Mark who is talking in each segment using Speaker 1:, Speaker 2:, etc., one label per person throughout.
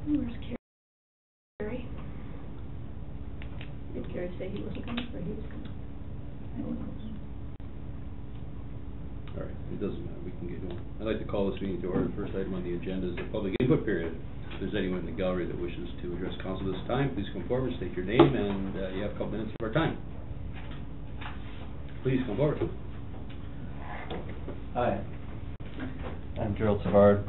Speaker 1: Where's Kerry? Did Kerry say he wasn't coming, or he was coming? I don't know.
Speaker 2: All right, it doesn't matter, we can get going. I'd like to call this meeting to order. The first item on the agenda is the public input period. If there's anyone in the gallery that wishes to address council this time, please come forward, state your name, and you have a couple minutes of our time. Please come forward.
Speaker 3: Hi, I'm Gerald Savard.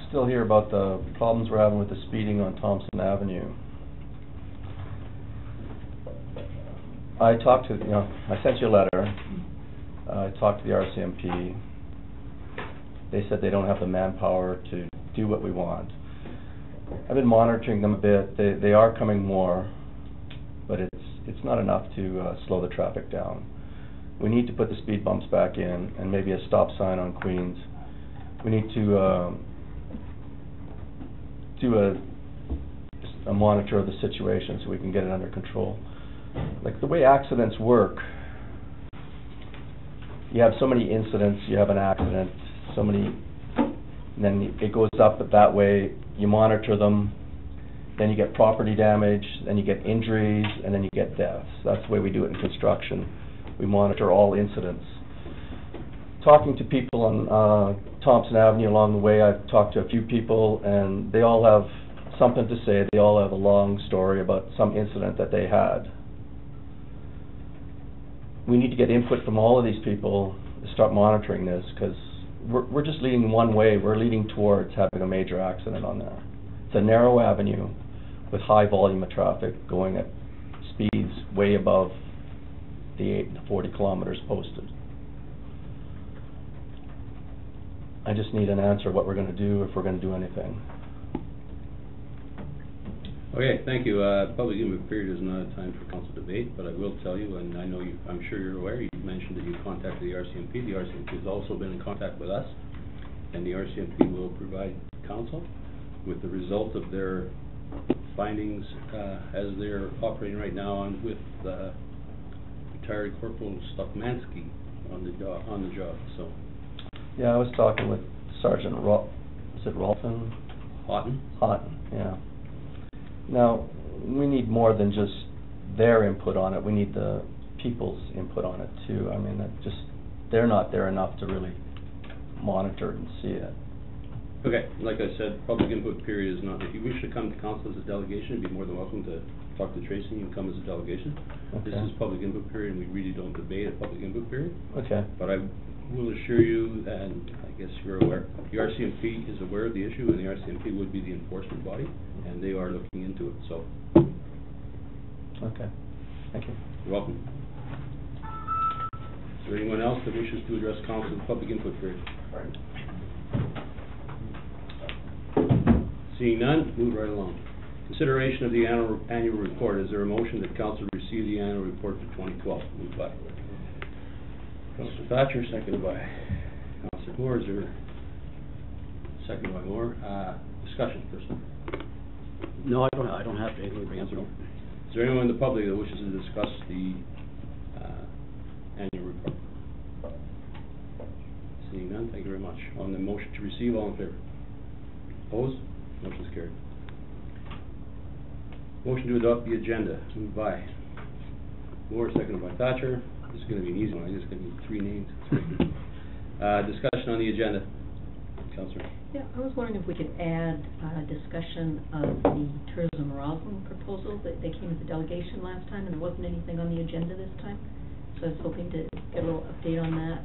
Speaker 3: Still here about the problems we're having with the speeding on Thompson Avenue. I talked to, I sent you a letter. I talked to the RCMP. They said they don't have the manpower to do what we want. I've been monitoring them a bit. They are coming more, but it's not enough to slow the traffic down. We need to put the speed bumps back in and maybe a stop sign on Queens. We need to do a monitor of the situation so we can get it under control. Like the way accidents work, you have so many incidents, you have an accident, so many, and then it goes up that way, you monitor them, then you get property damage, then you get injuries, and then you get deaths. That's the way we do it in construction. We monitor all incidents. Talking to people on Thompson Avenue along the way, I've talked to a few people, and they all have something to say. They all have a long story about some incident that they had. We need to get input from all of these people to start monitoring this, because we're just leading one way. We're leading towards having a major accident on there. It's a narrow avenue with high volume of traffic going at speeds way above the 8 to 40 kilometers posted. I just need an answer what we're going to do, if we're going to do anything.
Speaker 2: Okay, thank you. Public input period is not a time for council debate, but I will tell you, and I know I'm sure you're aware, you mentioned that you contacted the RCMP. The RCMP has also been in contact with us, and the RCMP will provide council with the result of their findings as they're operating right now on with retired Corporal Stockmansky on the job. So.
Speaker 3: Yeah, I was talking with Sergeant is it Rolton?
Speaker 2: Houghton,
Speaker 3: yeah. Now, we need more than just their input on it. We need the people's input on it too. I mean, they're not there enough to really monitor and see it.
Speaker 2: Okay, like I said, public input period is not, if you wish to come to council as a delegation, you'd be more than welcome to talk to Tracy. You can come as a delegation. Okay. This is public input period, and we really don't debate a public input period.
Speaker 3: Okay.
Speaker 2: But I will assure you, and I guess you're aware, the RCMP is aware of the issue, and the RCMP would be the enforcement body, and they are looking into it, so.
Speaker 3: Okay, thank you.
Speaker 2: You're welcome. Is there anyone else that wishes to address council in the public input period? Seeing none, move right along. Consideration of the annual report. Is there a motion that council receive the annual report for 2012? Moved by Councillor Thatcher, seconded by Councillor Moore. Is there seconded by Moore? Discussion first.
Speaker 4: No, I don't have anything to bring up.
Speaker 2: Is there anyone in the public that wishes to discuss the annual report? Seeing none, thank you very much. On the motion to receive, all in favor? Opposed? Motion is carried. Motion to adopt the agenda. Moved by Moore, seconded by Thatcher. This is going to be an easy one. I'm just going to need 3 names. Discussion on the agenda. Councillor.
Speaker 1: Yeah, I was wondering if we could add discussion of the Tourism Roslyn proposal. That they came as a delegation last time, and there wasn't anything on the agenda this time. So I was hoping to get a little update on that.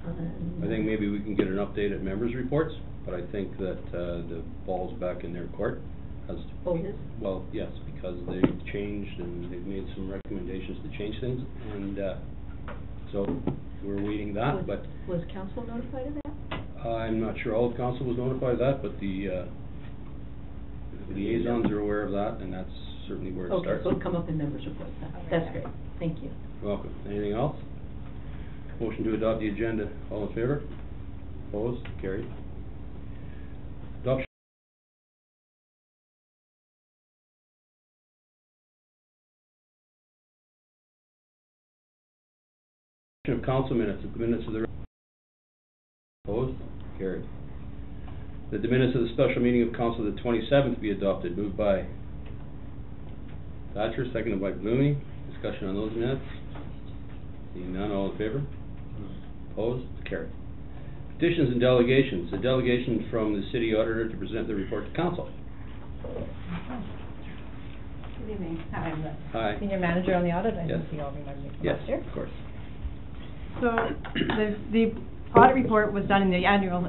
Speaker 2: I think maybe we can get an update at members' reports, but I think that the ball's back in their court.
Speaker 1: Oh, it is?
Speaker 2: Well, yes, because they've changed and they've made some recommendations to change things, and so we're waiting that.
Speaker 1: Was council notified of that?
Speaker 2: I'm not sure all of council was notified of that, but the liaisons are aware of that, and that's certainly where it starts.
Speaker 1: Okay, so it'll come up in members' reports. That's great. Thank you.
Speaker 2: You're welcome. Anything else? Motion to adopt the agenda. All in favor? Opposed? Carried. Adoption of council minutes. The minutes of the opposed? Carried. That the minutes of the special meeting of council of the 27th be adopted. Moved by Thatcher, seconded by Blumey. Discussion on those minutes. Seeing none, all in favor? Opposed? Carried. Petitions and delegations. A delegation from the city auditor to present the report to council.
Speaker 5: Good evening. I'm the
Speaker 2: Hi.
Speaker 5: senior manager on the audit. I
Speaker 2: Yes.
Speaker 5: think you all remember me from
Speaker 2: Yes,
Speaker 5: last year.
Speaker 2: of course.
Speaker 5: So the audit report was done in the annual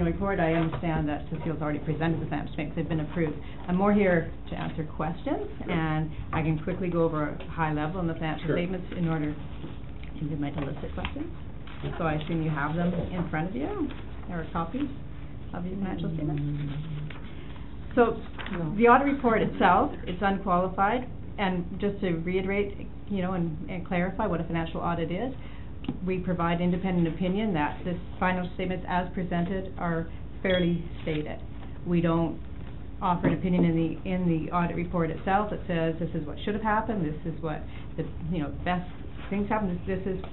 Speaker 5: report. I understand that Cecile's already presented the financial statements. They've been approved. I'm more here to answer questions, and I can quickly go over a high level on the financial
Speaker 2: Sure.
Speaker 5: statements in order to give my elicit questions. So I assume you have them in front of you, or copies of your financial statements. So the audit report itself, it's unqualified, and just to reiterate, and clarify what a financial audit is, we provide independent opinion that the financial statements as presented are fairly stated. We don't offer an opinion in the audit report itself that says this is what should have happened, this is what the best things happened, this is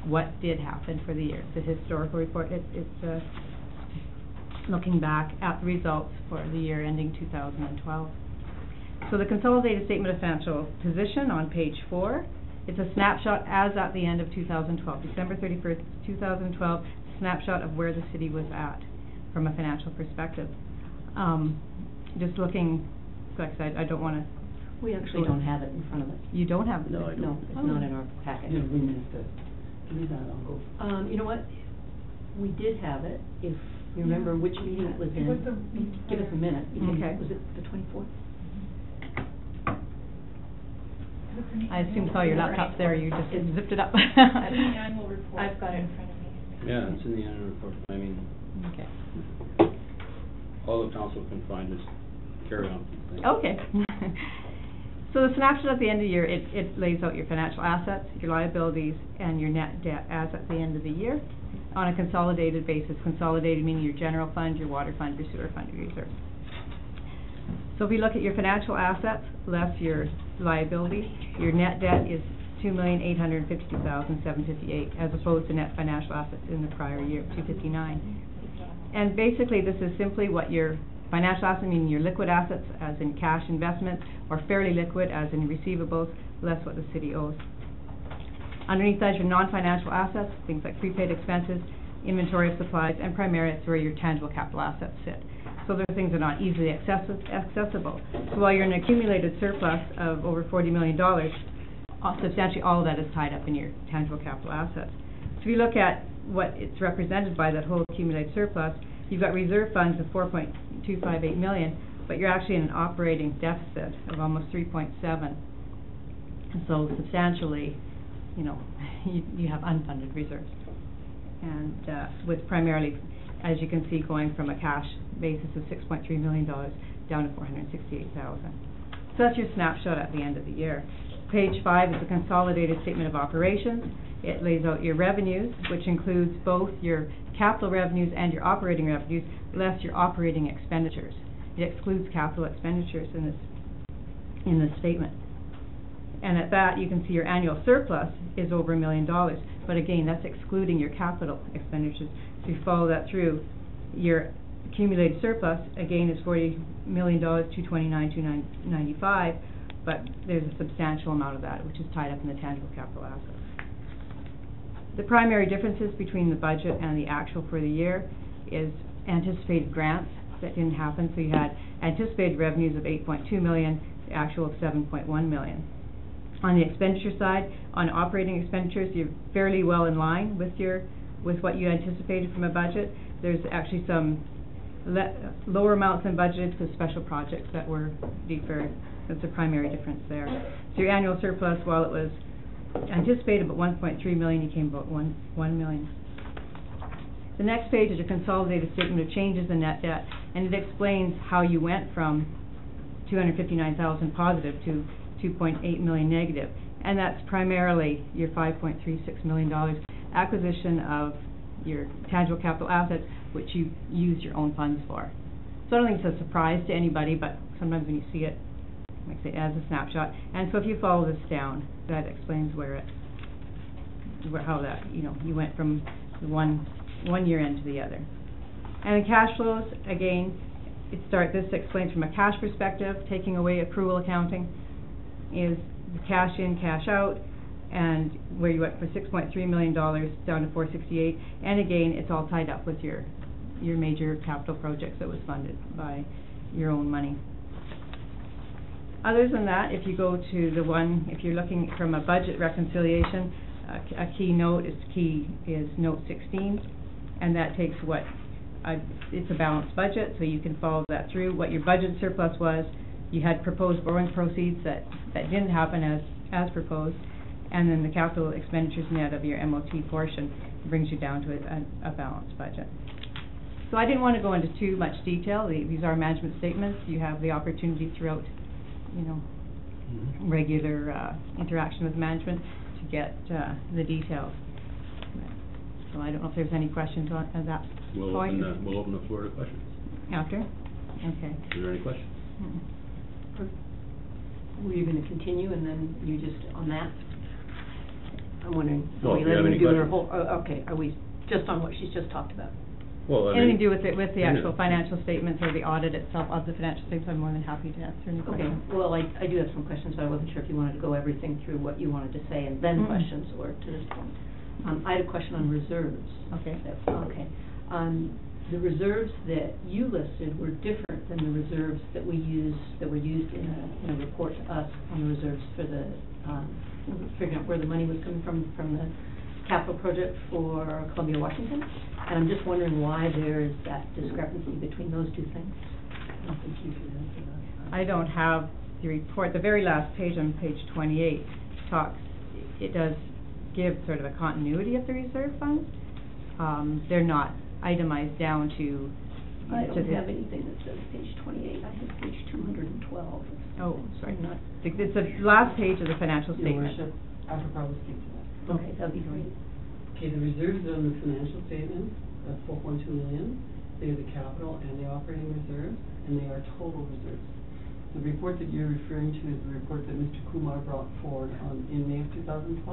Speaker 5: what did happen for the year. It's a historical report. It's looking back at the results for the year ending 2012. So the consolidated statement of financial position on page 4, it's a snapshot as at the end of 2012, December 31st, 2012, snapshot of where the city was at from a financial perspective. Just looking, like I said, I don't want to...
Speaker 1: We actually don't have it in front of us.
Speaker 5: You don't have it?
Speaker 4: No, I don't.
Speaker 1: No, it's not in our packet.
Speaker 6: Yeah, we missed it. Leave that, I'll go.
Speaker 1: You know what? We did have it, if you remember which meeting it was in.
Speaker 6: It was the-
Speaker 1: Give us a minute.
Speaker 5: Okay.
Speaker 1: Was it the 24th?
Speaker 5: I assume with all your laptops there, you just zipped it up.
Speaker 7: That's the annual report.
Speaker 1: I've got it in front of me.
Speaker 2: Yeah, it's in the annual report. I mean,
Speaker 5: Okay.
Speaker 2: all the council can find is carry on.
Speaker 5: Okay. So the snapshot at the end of the year, it lays out your financial assets, your liabilities, and your net debt as at the end of the year on a consolidated basis. Consolidated meaning your general fund, your water fund, your sewer fund, your reserves. So if we look at your financial assets less your liabilities, your net debt is $2,852,758 as opposed to net financial assets in the prior year, $259. And basically this is simply what your financial assets, meaning your liquid assets as in cash investments, or fairly liquid as in receivables, less what the city owes. Underneath that is your non-financial assets, things like prepaid expenses, inventory of supplies, and primarily it's where your tangible capital assets sit. So those things are not easily accessible. So while you're in an accumulated surplus of over $40 million, substantially all of that is tied up in your tangible capital assets. So if you look at what it's represented by that whole accumulated surplus, you've got reserve funds of $4.258 million, but you're actually in an operating deficit of almost 3.7. So substantially, you have unfunded reserves. And with primarily, as you can see, going from a cash basis of $6.3 million down to $468,000. So that's your snapshot at the end of the year. Page 5 is a consolidated statement of operations. It lays out your revenues, which includes both your capital revenues and your operating revenues, less your operating expenditures. It excludes capital expenditures in this statement. And at that, you can see your annual surplus is over $1 million. But again, that's excluding your capital expenditures. So you follow that through, your accumulated surplus, again, is $40 million, $229,295, but there's a substantial amount of that, which is tied up in the tangible capital assets. The primary differences between the budget and the actual for the year is anticipated grants that didn't happen. So you had anticipated revenues of $8.2 million, the actual of $7.1 million. On the expenditure side, on operating expenditures, you're fairly well in line with what you anticipated from a budget. There's actually some lower amounts than budgeted for special projects that were deferred. That's the primary difference there. So your annual surplus, while it was anticipated about $1.3 million, you came about $1 million. The next page is a consolidated statement of changes in net debt, and it explains how you went from $259,000 positive to $2.8 million negative, and that's primarily your $5.36 million acquisition of your tangible capital assets, which you use your own funds for. So I don't think it's a surprise to anybody, but sometimes when you see it, like I say, as a snapshot. And so if you follow this down, that explains how that, you went from one year end to the other. And the cash flows, again, this explains from a cash perspective, taking away accrual accounting is cash in, cash out, and where you went from $6.3 million down to $468, and again, it's all tied up with your major capital projects that was funded by your own money. Other than that, if you go to if you're looking from a budget reconciliation, a key note is note 16, and that takes it's a balanced budget, so you can follow that through. What your budget surplus was, you had proposed borrowing proceeds that didn't happen as proposed, and then the capital expenditures net of your MOT portion brings you down to a balanced budget. So I didn't want to go into too much detail. These are management statements. You have the opportunity throughout, regular interaction with management to get the details. So I don't know if there's any questions on that point.
Speaker 2: We'll open the floor to questions.
Speaker 5: After? Okay.
Speaker 2: Is there any questions?
Speaker 1: Were you gonna continue and then you just, on that? I'm wondering,
Speaker 2: Well,
Speaker 1: are we
Speaker 2: if you have
Speaker 1: letting
Speaker 2: any
Speaker 1: her do her
Speaker 2: questions.
Speaker 1: whole, okay, are we just on what she's just talked about?
Speaker 2: Well,
Speaker 5: Anything to do with the actual
Speaker 2: yeah.
Speaker 5: financial statements or the audit itself of the financial statements, I'm more than happy to answer any
Speaker 1: Okay,
Speaker 5: questions.
Speaker 1: well, I do have some questions, but I wasn't sure if you wanted to go everything through what you wanted to say and then questions or to this point. I had a question on reserves.
Speaker 5: Okay.
Speaker 1: Okay. The reserves that you listed were different than the reserves that were used in a report to us on the reserves for the, figuring out where the money was coming from the capital project for Columbia, Washington. And I'm just wondering why there is that discrepancy between those two things. I don't think you can answer that.
Speaker 5: I don't have the report. The very last page on page 28 it does give sort of a continuity of the reserve funds. They're not itemized down to...
Speaker 1: I don't have anything that says page 28. I have page 212.
Speaker 5: Oh, sorry.
Speaker 1: Not.
Speaker 5: It's the last page of the financial
Speaker 6: Your
Speaker 5: statement.
Speaker 6: Worship, I could probably speak to that.
Speaker 1: Okay, that'd be great.
Speaker 6: Okay, the reserves on the financial statement, that's 4.2 million. They are the capital and the operating reserves, and they are total reserves. The report that you're referring to is the report that Mr. Kumar brought forward in May of 2012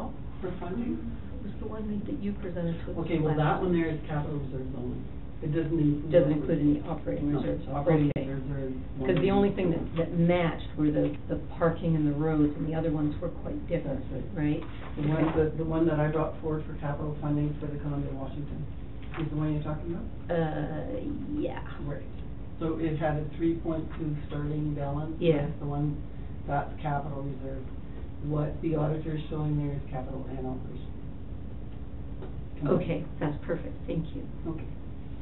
Speaker 6: for funding.
Speaker 1: It was the one that you presented to us.
Speaker 6: Okay, well, that one there is capital reserves only. It doesn't include.
Speaker 1: Doesn't include any operating
Speaker 6: No,
Speaker 1: reserves.
Speaker 6: operating
Speaker 1: Okay.
Speaker 6: reserves.
Speaker 1: Because the only thing that matched were the parking and the roads, and the other ones were quite different,
Speaker 6: That's
Speaker 1: right?
Speaker 6: The one that I brought forward for capital funding for the Columbia, Washington, is the one you're talking about?
Speaker 1: Yeah.
Speaker 6: Right. So it had a 3.2 starting balance.
Speaker 1: Yeah.
Speaker 6: That's the one, that's capital reserve. What the auditor is showing there is capital and operation.
Speaker 1: Okay, that's perfect, thank you.
Speaker 6: Okay.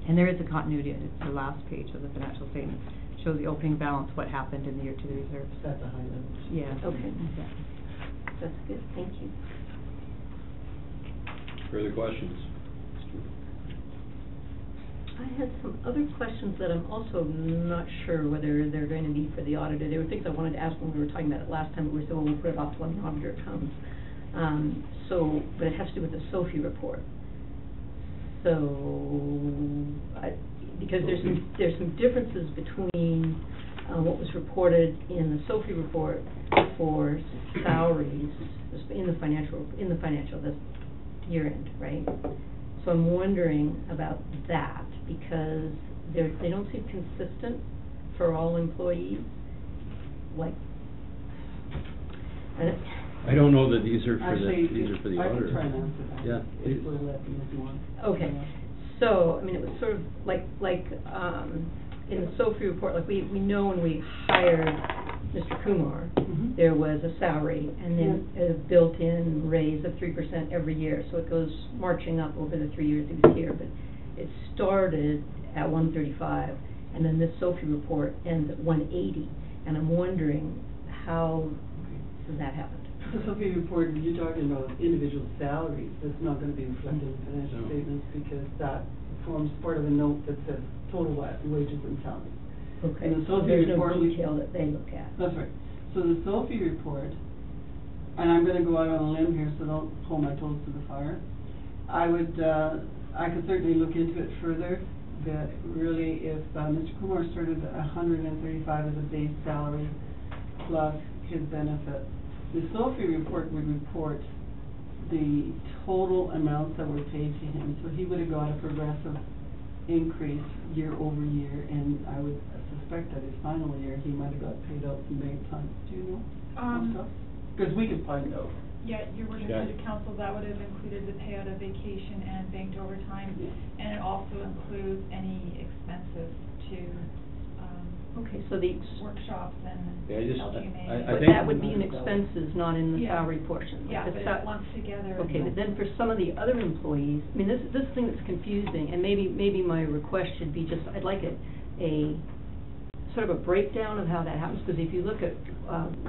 Speaker 5: And there is a continuity. It's the last page of the financial statement. Shows the opening balance, what happened in the year to the reserves.
Speaker 6: That's a high level.
Speaker 5: Yeah.
Speaker 1: Okay.
Speaker 5: Exactly.
Speaker 1: That's good, thank you.
Speaker 2: Further questions?
Speaker 1: I had some other questions that I'm also not sure whether they're going to be for the auditor. There were things I wanted to ask when we were talking about it last time, but we said, well, we'll put it off till when the auditor comes. But it has to do with the SOFI report. Because there's some differences between what was reported in the SOFI report for salaries in the financial this year end, right? So I'm wondering about that because they don't seem consistent for all employees.
Speaker 2: I don't know that these are for
Speaker 6: Actually,
Speaker 2: the auditor.
Speaker 6: I can try and answer that.
Speaker 2: Yeah, please.
Speaker 6: If we'll let them if you want.
Speaker 1: Okay, so, I mean, it was sort of like in the SOFI report, like we know when we hired Mr. Kumar,
Speaker 6: Mhm.
Speaker 1: there was a salary and then a built-in raise of 3% every year. So it goes marching up over the 3 years he was here, but it started at 135, and then this SOFI report ends at 180. And I'm wondering how that happened.
Speaker 6: The SOFI report, you're talking about individual salaries, that's not gonna be reflected in financial
Speaker 2: No.
Speaker 6: statements because that forms part of a note that says total wages and salaries.
Speaker 1: Okay,
Speaker 6: And the
Speaker 1: so
Speaker 6: SOFI
Speaker 1: there's no
Speaker 6: report, we-
Speaker 1: detail that they look at.
Speaker 6: That's right. So the SOFI report, and I'm gonna go out on a limb here, so don't hold my toes to the fire. I could certainly look into it further, that really if, Mr. Kumar started at 135 as a base salary plus his benefits, the SOFI report would report the total amounts that were paid to him, so he would have got a progressive increase year over year, and I would suspect that his final year, he might have got paid out some bank time. Do you know? Because we can find out.
Speaker 7: Yeah, your worship,
Speaker 2: Yeah.
Speaker 7: to the council, that would have included the payout of vacation and banked overtime,
Speaker 6: Yeah.
Speaker 7: and it also includes any expenses to,
Speaker 1: Okay, so the,
Speaker 7: workshops and
Speaker 2: Yeah, I just-
Speaker 7: LGMA.
Speaker 2: I
Speaker 1: but
Speaker 2: think-
Speaker 1: that would be in expenses, not in the
Speaker 7: Yeah.
Speaker 1: salary portion.
Speaker 7: Yeah,
Speaker 1: The
Speaker 7: but
Speaker 1: sal-
Speaker 7: it's lumped together.
Speaker 1: Okay, but then for some of the other employees, I mean, this thing that's confusing, and maybe my request should be just, I'd like a sort of a breakdown of how that happens, because if you look at,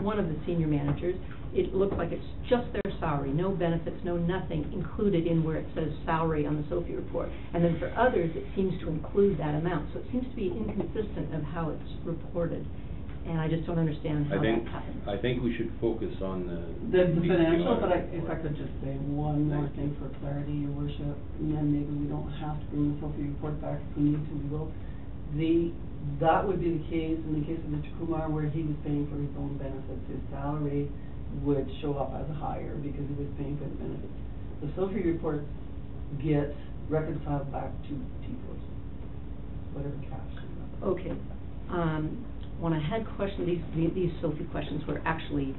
Speaker 1: one of the senior managers, it looks like it's just their salary, no benefits, no nothing included in where it says salary on the SOFI report. And then for others, it seems to include that amount, so it seems to be inconsistent of how it's reported, and I just don't understand how that happens.
Speaker 2: I think we should focus on
Speaker 6: The
Speaker 2: the
Speaker 6: financial, but
Speaker 2: audit
Speaker 6: if I
Speaker 2: report.
Speaker 6: could just say one more thing for clarity, your worship, and then maybe we don't have to bring the SOFI report back if we need to, we will. That would be the case in the case of Mr. Kumar, where he was paying for his own benefits, his salary would show up as higher because he was paying for the benefits. The SOFI reports get reconciled back to T4s, whatever cash.
Speaker 1: Okay, when I had questions, these SOFI questions were actually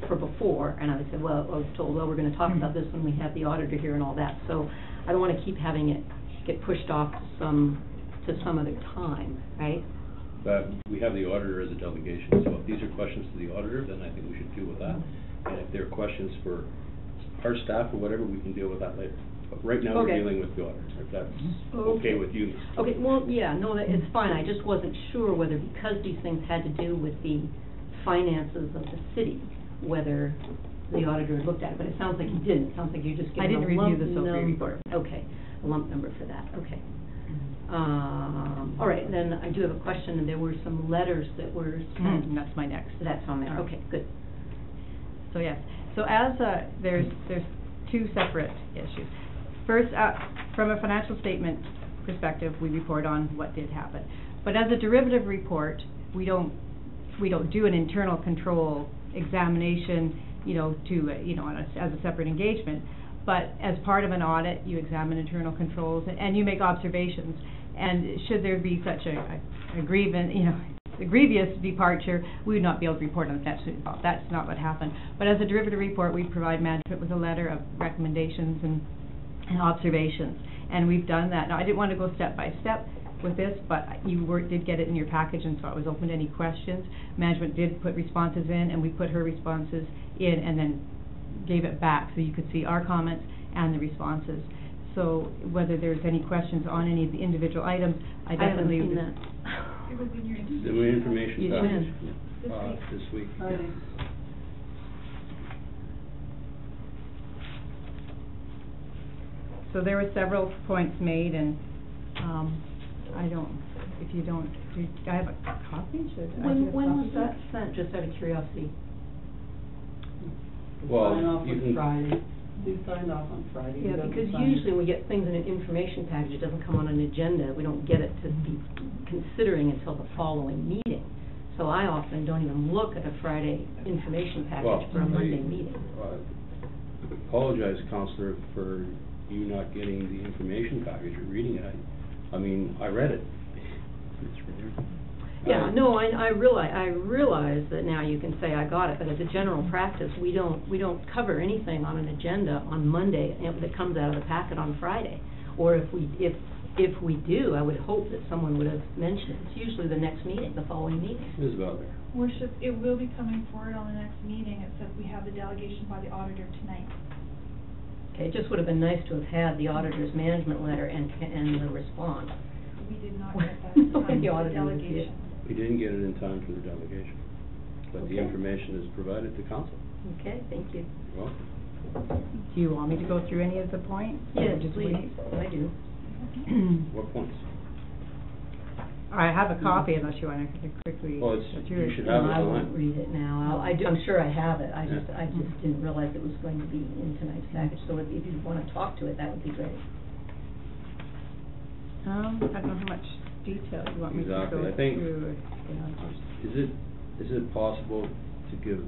Speaker 1: for before, and I said, well, I was told, well, we're gonna talk about this when we have the auditor here and all that, so I don't wanna keep having it get pushed off to some other time, right?
Speaker 2: But we have the auditor as a delegation, so if these are questions to the auditor, then I think we should deal with that. And if there are questions for our staff or whatever, we can deal with that later. But right now, we're
Speaker 1: Okay.
Speaker 2: dealing with the auditor, if that's
Speaker 1: Okay.
Speaker 2: okay with you.
Speaker 1: Okay, well, yeah, no, it's fine, I just wasn't sure whether, because these things had to do with the finances of the city, whether the auditor had looked at it, but it sounds like he didn't, it sounds like you're just
Speaker 5: I
Speaker 1: giving a
Speaker 5: didn't
Speaker 1: lump
Speaker 5: review the SOFI
Speaker 1: number.
Speaker 5: report.
Speaker 1: Okay, a lump number for that, okay. All right, then I do have a question, there were some letters that were sent.
Speaker 5: And that's my next.
Speaker 1: That's on there,
Speaker 5: All right.
Speaker 1: okay, good.
Speaker 5: So yes, so as there's two separate issues. First, from a financial statement perspective, we report on what did happen. But as a derivative report, we don't do an internal control examination, as a separate engagement. But as part of an audit, you examine internal controls and you make observations. And should there be such a grievous departure, we would not be able to report on it. That's not what happened. But as a derivative report, we provide management with a letter of recommendations and observations. And we've done that. Now, I didn't want to go step by step with this, but you did get it in your package, and so I was open to any questions. Management did put responses in, and we put her responses in and then gave it back so you could see our comments and the responses. So whether there's any questions on any of the individual items, I definitely
Speaker 1: haven't
Speaker 5: would.
Speaker 1: seen that.
Speaker 7: It was in your.
Speaker 2: The information
Speaker 1: You
Speaker 2: package,
Speaker 1: did.
Speaker 2: this week.
Speaker 6: Friday.
Speaker 5: So there were several points made, and I have a copy, should I do a
Speaker 1: When was
Speaker 5: copy?
Speaker 1: that sent, just out of curiosity?
Speaker 2: Well,
Speaker 6: Sign off
Speaker 2: you
Speaker 6: on
Speaker 2: can-
Speaker 6: Friday. We signed off on Friday.
Speaker 1: Yeah,
Speaker 6: We got
Speaker 1: because
Speaker 6: the sign.
Speaker 1: usually when we get things in an information package, it doesn't come on an agenda, we don't get it to be considering until the following meeting. So I often don't even look at a Friday information
Speaker 2: Well,
Speaker 1: package for a Monday meeting.
Speaker 2: Apologize, Counselor, for you not getting the information package or reading it. I mean, I read it.
Speaker 1: Yeah, no, I realize that now you can say I got it, but as a general practice, we don't cover anything on an agenda on Monday that comes out of the packet on Friday. Or if we do, I would hope that someone would have mentioned it. It's usually the next meeting, the following meeting.
Speaker 2: Isabel there.
Speaker 7: Worship, it will be coming forward on the next meeting. It says we have the delegation by the auditor tonight.
Speaker 1: Okay, it just would have been nice to have had the auditor's management letter and the response.
Speaker 7: We did not get that in
Speaker 1: The
Speaker 7: time for the
Speaker 1: auditor would see it.
Speaker 7: delegation.
Speaker 2: We didn't get it in time for the delegation, but the
Speaker 1: Okay.
Speaker 2: information is provided to council.
Speaker 1: Okay, thank you.
Speaker 2: You're welcome.
Speaker 5: Do you want me to go through any of the points? or
Speaker 1: Yes,
Speaker 5: just
Speaker 1: please,
Speaker 5: wait?
Speaker 1: I do.
Speaker 2: What points?
Speaker 5: I have a copy unless you want to quickly.
Speaker 2: Well,
Speaker 5: go through
Speaker 2: you
Speaker 5: it.
Speaker 2: should have it
Speaker 1: No, I won't
Speaker 2: on.
Speaker 1: read it now. I'm sure I have it. I just
Speaker 2: Yeah.
Speaker 1: didn't realize it was going to be in tonight's package. So if you want to talk to it, that would be great.
Speaker 5: I don't know how much detail you want me to go
Speaker 2: Exactly.
Speaker 5: through.
Speaker 2: I think-
Speaker 5: Yeah,
Speaker 2: Is it possible to give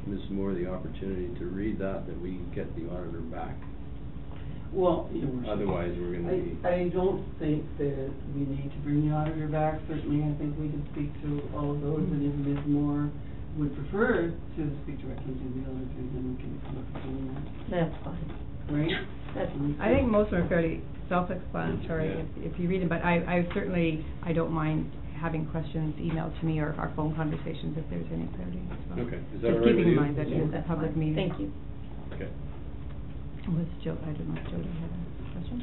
Speaker 2: Ms. Moore the opportunity to read that we get the auditor back?
Speaker 6: Well, Your Worship,
Speaker 2: Otherwise, we're gonna be,
Speaker 6: I don't think that we need to bring the auditor back. Certainly, I think we can speak to all of those, and if Ms. Moore would prefer to speak directly to the other two, then we can look at doing that,
Speaker 1: That's fine.
Speaker 6: right?
Speaker 1: That's,
Speaker 5: I think most of them are fairly self-explanatory
Speaker 2: Yeah.
Speaker 5: if you read them, but I certainly, I don't mind having questions emailed to me or our phone conversations if there's any clarity as well.
Speaker 2: okay, is that all
Speaker 5: Just
Speaker 2: right with
Speaker 5: keeping in
Speaker 2: you?
Speaker 5: mind that it is a public meeting.
Speaker 1: thank you.
Speaker 2: Okay.
Speaker 5: Was Joe, I don't know if Jody had a question?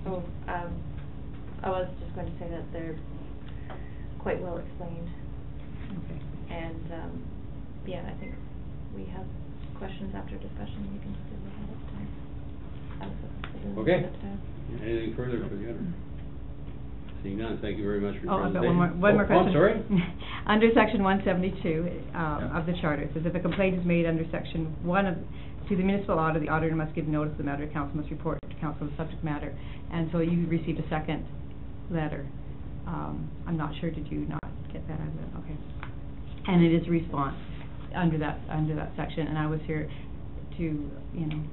Speaker 8: So, I was just going to say that they're quite well explained,
Speaker 5: Okay.
Speaker 8: and, yeah, I think we have questions after discussion, we can just do that at the time.
Speaker 2: Okay. Anything further for the other? Seeing none, thank you very much for your
Speaker 5: Oh, I've got
Speaker 2: presentation.
Speaker 5: one more
Speaker 2: Oh,
Speaker 5: question.
Speaker 2: I'm sorry?
Speaker 5: Under section 172 of the charter, it says if a complaint is made under section 1 of, to the municipal auditor, the auditor must give notice of the matter to council, must report to council the subject matter. And so you received a second letter. I'm not sure, did you not get that? Okay. And it is response under that section, and I was here to, you know,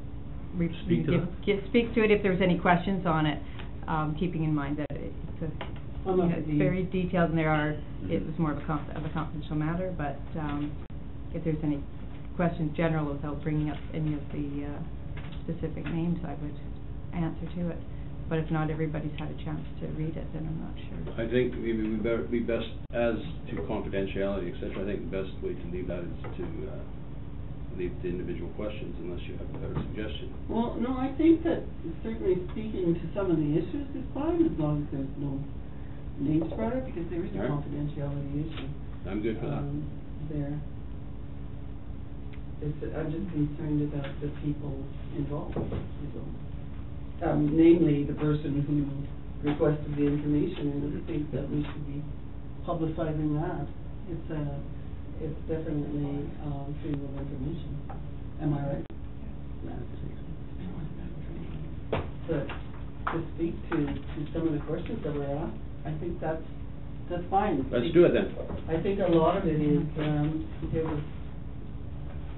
Speaker 2: Speak to that?
Speaker 5: speak to it if there's any questions on it, keeping in mind that it's a,
Speaker 6: Some of
Speaker 5: it's
Speaker 6: the-
Speaker 5: very detailed, and it was more of a confidential matter, but, if there's any questions general without bringing up any of the, specific names, I would answer to it. But if not everybody's had a chance to read it, then I'm not sure.
Speaker 2: I think maybe we better be best, as to confidentiality, et cetera, I think the best way to leave that is to, leave the individual questions unless you have a better suggestion.
Speaker 6: Well, no, I think that certainly speaking to some of the issues is fine, as long as there's no names brought up, because there is a
Speaker 2: All right.
Speaker 6: confidentiality issue.
Speaker 2: I'm good for that.
Speaker 6: There. I'm just concerned about the people involved, namely the person who requested the information, and I think that we should be publicizing that. It's definitely, freedom of information. Am I right? But to speak to some of the questions that were asked, I think that's fine.
Speaker 2: Let's do it then.
Speaker 6: I think a lot of it is, it was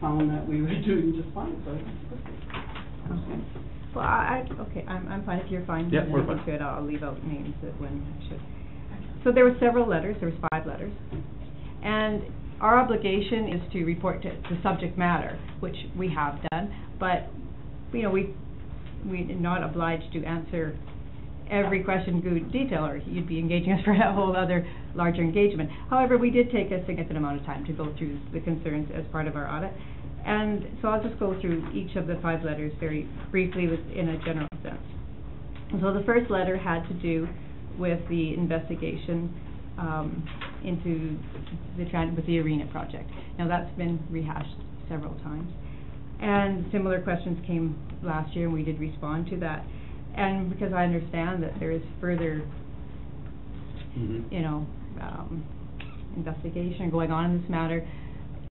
Speaker 6: found that we were doing just fine, so I think it's perfect.
Speaker 5: Okay. Well, I'm fine, if you're fine.
Speaker 4: Yeah,
Speaker 5: then
Speaker 4: we're
Speaker 5: I
Speaker 4: fine.
Speaker 5: can do it. I'll leave out names that when I should. So there were several letters, there was 5 letters. And our obligation is to report to the subject matter, which we have done, but, you know, we're not obliged to answer every question in good detail, or you'd be engaging us for a whole other larger engagement. However, we did take a significant amount of time to go through the concerns as part of our audit. And so I'll just go through each of the 5 letters very briefly in a general sense. So the first letter had to do with the investigation into with the arena project. Now that's been rehashed several times. And similar questions came last year, and we did respond to that. And because I understand that there is further, you know, investigation going on in this matter,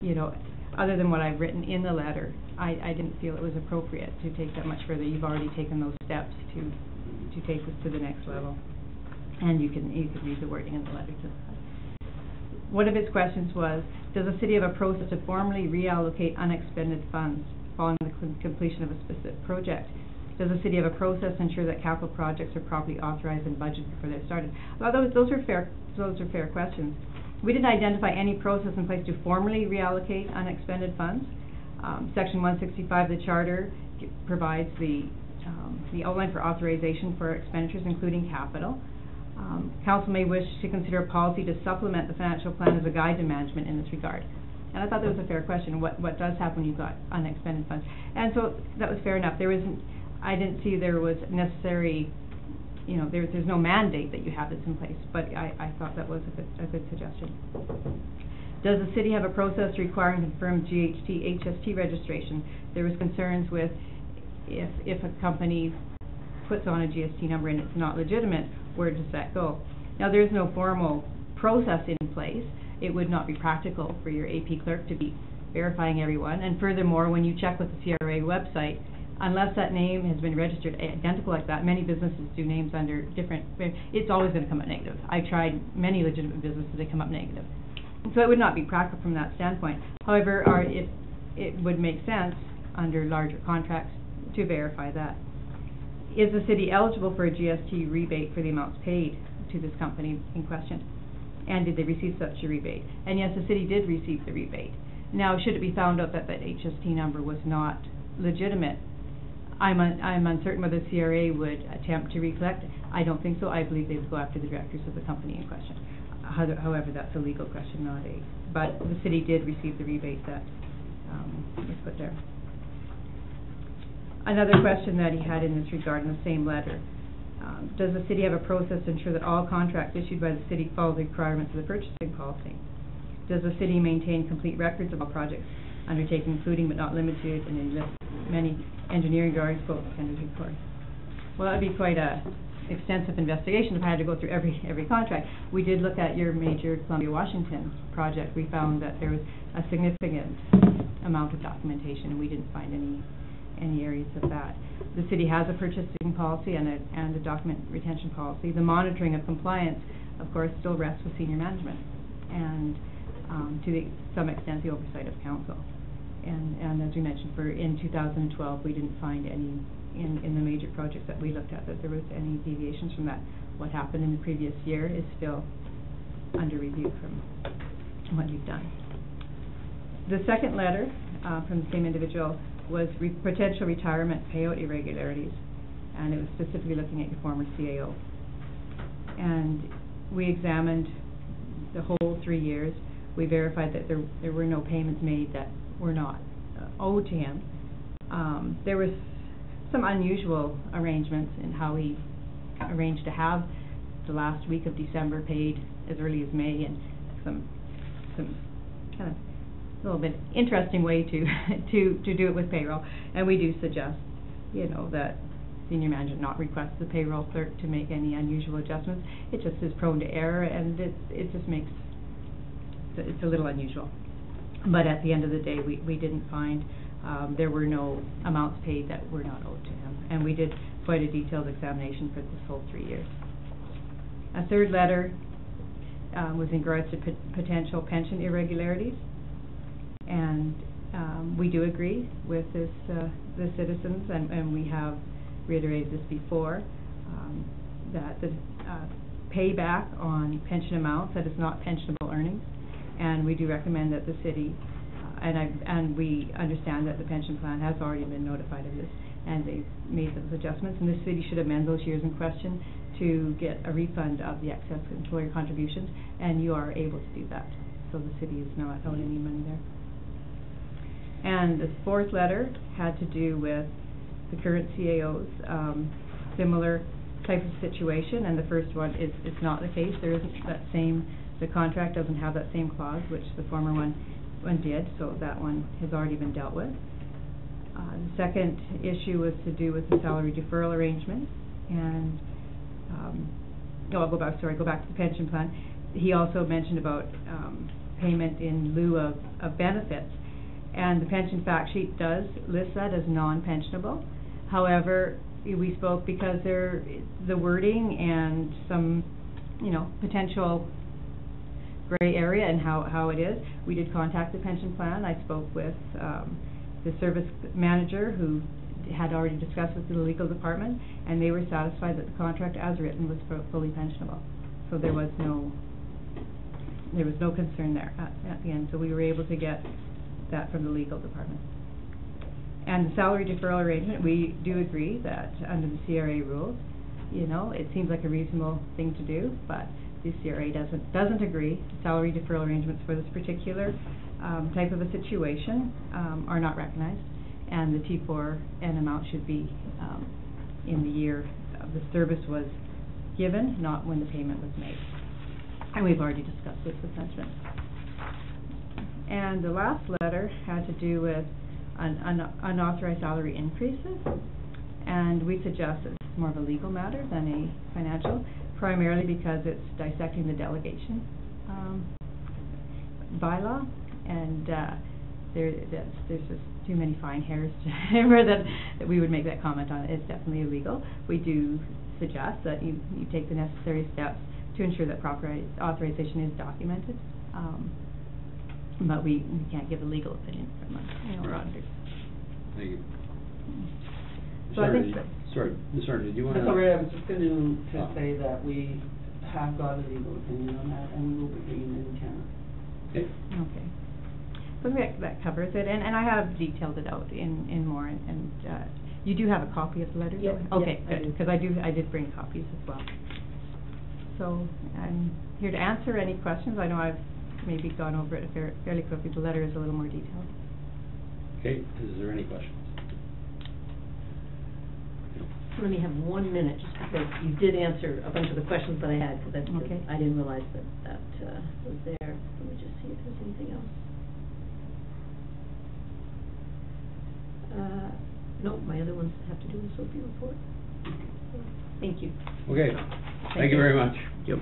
Speaker 5: you know, other than what I've written in the letter, I didn't feel it was appropriate to take that much further. You've already taken those steps to take this to the next level. And you can read the wording in the letter to that. One of its questions was, does the city have a process to formally reallocate unexpended funds following the completion of a specific project? Does the city have a process to ensure that capital projects are properly authorized and budgeted before they're started? Well, those are fair questions. We didn't identify any process in place to formally reallocate unexpended funds. Section 165 of the Charter provides the outline for authorization for expenditures, including capital. Council may wish to consider a policy to supplement the financial plan as a guide to management in this regard. And I thought that was a fair question. What does happen when you've got unexpended funds? And so that was fair enough. I didn't see there was necessary, you know, there's no mandate that you have this in place, but I thought that was a good suggestion. Does the city have a process requiring confirmed GHT, HST registration? There was concerns with if a company puts on a GST number and it's not legitimate, where does that go? Now, there's no formal process in place. It would not be practical for your AP clerk to be verifying everyone. And furthermore, when you check with the CRA website, unless that name has been registered identical like that, many businesses do names under different, it's always going to come up negative. I tried many legitimate businesses, they come up negative. So it would not be practical from that standpoint. However, it would make sense under larger contracts to verify that. Is the city eligible for a GST rebate for the amounts paid to this company in question? And did they receive such a rebate? And yes, the city did receive the rebate. Now, should it be found out that that HST number was not legitimate, I'm uncertain whether CRA would attempt to recollect. I don't think so. I believe they would go after the directors of the company in question. However, that's a legal question, not a, but the city did receive the rebate that was put there. Another question that he had in this regard in the same letter, does the city have a process to ensure that all contracts issued by the city follow the requirements of the purchasing policy? Does the city maintain complete records of all projects undertaken, including but not limited, and enlist many engineering drawings, quotes, tenders, reports? Well, that would be quite a extensive investigation if I had to go through every contract. We did look at your major Columbia, Washington project. We found that there was a significant amount of documentation, and we didn't find any areas of that. The city has a purchasing policy and a document retention policy. The monitoring of compliance, of course, still rests with senior management, and to some extent the oversight of council. And as we mentioned, in 2012, we didn't find any in the major projects that we looked at that there was any deviations from that. What happened in the previous year is still under review from what you've done. The second letter from the same individual was potential retirement payout irregularities, and it was specifically looking at your former CAO. And we examined the whole 3 years. We verified that there were no payments made that were not owed to him. There was some unusual arrangements in how he arranged to have the last week of December paid as early as May, and some kind of a little bit interesting way to do it with payroll. And we do suggest, that senior management not request the payroll clerk to make any unusual adjustments. It just is prone to error, and it just makes it's a little unusual. But at the end of the day, we didn't find there were no amounts paid that were not owed to him, and we did quite a detailed examination for this whole 3 years. A third letter was in regards to potential pension irregularities, and we do agree with the citizens, and we have reiterated this before, that the payback on pension amounts that is not pensionable earnings, and we do recommend that the city, and we understand that the pension plan has already been notified of this, and they've made those adjustments, and the city should amend those years in question to get a refund of the excess employer contributions, and you are able to do that, so the city is not owed any money there. And the fourth letter had to do with the current CAO's similar type of situation, and the first one is it's not the case. There isn't that same, the contract doesn't have that same clause, which the former one did, so that one has already been dealt with. The second issue was to do with the salary deferral arrangement, and I'll go back to the pension plan. He also mentioned about payment in lieu of benefits, and the pension fact sheet does list that as non-pensionable. However, we spoke because the wording and some, potential gray area and how it is. We did contact the pension plan. I spoke with the service manager who had already discussed with the legal department, and they were satisfied that the contract as written was fully pensionable. So there was no concern there at the end. So we were able to get that from the legal department. And the salary deferral arrangement, we do agree that under the CRA rules, it seems like a reasonable thing to do, but the CRA doesn't agree. Salary deferral arrangements for this particular type of a situation are not recognized, and the T4N amount should be in the year of the service was given, not when the payment was made. And we've already discussed this with management. And the last letter had to do with unauthorized salary increases, and we suggest that it's more of a legal matter than a financial, primarily because it's dissecting the delegation bylaw, and there's just too many fine hairs to that we would make that comment on. It's definitely illegal. We do suggest that you take the necessary steps to ensure that proper authorization is documented. But we can't give a legal opinion from our auditors.
Speaker 2: Thank you.
Speaker 5: So I think that-
Speaker 2: Sorry, Ms. Arden, did you want to?
Speaker 6: That's all right, I was just going to
Speaker 2: Oh.
Speaker 6: say that we have got a legal opinion on that, and we will be bringing it in camera.
Speaker 2: Okay.
Speaker 5: Okay. So that covers it, and I have detailed it out in more, and you do have a copy of the letter?
Speaker 1: Yes,
Speaker 5: Okay,
Speaker 1: yes, I
Speaker 5: good,
Speaker 1: do.
Speaker 5: because I did bring copies as well. So I'm here to answer any questions. I know I've maybe gone over it fairly quickly. The letter is a little more detailed.
Speaker 2: Okay, is there any questions?
Speaker 1: Let me have 1 minute, just because you did answer a bunch of the questions that I had, because
Speaker 5: Okay.
Speaker 1: I didn't realize that was there. Let me just see if there's anything else. No, my other ones have to do with Sophie report. Thank you.
Speaker 2: Okay, thank you very much.
Speaker 4: Yep.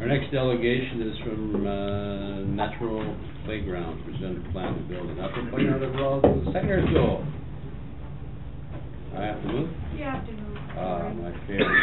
Speaker 2: Our next delegation is from Natural Playground, presented plan to build a natural playground at Roswell Secondary School. I have to move?
Speaker 7: You have to move.
Speaker 2: Ah, my favorite.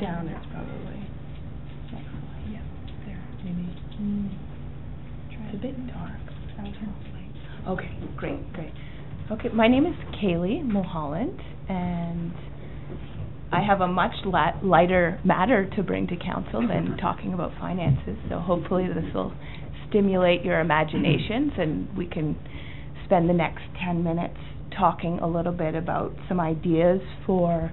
Speaker 9: Down is probably. Yeah, there, maybe. It's a bit dark. Okay, great. Okay, my name is Kaylee Mulholland, and I have a much lighter matter to bring to council than talking about finances, so hopefully this will stimulate your imaginations and we can spend the next 10 minutes talking a little bit about some ideas for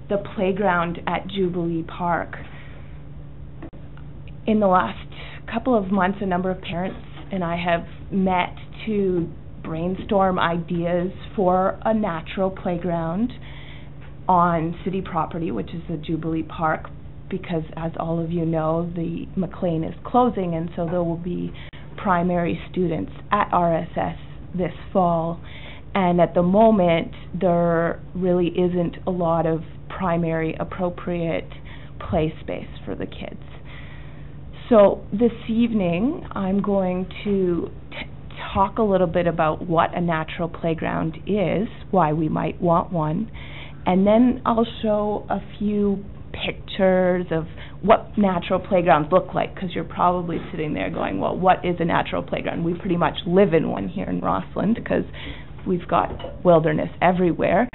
Speaker 9: the playground at Jubilee Park. In the last couple of months, a number of parents and I have met to brainstorm ideas for a natural playground on city property, which is the Jubilee Park, because as all of you know, the McLean is closing, and so there will be primary students at RSS this fall. And at the moment, there really isn't a lot of primary appropriate play space for the kids. So this evening, I'm going to talk a little bit about what a natural playground is, why we might want one, and then I'll show a few pictures of what natural playgrounds look like, because you're probably sitting there going, well, what is a natural playground? We pretty much live in one here in Rossland, because we've got wilderness everywhere,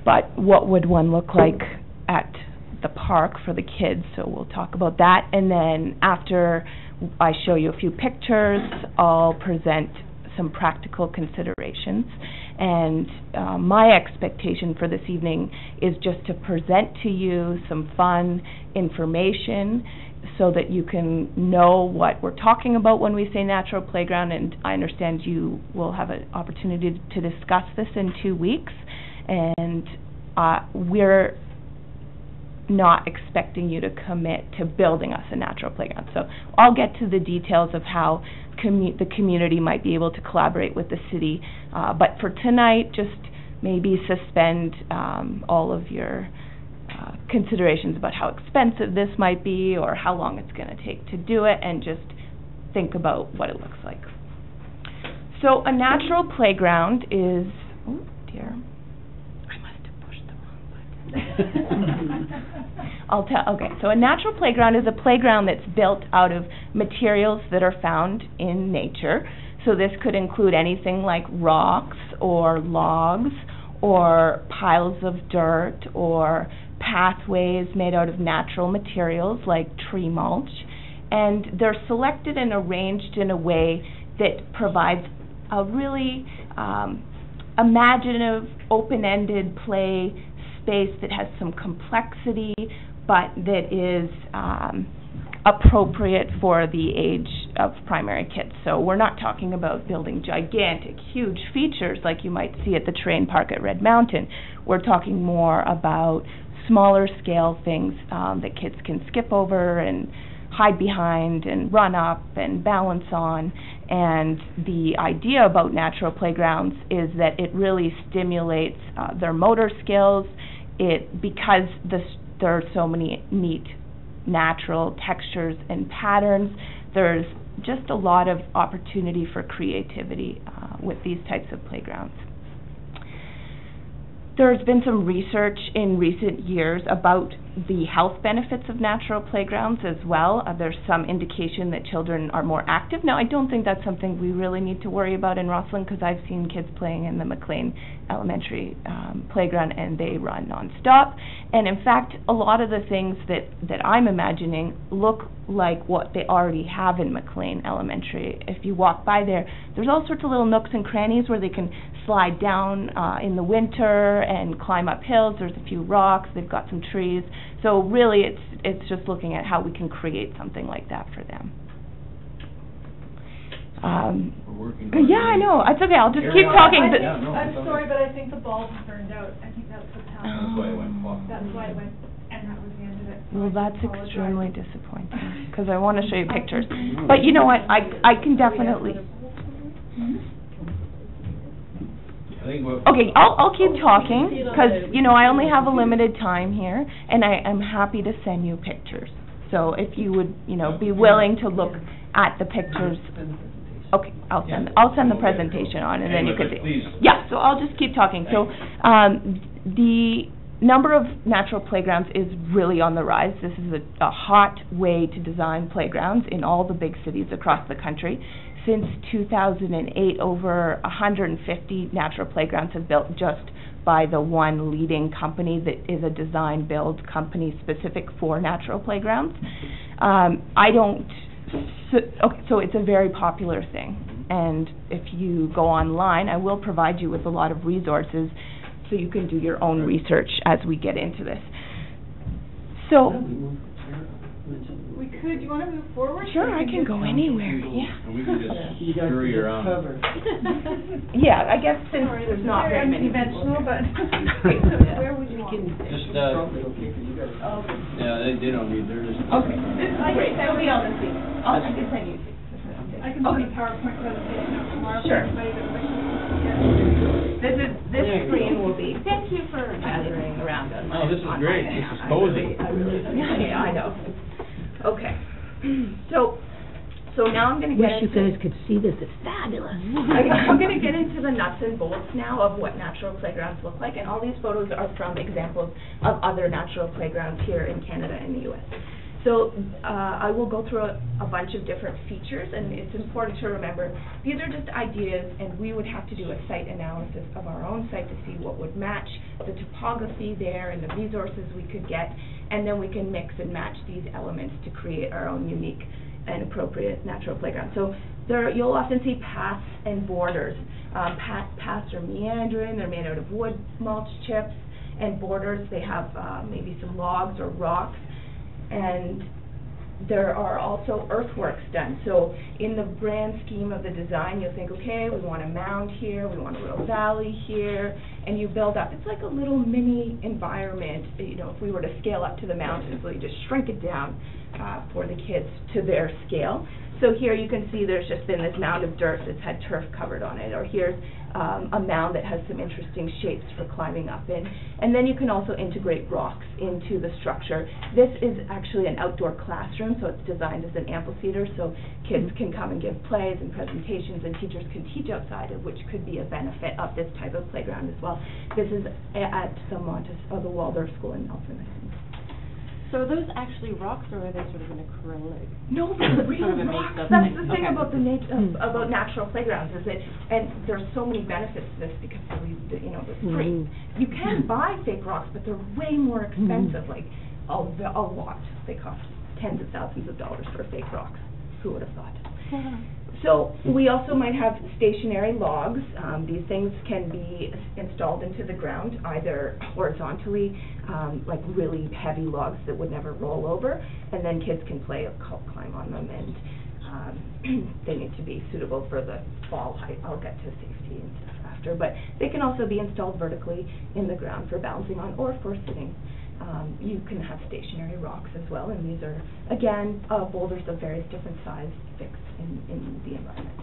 Speaker 9: but what would one look like at the park for the kids? So we'll talk about that, and then after I show you a few pictures, I'll present some practical considerations. And my expectation for this evening is just to present to you some fun information so that you can know what we're talking about when we say natural playground, and I understand you will have an opportunity to discuss this in 2 weeks, and we're not expecting you to commit to building us a natural playground. So I'll get to the details of how the community might be able to collaborate with the city, but for tonight, just maybe suspend all of your considerations about how expensive this might be or how long it's going to take to do it, and just think about what it looks like. So a natural playground is, oh dear, I must have pushed the wrong button. Okay, so a natural playground is a playground that's built out of materials that are found in nature. So this could include anything like rocks or logs or piles of dirt or pathways made out of natural materials like tree mulch. And they're selected and arranged in a way that provides a really imaginative, open-ended play space that has some complexity, but that is appropriate for the age of primary kids. So we're not talking about building gigantic, huge features like you might see at the terrain park at Red Mountain. We're talking more about smaller scale things that kids can skip over and hide behind and run up and balance on. And the idea about natural playgrounds is that it really stimulates their motor skills. Because there are so many neat natural textures and patterns, there's just a lot of opportunity for creativity with these types of playgrounds. There's been some research in recent years about the health benefits of natural playgrounds as well. There's some indication that children are more active. Now, I don't think that's something we really need to worry about in Rosslyn, because I've seen kids playing in the McLean Elementary playground, and they run nonstop. And in fact, a lot of the things that I'm imagining look like what they already have in McLean Elementary. If you walk by there, there's all sorts of little nooks and crannies where they can slide down in the winter and climb up hills. There's a few rocks. They've got some trees. So really, it's just looking at how we can create something like that for them. Yeah, I know. It's okay. I'll just keep talking.
Speaker 7: I'm sorry, but I think the bulb burned out. I think that's what's happening.
Speaker 2: That's why it went off.
Speaker 7: That's why it went, and that was the end of it. So
Speaker 9: Well,
Speaker 7: I
Speaker 9: that's
Speaker 7: apologize.
Speaker 9: extremely disappointing, because I want to show you pictures. But you know what? I can definitely.
Speaker 2: I think what.
Speaker 9: Okay, I'll keep talking, because, you know, I only have a limited time here, and I'm happy to send you pictures. So if you would, you know, be willing to look at the pictures. Okay, I'll send the presentation on, and then you can see.
Speaker 2: Please.
Speaker 9: Yeah, so I'll just keep talking. So, the number of natural playgrounds is really on the rise. This is a hot way to design playgrounds in all the big cities across the country. Since 2008, over 150 natural playgrounds have built just by the one leading company that is a design-build company specific for natural playgrounds. So it's a very popular thing. And if you go online, I will provide you with a lot of resources so you can do your own research as we get into this. So,
Speaker 7: We could, you want to move forward?
Speaker 9: sure, I can go anywhere, yeah.
Speaker 2: And we can just
Speaker 6: You guys
Speaker 2: scurry
Speaker 6: can just
Speaker 2: around.
Speaker 6: cover.
Speaker 9: Yeah, I guess since
Speaker 7: Sorry,
Speaker 9: there's not very many people.
Speaker 7: unconventional, but where would you want?
Speaker 2: Just,
Speaker 6: Probably okay for you guys.
Speaker 2: yeah, they don't need, they're just.
Speaker 9: Okay.
Speaker 7: I
Speaker 9: Great,
Speaker 7: can
Speaker 9: that'll be on the screen. I can send you.
Speaker 7: I can do a PowerPoint presentation out tomorrow for
Speaker 9: Sure.
Speaker 7: everybody that wishes.
Speaker 9: This screen will be, thank you for gathering around us.
Speaker 2: Oh, this is great. This is cozy.
Speaker 9: Yeah, I know. Okay. So now I'm gonna get
Speaker 1: Wish you
Speaker 9: into.
Speaker 1: guys could see this, it's fabulous.
Speaker 9: I'm going to get into the nuts and bolts now of what natural playgrounds look like, and all these photos are from examples of other natural playgrounds here in Canada and the U.S. So I will go through a bunch of different features, and it's important to remember these are just ideas, and we would have to do a site analysis of our own site to see what would match the topography there and the resources we could get, and then we can mix and match these elements to create our own unique and appropriate natural playground. So you'll often see paths and borders. Paths are meandering, they're made out of wood mulch chips, and borders, they have maybe some logs or rocks, and there are also earthworks done. So in the grand scheme of the design, you'll think, okay, we want a mound here, we want a little valley here, and you build up. It's like a little mini environment. You know, if we were to scale up to the mountains, so you just shrink it down for the kids to their scale. So here you can see there's just been this mound of dirt that's had turf covered on it, or here's a mound that has some interesting shapes for climbing up in. And then you can also integrate rocks into the structure. This is actually an outdoor classroom, so it's designed as an amphitheater, so kids can come and give plays and presentations, and teachers can teach outside, which could be a benefit of this type of playground as well. This is at the the Waldorf School in Nelson, I think.
Speaker 8: So are those actually rocks, or are they sort of an acrylic?
Speaker 9: No, they're real
Speaker 8: Sort of a
Speaker 9: rocks.
Speaker 8: mix-up.
Speaker 9: That's the thing
Speaker 8: Okay.
Speaker 9: about about natural playgrounds, is that, and there's so many benefits to this because they're free. You can buy fake rocks, but they're way more expensive, like a lot. They cost tens of thousands of dollars for fake rocks. Who would have thought? So we also might have stationary logs. These things can be installed into the ground, either horizontally, like really heavy logs that would never roll over, and then kids can climb on them, and they need to be suitable for the fall height. I'll get to safety and stuff after, but they can also be installed vertically in the ground for balancing on or for sitting. You can have stationary rocks as well, and these are, again, boulders of various different sizes fixed in the environment.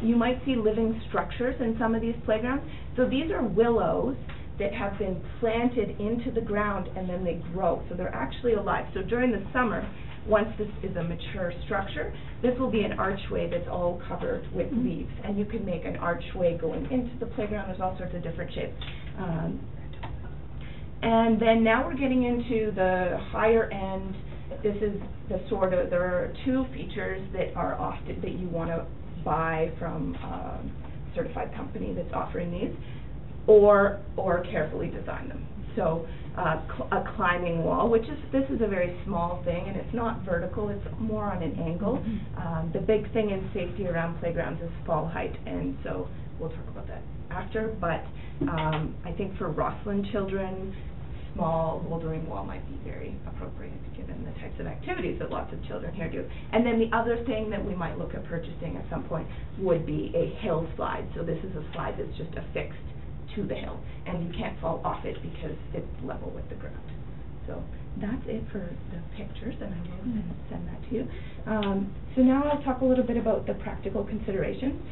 Speaker 9: You might see living structures in some of these playgrounds. So these are willows that have been planted into the ground and then they grow. So they're actually alive. So during the summer, once this is a mature structure, this will be an archway that's all covered with leaves. And you can make an archway going into the playground. There's all sorts of different shapes. And then now we're getting into the higher end. This is the sort of, there are two features that are often, that you want to buy from a certified company that's offering these, or carefully design them. So a climbing wall, which is, this is a very small thing, and it's not vertical, it's more on an angle. The big thing in safety around playgrounds is fall height, and so we'll talk about that after, but I think for Roslyn children, small bouldering wall might be very appropriate given the types of activities that lots of children here do. And then the other thing that we might look at purchasing at some point would be a hill slide. So this is a slide that's just affixed to the hill, and you can't fall off it because it's level with the ground. So that's it for the pictures, and I will send that to you. So now I'll talk a little bit about the practical considerations.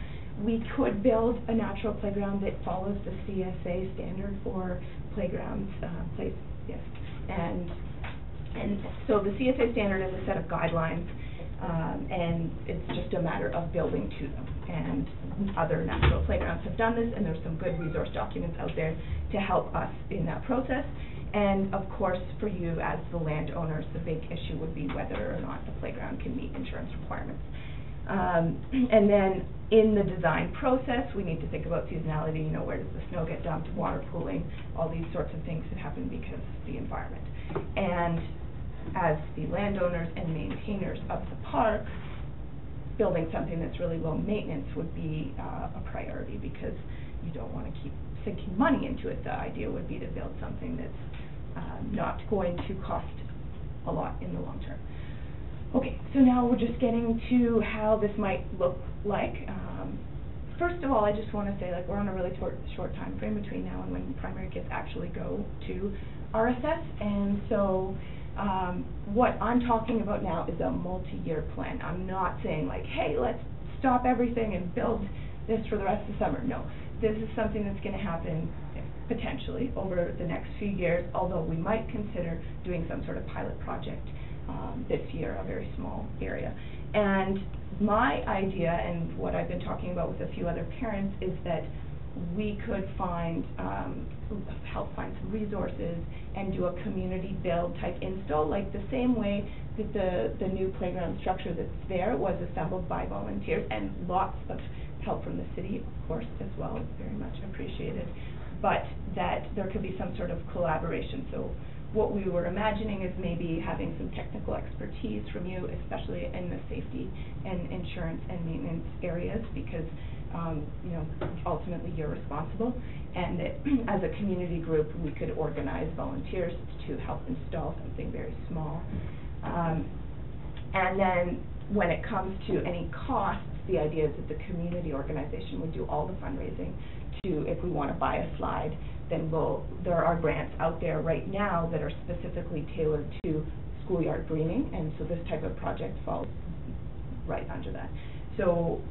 Speaker 9: We could build a natural playground that follows the CSA standard for playgrounds, and so the CSA standard is a set of guidelines, and it's just a matter of building to them. And other natural playgrounds have done this, and there's some good resource documents out there to help us in that process. And of course, for you as the landowners, the big issue would be whether or not the playground can meet insurance requirements. And then in the design process, we need to think about seasonality, you know, where does the snow get dumped, water pooling, all these sorts of things that happen because of the environment. And as the landowners and maintainers of the park, building something that's really low maintenance would be a priority, because you don't want to keep sinking money into it. The idea would be to build something that's not going to cost a lot in the long term. Okay, so now we're just getting to how this might look like. First of all, I just want to say, like, we're on a really short time frame between now and when primary kids actually go to RSS, and so what I'm talking about now is a multi-year plan. I'm not saying, like, hey, let's stop everything and build this for the rest of the summer. No, this is something that's going to happen potentially over the next few years, although we might consider doing some sort of pilot project this year, a very small area. And my idea, and what I've been talking about with a few other parents, is that we could find, help find some resources and do a community build type install, like the same way that the new playground structure that's there was assembled by volunteers, and lots of help from the city, of course, as well, very much appreciated, but that there could be some sort of collaboration. So what we were imagining is maybe having some technical expertise from you, especially in the safety and insurance and maintenance areas, because you know, ultimately you're responsible, and that as a community group we could organize volunteers to help install something very small. And then when it comes to any costs, the idea is that the community organization would do all the fundraising to, if we want to buy a slide, then there are grants out there right now that are specifically tailored to schoolyard greening, and so this type of project falls right under that. So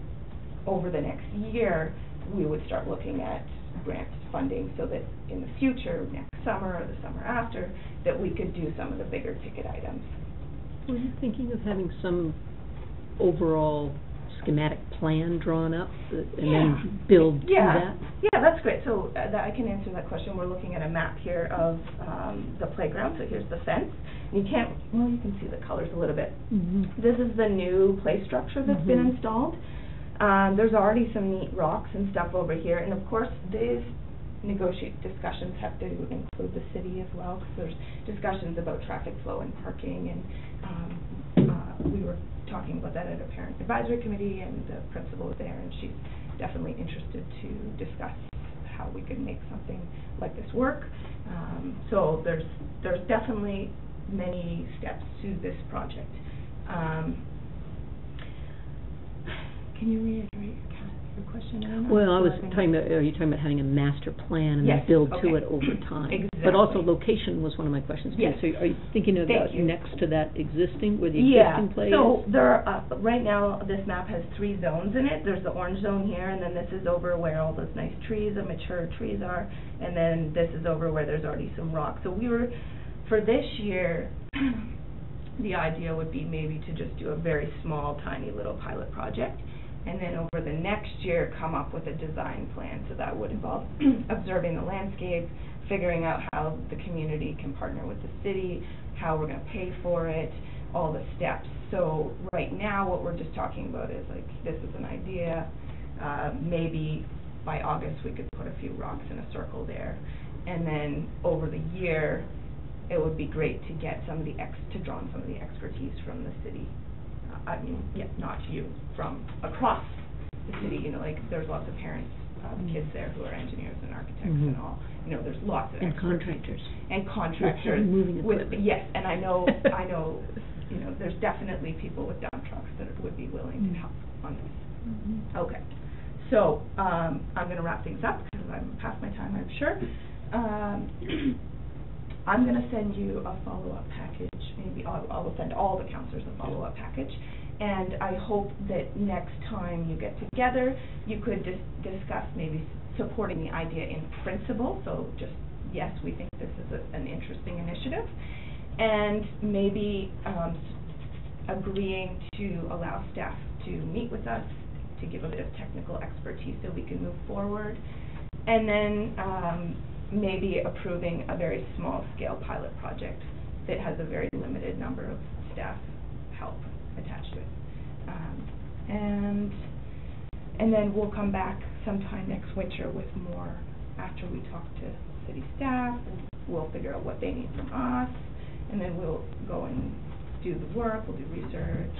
Speaker 9: over the next year, we would start looking at grant funding so that in the future, next summer or the summer after, that we could do some of the bigger ticket items.
Speaker 1: Were you thinking of having some overall schematic plan drawn up and then build to that?
Speaker 9: Yeah, that's great. So that I can answer that question. We're looking at a map here of the playground. So here's the fence. You can't, well, you can see the colors a little bit. This is the new play structure that's been installed. There's already some neat rocks and stuff over here, and of course these discussions have to include the city as well, because there's discussions about traffic flow and parking, and we were talking about that at a parent advisory committee, and the principal was there, and she's definitely interested to discuss how we could make something like this work. So there's definitely many steps to this project. Can you reiterate your comment? your question, Anna?
Speaker 1: Well, I was
Speaker 9: So
Speaker 1: talking about, are you talking about having a master plan and then
Speaker 9: Yes,
Speaker 1: build to
Speaker 9: okay.
Speaker 1: it over time? But also
Speaker 9: Exactly.
Speaker 1: location was one of my questions too.
Speaker 9: Yes.
Speaker 1: So are you thinking about
Speaker 9: Thank you.
Speaker 1: next to that existing, where the
Speaker 9: Yeah,
Speaker 1: existing play is?
Speaker 9: so there are, right now, this map has 3 zones in it. There's the orange zone here, and then this is over where all those nice trees, the mature trees are, and then this is over where there's already some rock. So we were, for this year, the idea would be maybe to just do a very small, tiny little pilot project, and then over the next year, come up with a design plan. So that would involve observing the landscape, figuring out how the community can partner with the city, how we're gonna pay for it, all the steps. So right now, what we're just talking about is like, this is an idea, maybe by August, we could put a few rocks in a circle there. And then over the year, it would be great to get some of the to draw on some of the expertise from the city. I mean, not you, from across the city, you know, like, there's lots of parents, kids there who are engineers and architects and all, you know, there's lots of
Speaker 1: And
Speaker 9: expertise.
Speaker 1: contractors.
Speaker 9: And
Speaker 1: With
Speaker 9: contractors.
Speaker 1: heavy moving equipment.
Speaker 9: Yes, and I know, you know, there's definitely people with dump trucks that would be willing to help on this. Okay, so, I'm gonna wrap things up, because I'm past my time, I'm sure. I'm gonna send you a follow-up package, maybe I will send all the counselors a follow-up package. And I hope that next time you get together, you could discuss maybe supporting the idea in principle, so just, yes, we think this is an interesting initiative, and maybe agreeing to allow staff to meet with us, to give a bit of technical expertise so we can move forward, and then maybe approving a very small-scale pilot project that has a very limited number of staff help attached to it. And then we'll come back sometime next winter with more, after we talk to city staff, we'll figure out what they need from us, and then we'll go and do the work, we'll do research,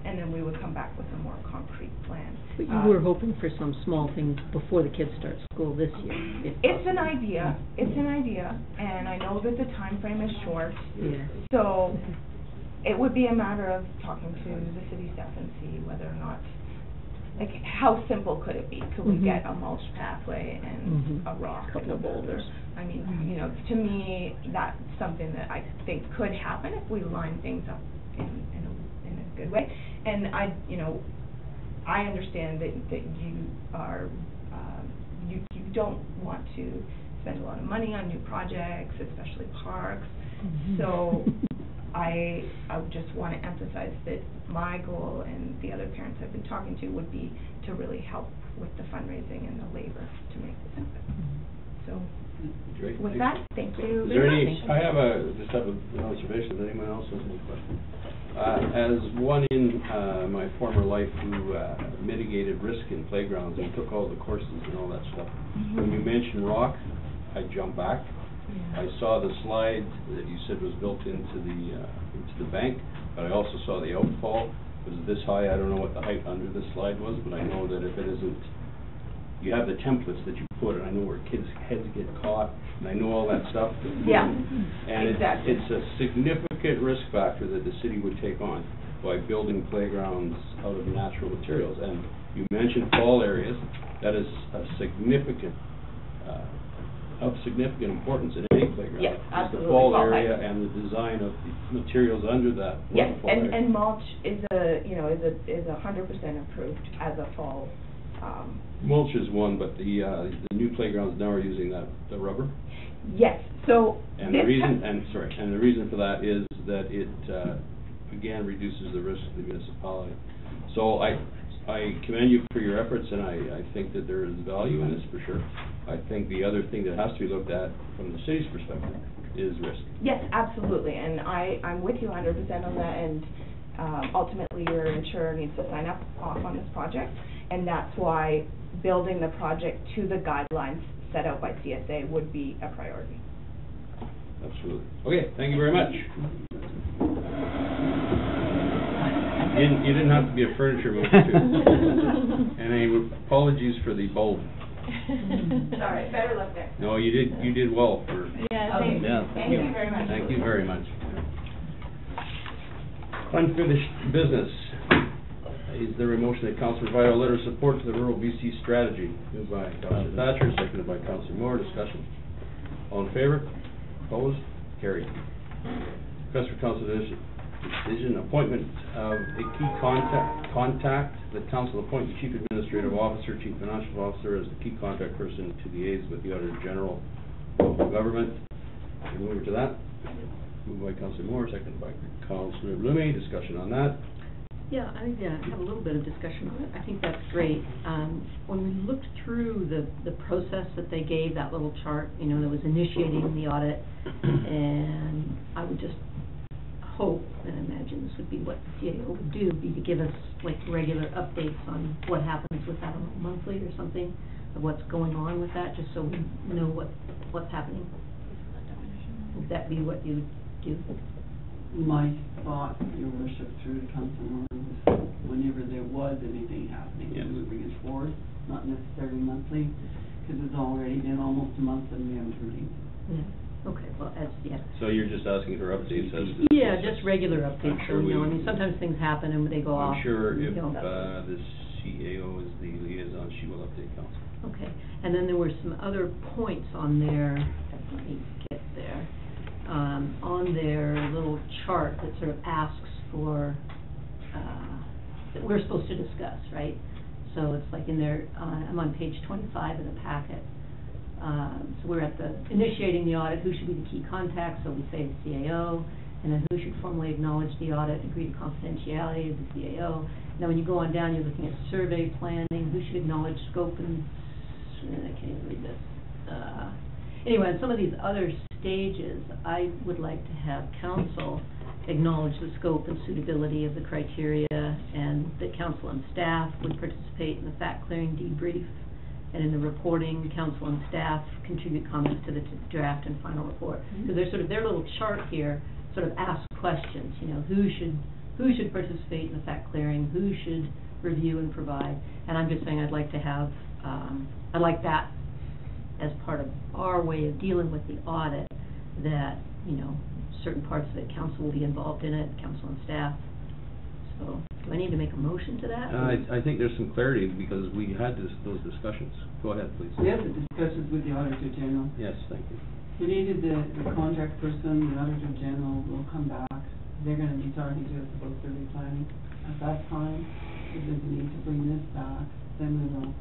Speaker 9: and then we would come back with a more concrete plan.
Speaker 1: But you were hoping for some small things before the kids start school this year, if
Speaker 9: It's an
Speaker 1: possible.
Speaker 9: idea, and I know that the time frame is short,
Speaker 1: Yeah.
Speaker 9: so it would be a matter of talking to the city staff and see whether or not, like, how simple could it be? Could we get a mulch pathway and a rock and a boulder? I mean, you know, to me, that's something that I think could happen if we line things up in a good way. And I understand that you are, you don't want to spend a lot of money on new projects, especially parks. So I just want to emphasize that my goal and the other parents I've been talking to would be to really help with the fundraising and the labor to make this happen. So
Speaker 2: Great.
Speaker 9: with that, thank you
Speaker 2: Is there
Speaker 9: very
Speaker 2: any,
Speaker 9: much.
Speaker 2: I have an observation, does anyone else have any questions? As one in my former life who mitigated risk in playgrounds and took all the courses and all that stuff, when you mentioned rock, I jumped back. I saw the slide that you said was built into the bank, but I also saw the outfall was this high. I don't know what the height under the slide was, but I know that if it isn't, you have the templates that you put, and I know where kids' heads get caught, and I know all that stuff.
Speaker 9: Yeah,
Speaker 2: And
Speaker 9: exactly.
Speaker 2: it's a significant risk factor that the city would take on by building playgrounds out of natural materials. And you mentioned fall areas. That is a significant, of significant importance in any playground.
Speaker 9: Yes,
Speaker 2: is
Speaker 9: absolutely.
Speaker 2: the fall
Speaker 9: Fall
Speaker 2: area
Speaker 9: height.
Speaker 2: and the design of the materials under that.
Speaker 9: Yes,
Speaker 2: fall area.
Speaker 9: and mulch is 100% approved as a fall.
Speaker 2: Mulch is one, but the new playgrounds now are using the rubber.
Speaker 9: Yes, so
Speaker 2: And
Speaker 9: this
Speaker 2: the reason for that is that it again reduces the risk to the municipality. So I commend you for your efforts, and I think that there is value in this for sure. I think the other thing that has to be looked at from the city's perspective is risk.
Speaker 9: Yes, absolutely, and I'm with you 100% on that, and ultimately your insurer needs to sign off on this project, and that's why building the project to the guidelines set out by CSA would be a priority.
Speaker 2: Absolutely. Okay, thank you very much. You didn't have to be a furniture mover too. And apologies for the bulb.
Speaker 9: Sorry, better luck next time.
Speaker 2: No, you did well for.
Speaker 8: Yeah,
Speaker 9: Okay,
Speaker 8: thank you.
Speaker 9: thank you very much.
Speaker 2: Thank you very much. Unfinished business. Is there a motion that council provide a letter of support to the rural BC strategy? Moved by Councilor Thatcher, seconded by Councilor Moore. Discussion. All in favor? Opposed? Carried. Request for council decision, appointment of a key contact. The council appoint the chief administrative officer, chief financial officer as the key contact person to liaise with the Auditor General of local government. Can we move over to that? Moved by Councilor Moore, seconded by Councilor Blume. Discussion on that.
Speaker 1: Yeah, I have a little bit of discussion on it. I think that's great. When we looked through the process that they gave, that little chart, you know, that was initiating the audit, and I would just hope and imagine this would be what the CAO would do, be to give us like regular updates on what happens with that monthly or something, of what's going on with that, just so we know what's happening. Would that be what you would do?
Speaker 6: My thought, your worship, through the council, was whenever there was anything happening,
Speaker 2: Yes.
Speaker 6: moving it forward, not necessarily monthly, because it's already been almost a month and we haven't heard anything.
Speaker 1: Yeah, okay, well, yeah.
Speaker 2: So you're just asking for updates as to...
Speaker 1: Yeah, just regular updates,
Speaker 2: sure
Speaker 1: so, you know, I
Speaker 2: we-
Speaker 1: mean, sometimes things happen and they go off.
Speaker 2: I'm sure
Speaker 1: you
Speaker 2: if
Speaker 1: know,
Speaker 2: the CAO is the liaison, she will update council.
Speaker 1: Okay, and then there were some other points on there, let me get there, on their little chart that sort of asks for, that we're supposed to discuss, right? So it's like in there, I'm on page 25 of the packet. So we're at the initiating the audit, who should be the key contact, so we say the CAO, and then who should formally acknowledge the audit, agree to confidentiality of the CAO. Now when you go on down, you're looking at survey planning, who should acknowledge scope and, I can't even read this. Anyway, on some of these other stages, I would like to have council acknowledge the scope and suitability of the criteria, and that council and staff would participate in the fact-clearing debrief, and in the reporting, council and staff contribute comments to the draft and final report. So there's sort of their little chart here, sort of asks questions, you know, who should participate in the fact-clearing, who should review and provide, and I'm just saying I'd like to have, I'd like that as part of our way of dealing with the audit, that, you know, certain parts of it, council will be involved in it, council and staff. So, do I need to make a motion to that?
Speaker 2: I think there's some clarity because we had those discussions. Go ahead, please.
Speaker 6: We had the discussions with the Auditor General.
Speaker 2: Yes, thank you.
Speaker 6: We needed the contact person, the Auditor General will come back. They're gonna be talking to us about survey planning at that time. If there's a need to bring this back, then we will.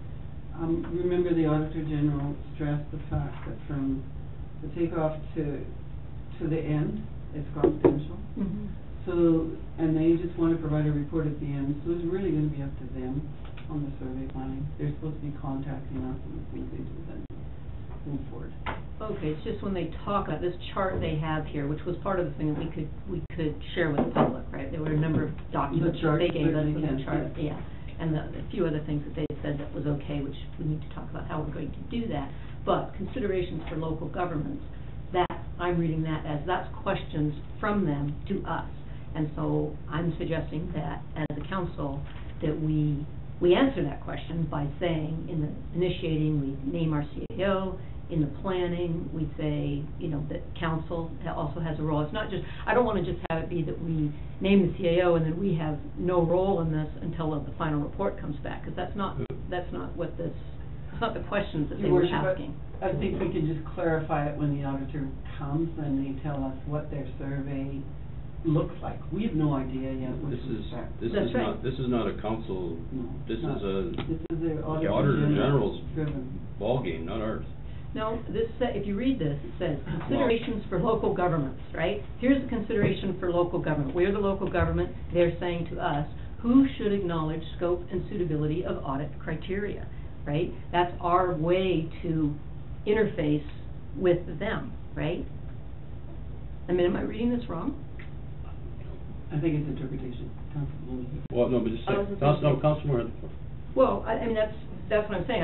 Speaker 6: Remember the Auditor General stressed the fact that from the takeoff to the end, it's confidential.
Speaker 1: Mm-hmm.
Speaker 6: So, and they just want to provide a report at the end, so it's really gonna be up to them on the survey planning. They're supposed to be contacting us and the things they do, then move forward.
Speaker 1: Okay, it's just when they talk about this chart they have here, which was part of the thing that we could share with the public, right? There were a number of documents that
Speaker 6: chart
Speaker 1: they gave us
Speaker 6: certainly
Speaker 1: with the
Speaker 6: can,
Speaker 1: chart,
Speaker 6: yeah.
Speaker 1: yeah. And a few other things that they said that was okay, which we need to talk about how we're going to do that. But considerations for local governments, that, I'm reading that as, that's questions from them to us. And so I'm suggesting that as a council, that we answer that question by saying, in the initiating, we name our CAO. In the planning, we say, you know, that council also has a role. It's not just, I don't want to just have it be that we name the CAO and then we have no role in this until the final report comes back, because that's not what this, it's not the questions that they
Speaker 6: Your
Speaker 1: were
Speaker 6: worship,
Speaker 1: asking.
Speaker 6: I think we can just clarify it when the auditor comes and they tell us what their survey looks like. We have no idea yet what to expect.
Speaker 1: That's
Speaker 2: This is not a council,
Speaker 6: No,
Speaker 2: this
Speaker 6: not.
Speaker 2: is a,
Speaker 6: This is the
Speaker 2: the
Speaker 6: Auditor
Speaker 2: Auditor General's
Speaker 6: driven.
Speaker 2: ballgame, not ours.
Speaker 1: No, this, if you read this, it says considerations for local governments, right? Here's the consideration for local government. We're the local government. They're saying to us, who should acknowledge scope and suitability of audit criteria, right? That's our way to interface with them, right? I mean, am I reading this wrong?
Speaker 6: I think it's interpretation. Council.
Speaker 2: Well, no, but just, Council Moore had the floor.
Speaker 1: Well, I mean, that's what I'm saying.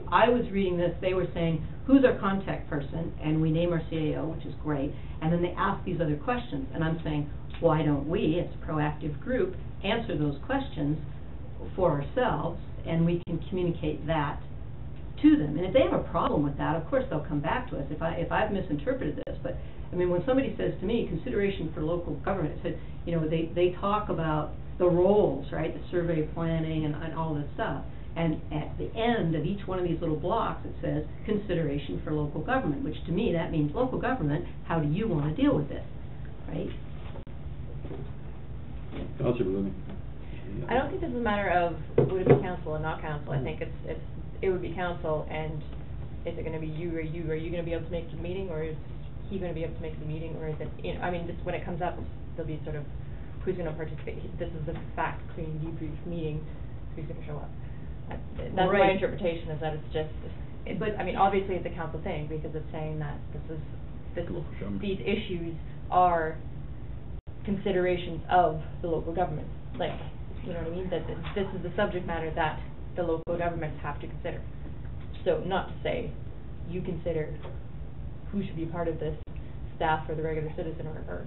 Speaker 1: I was reading this, they were saying, who's our contact person? And we name our CAO, which is great. And then they ask these other questions. And I'm saying, why don't we, as a proactive group, answer those questions for ourselves, and we can communicate that to them. And if they have a problem with that, of course, they'll come back to us if I've misinterpreted this. But, I mean, when somebody says to me, consideration for local government, it said, you know, they talk about the roles, right, the survey planning and all this stuff. And at the end of each one of these little blocks, it says consideration for local government, which to me, that means local government, how do you want to deal with this, right?
Speaker 2: Councillor Blooming.
Speaker 8: I don't think this is a matter of would it be council or not council. I think it would be council, and is it going to be you? Are you going to be able to make the meeting, or is he going to be able to make the meeting, or is it? You know, I mean, just when it comes up, there'll be sort of who's going to participate. This is the fact clean debrief meeting. Who's going to show up? That's my interpretation. Is that it's just. But I mean, obviously, it's a council thing because it's saying that these issues are considerations of the local government. Like, you know what I mean? That this is the subject matter that the local governments have to consider. So not to say you consider who should be part of this, staff or the regular citizen or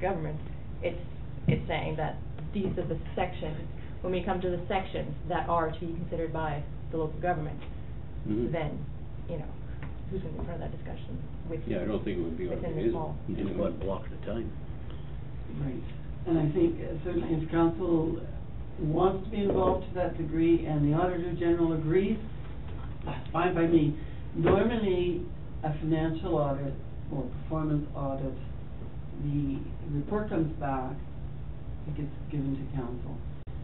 Speaker 8: government. It's saying that these are the sections, when we come to the sections that are to be considered by the local government, then, you know, who's going to be part of that discussion with
Speaker 2: Yeah, I don't think it would be
Speaker 8: within this hall.
Speaker 4: Just one block at a time.
Speaker 6: Right, and I think certainly if council wants to be involved to that degree and the Auditor General agrees, that's fine by me. Normally, a financial audit or performance audit, the report comes back, it gets given to council.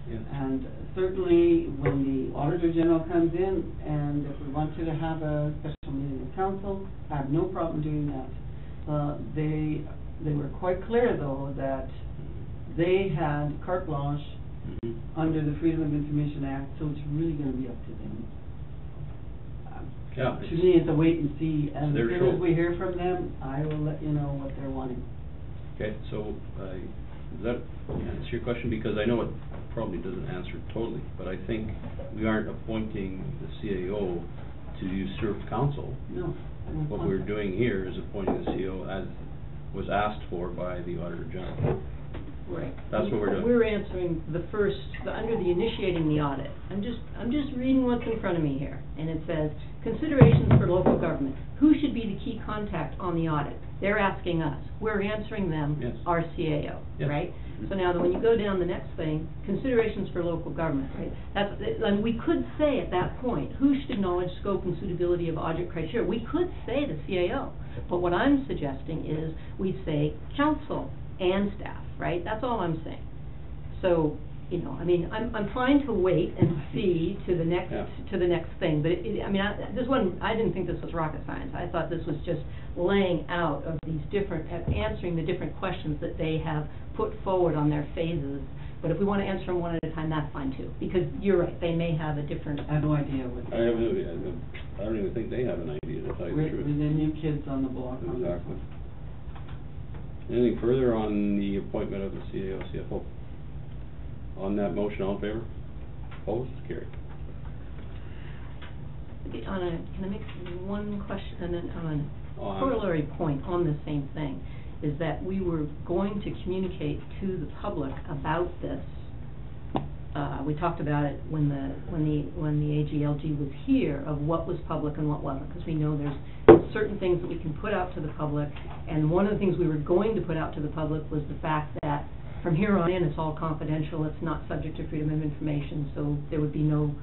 Speaker 2: Yes.
Speaker 6: And certainly when the Auditor General comes in and if we want you to have a special meeting with council, I have no problem doing that. They were quite clear though that they had carte blanche under the Freedom of Information Act, so it's really going to be up to them.
Speaker 2: Yeah,
Speaker 6: To me, it's a wait and see, and as
Speaker 2: their
Speaker 6: soon as
Speaker 2: show.
Speaker 6: we hear from them, I will let you know what they're wanting.
Speaker 2: Okay, so, does that answer your question? Because I know it probably doesn't answer totally, but I think we aren't appointing the CAO to usurp council.
Speaker 6: No.
Speaker 2: What we're doing here is appointing the CAO as was asked for by the Auditor General.
Speaker 1: Right.
Speaker 2: That's what we're doing.
Speaker 1: We're answering under the initiating the audit. I'm just reading what's in front of me here, and it says, considerations for local government. Who should be the key contact on the audit? They're asking us. We're answering them,
Speaker 2: Yes.
Speaker 1: our CAO,
Speaker 2: Yes.
Speaker 1: right? So now, when you go down the next thing, considerations for local government, right? And we could say at that point, who should acknowledge scope and suitability of audit criteria? We could say the CAO, but what I'm suggesting is we say council and staff, right? That's all I'm saying. So, you know, I mean, I'm trying to wait and see to the next thing, but I didn't think this was rocket science. I thought this was just laying out of these answering the different questions that they have put forward on their phases. But if we want to answer them one at a time, that's fine too, because you're right, they may have a different.
Speaker 6: I have no idea what.
Speaker 2: I don't even think they have an idea, to tell you the truth.
Speaker 6: With the new kids on the block.
Speaker 2: Exactly. Anything further on the appointment of the CAO, CFO? On that motion, all in favor? Opposed? Carried.
Speaker 1: Can I make one question, and then on a corollary point on the same thing, is that we were going to communicate to the public about this. We talked about it when the AGLG was here, of what was public and what wasn't, because we know there's certain things that we can put out to the public, and one of the things we were going to put out to the public was the fact that from here on in, it's all confidential, it's not subject to freedom of information, so there would be no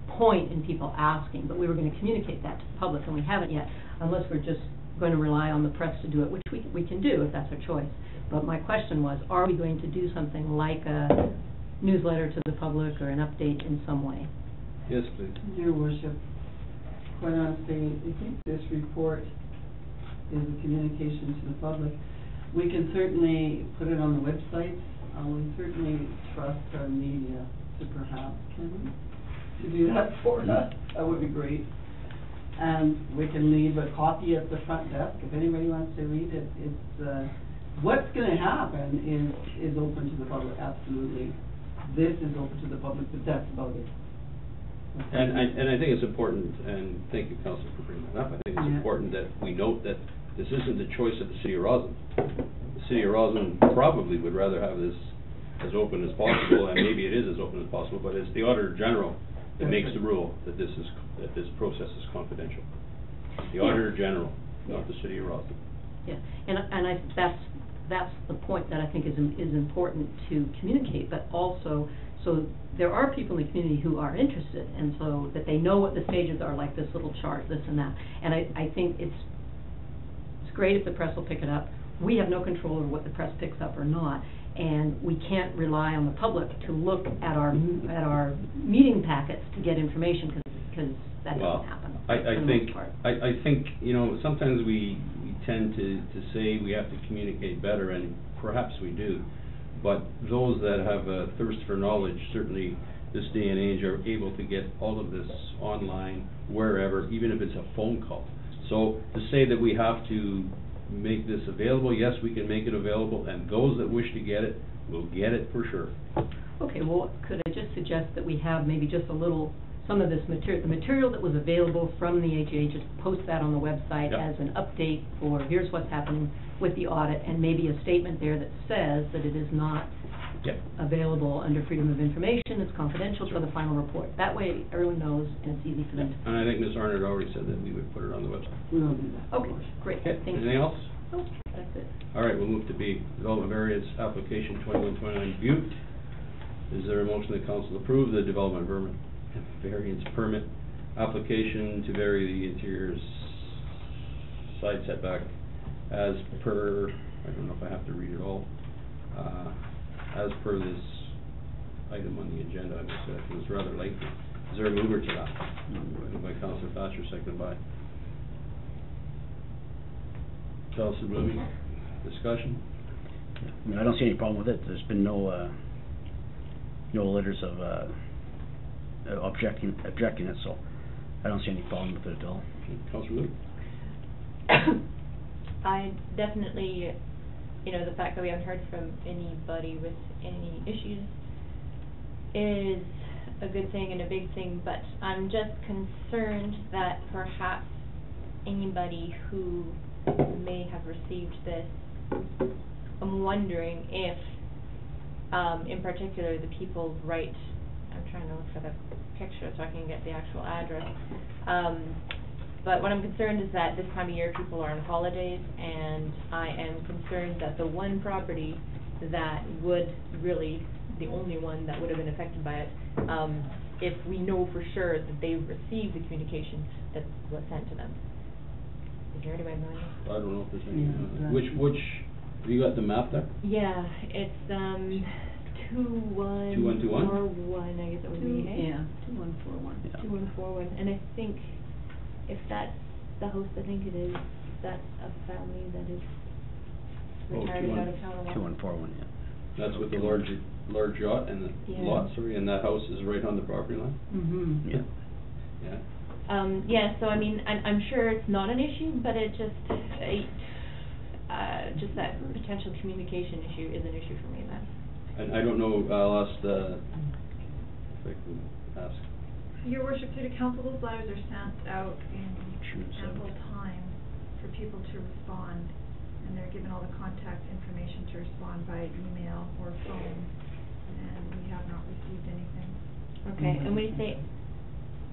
Speaker 1: point in people asking, but we were going to communicate that to the public, and we haven't yet, unless we're just going to rely on the press to do it, which we can do if that's our choice. But my question was, are we going to do something like a newsletter to the public or an update in some way?
Speaker 2: Yes, please.
Speaker 6: Your Worship, quite honestly, I think this report is a communication to the public. We can certainly put it on the website. We certainly trust our media to perhaps, to do that for us. That would be great. And we can leave a copy at the front desk if anybody wants to read it. It's what's going to happen is open to the public, absolutely. This is open to the public, but that's about it.
Speaker 2: And I think it's important, and thank you, Councillor, for bringing that up. I think it's important that we note that this isn't the choice of the City of Roslyn. The City of Roslyn probably would rather have this as open as possible, and maybe it is as open as possible, but it's the Auditor General that makes the rule that this is that this process is confidential. The Auditor General, not the City of Roslyn.
Speaker 1: Yeah, and that's the point that I think is important to communicate, but also, so there are people in the community who are interested, and so that they know what the stages are, like this little chart, this and that. And I think it's great if the press will pick it up. We have no control over what the press picks up or not, and we can't rely on the public to look at our meeting packets to get information, because that doesn't happen for the most part.
Speaker 2: I think, you know, sometimes we tend to say we have to communicate better, and perhaps we do, but those that have a thirst for knowledge, certainly this day and age, are able to get all of this online, wherever, even if it's a phone call. So to say that we have to make this available, yes, we can make it available, and those that wish to get it will get it for sure.
Speaker 1: Okay, well, could I just suggest that we have maybe just a little, some of this material, the material that was available from the AGA, just post that on the website as an update for here's what's happening with the audit, and maybe a statement there that says that it is not available under Freedom of Information, it's confidential for the final report. That way, everyone knows, and it's easy for them to.
Speaker 2: And I think Ms. Arnott already said that we would put it on the website.
Speaker 6: We'll do that.
Speaker 1: Okay, great,
Speaker 2: Okay,
Speaker 1: thank you.
Speaker 2: anything else?
Speaker 1: No, that's it.
Speaker 2: All right, we'll move to B, Development Variance Application 2129 Butte. Is there a motion that council approve the Development Variance Permit application to vary the interior side setback as per, I don't know if I have to read it all, as per this item on the agenda? I must say, it was rather lengthy. Is there a mover to that? Moved by Councilor Thatcher, seconded by Councilor Blooming. Discussion?
Speaker 4: I mean, I don't see any problem with it. There's been no letters of objecting it, so I don't see any problem with it at all.
Speaker 2: Councilor Blooming?
Speaker 8: I definitely, you know, the fact that we haven't heard from anybody with any issues is a good thing and a big thing, but I'm just concerned that perhaps anybody who may have received this, I'm wondering if, in particular, the people right, I'm trying to look for the picture so I can get the actual address, but what I'm concerned is that this time of year people are on holidays, and I am concerned that the one property that would really, the only one that would have been affected by it, if we know for sure that they've received the communication that was sent to them. Is there anybody knowing?
Speaker 2: I don't know if there's any, which, have you got the map there?
Speaker 8: Yeah, it's, 2141, I guess it would be, eh?
Speaker 1: Yeah, 2141.
Speaker 4: Yeah.
Speaker 8: 2141, and I think if that's the host, I think it is, that's a family that is retired out of town a lot.
Speaker 4: 2141, yeah.
Speaker 2: That's with the large yacht and the lot, sorry, and that house is right on the property line?
Speaker 1: Mm-hmm.
Speaker 4: Yeah.
Speaker 2: Yeah.
Speaker 8: Yeah, so I mean, I'm sure it's not an issue, but it just that potential communication issue is an issue for me then.
Speaker 2: And I don't know, I'll ask if I can ask.
Speaker 7: Your worship, through the council, those letters are sent out in ample time for people to respond, and they're given all the contact information to respond by email or phone, and we have not received anything.
Speaker 8: Okay, and when you say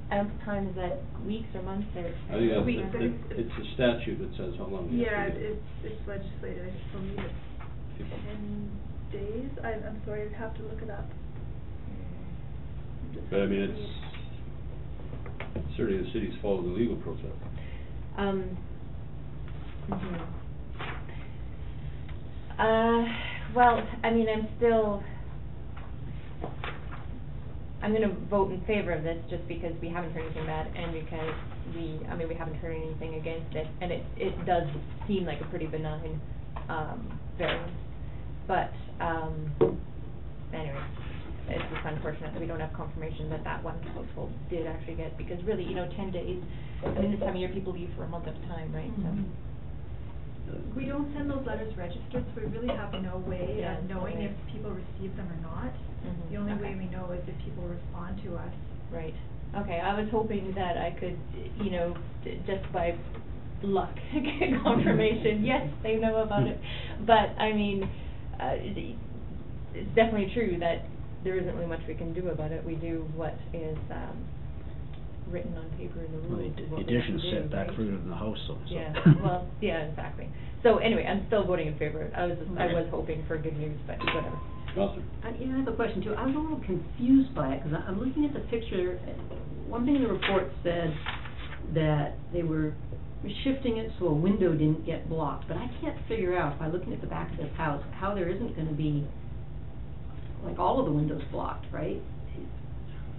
Speaker 8: ample time, is that weeks or months or?
Speaker 2: I think
Speaker 7: Weeks.
Speaker 2: it's a statute that says how long you have
Speaker 7: Yeah,
Speaker 2: to do it.
Speaker 7: it's legislated, I believe it's 10 days, I'm sorry, I'd have to look it up.
Speaker 2: But I mean, it's certainly the city's followed the legal process.
Speaker 8: Well, I mean, I'm gonna vote in favor of this just because we haven't heard anything bad, and because we haven't heard anything against it, and it does seem like a pretty benign, variance. But, anyway, it's just unfortunate that we don't have confirmation that that one household did actually get, because really, 10 days, I mean, this time of year, people leave for a month at a time, right, so.
Speaker 7: We don't send those letters registered, so we really have no way of knowing if people receive them or not.
Speaker 8: Mhm.
Speaker 7: The only way we know is if people respond to us.
Speaker 8: Right, okay, I was hoping that I could, just by luck, get confirmation, yes, they know about it. But, I mean, it's definitely true that there isn't really much we can do about it. We do what is, written on paper in the
Speaker 4: Well,
Speaker 8: rules
Speaker 4: the
Speaker 8: of what we have
Speaker 4: addition's
Speaker 8: to do,
Speaker 4: set back
Speaker 8: right?
Speaker 4: further than the house, so.
Speaker 8: Yeah, well, yeah, exactly. So anyway, I'm still voting in favor. I was hoping for good news, but whatever.
Speaker 2: Counselor?
Speaker 1: Yeah, I have a question too. I was a little confused by it, because I'm looking at the picture. One thing in the report said that they were shifting it so a window didn't get blocked, but I can't figure out, by looking at the back of this house, how there isn't gonna be, like, all of the windows blocked, right?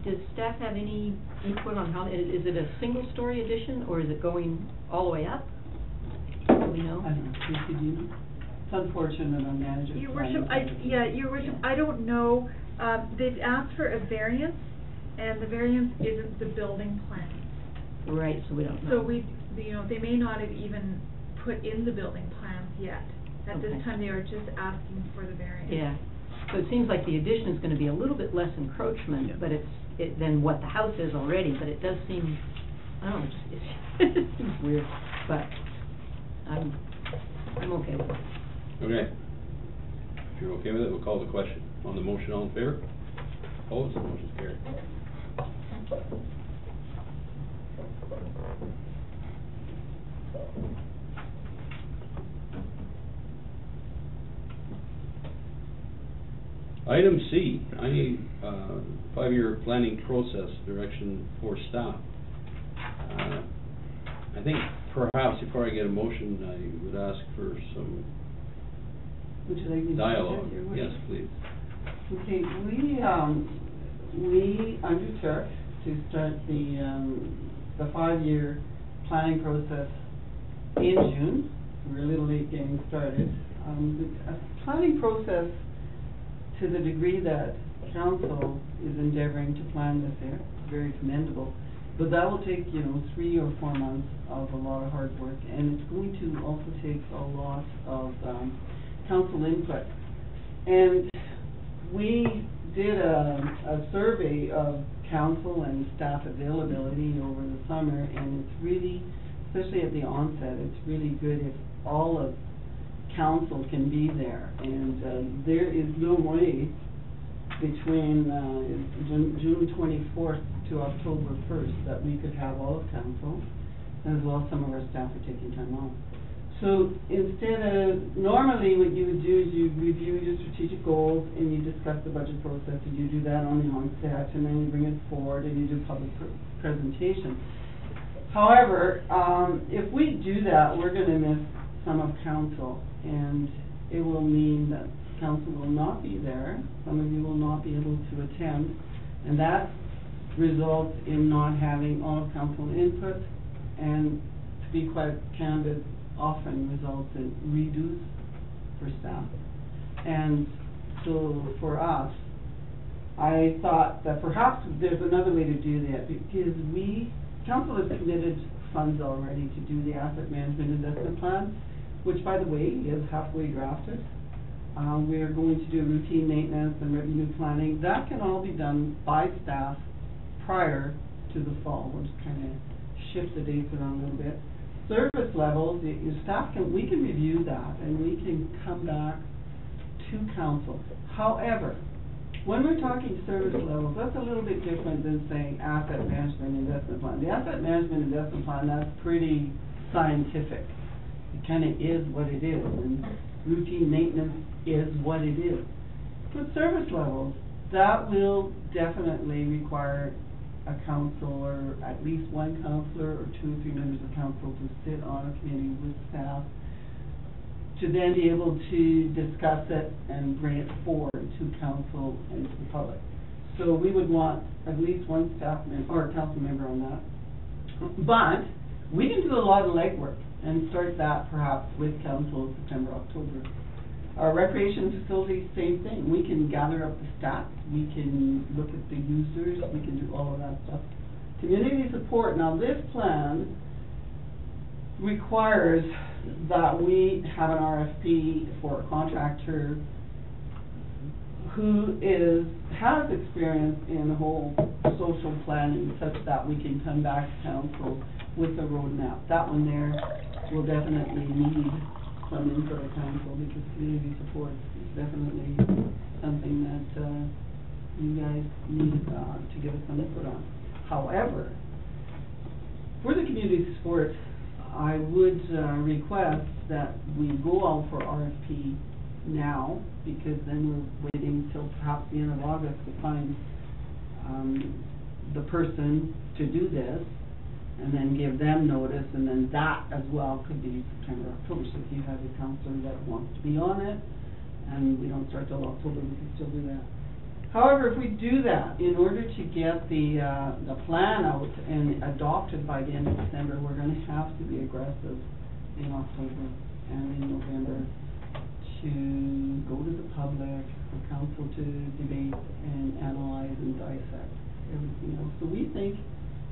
Speaker 1: Does staff have any input on how, is it a single-story addition, or is it going all the way up? Do we know?
Speaker 6: I don't know, Tracy, do you know? It's unfortunate on manager's
Speaker 7: Your
Speaker 6: planning.
Speaker 7: Worship, Your Worship, I don't know, they've asked for a variance, and the variance isn't the building plan.
Speaker 1: Right, so we don't know.
Speaker 7: So they may not have even put in the building plans yet. At this
Speaker 1: Okay.
Speaker 7: time, they are just asking for the variance.
Speaker 1: Yeah, so it seems like the addition is gonna be a little bit less encroachment,
Speaker 4: Yeah.
Speaker 1: but than what the house is already, but it does seem, I don't know, it just seems weird, but I'm okay with it.
Speaker 2: Okay. If you're okay with it, we'll call the question. On the motion, all in favor? Opposed? Motion's carried. Item C, I need, 5-year planning process direction for staff. I think perhaps before I get a motion, I would ask for some
Speaker 6: Would you like me to?
Speaker 2: dialogue.
Speaker 6: Your
Speaker 2: Yes,
Speaker 6: Worship?
Speaker 2: please.
Speaker 6: Okay, we undertook to start the 5-year planning process in June. We're a little late getting started. A planning process, to the degree that council is endeavoring to plan this year, is very commendable. But that will take, 3 or 4 months of a lot of hard work, and it's going to also take a lot of council input. And we did a survey of council and staff availability over the summer, and it's really, especially at the onset, it's really good if all of council can be there. And there is no way between June 24th to October 1st that we could have all of council, and as well some of our staff are taking time off. So instead of, normally what you would do is you review your strategic goals and you discuss the budget process, and you do that on the onset, and then you bring it forward and you do public presentation. However, if we do that, we're gonna miss some of council, and it will mean that council will not be there, some of you will not be able to attend, and that results in not having all of council input, and to be quite candid, often results in redos for staff. And so for us, I thought that perhaps there's another way to do that, because council has committed funds already to do the asset management investment plan, which, by the way, is halfway drafted. We are going to do routine maintenance and revenue planning. That can all be done by staff prior to the fall. We'll just kind of shift the dates around a little bit. Service levels, your staff we can review that, and we can come back to council. However, when we're talking service levels, that's a little bit different than saying asset management investment plan. The asset management investment plan, that's pretty scientific. It kind of is what it is, and routine maintenance is what it is. With service levels, that will definitely require a council, or at least one councillor or 2 or 3 members of council to sit on a committee with staff to then be able to discuss it and bring it forward to council and to the public. So we would want at least one staff member or council member on that. But we can do a lot of legwork and start that perhaps with council September, October. Our recreation facilities, same thing. We can gather up the stats, we can look at the users, we can do all of that stuff. Community support, now this plan requires that we have an RFP for a contractor who has experience in the whole social planning, such that we can come back to council with a roadmap. That one there will definitely need some input of council, because community support is definitely something that you guys need to give us some input on. However, For the community support, I would request that we go out for RFP now, because then we're waiting till perhaps the end of August to find the person to do this, and then give them notice, and then that as well could be September, October. So if you have a counselor that wants to be on it, and we don't start till October, we can still do that. However, if we do that, in order to get the plan out and adopted by the end of December, we're gonna have to be aggressive in October and in November to go to the public, for council to debate and analyze and dissect everything else. So we think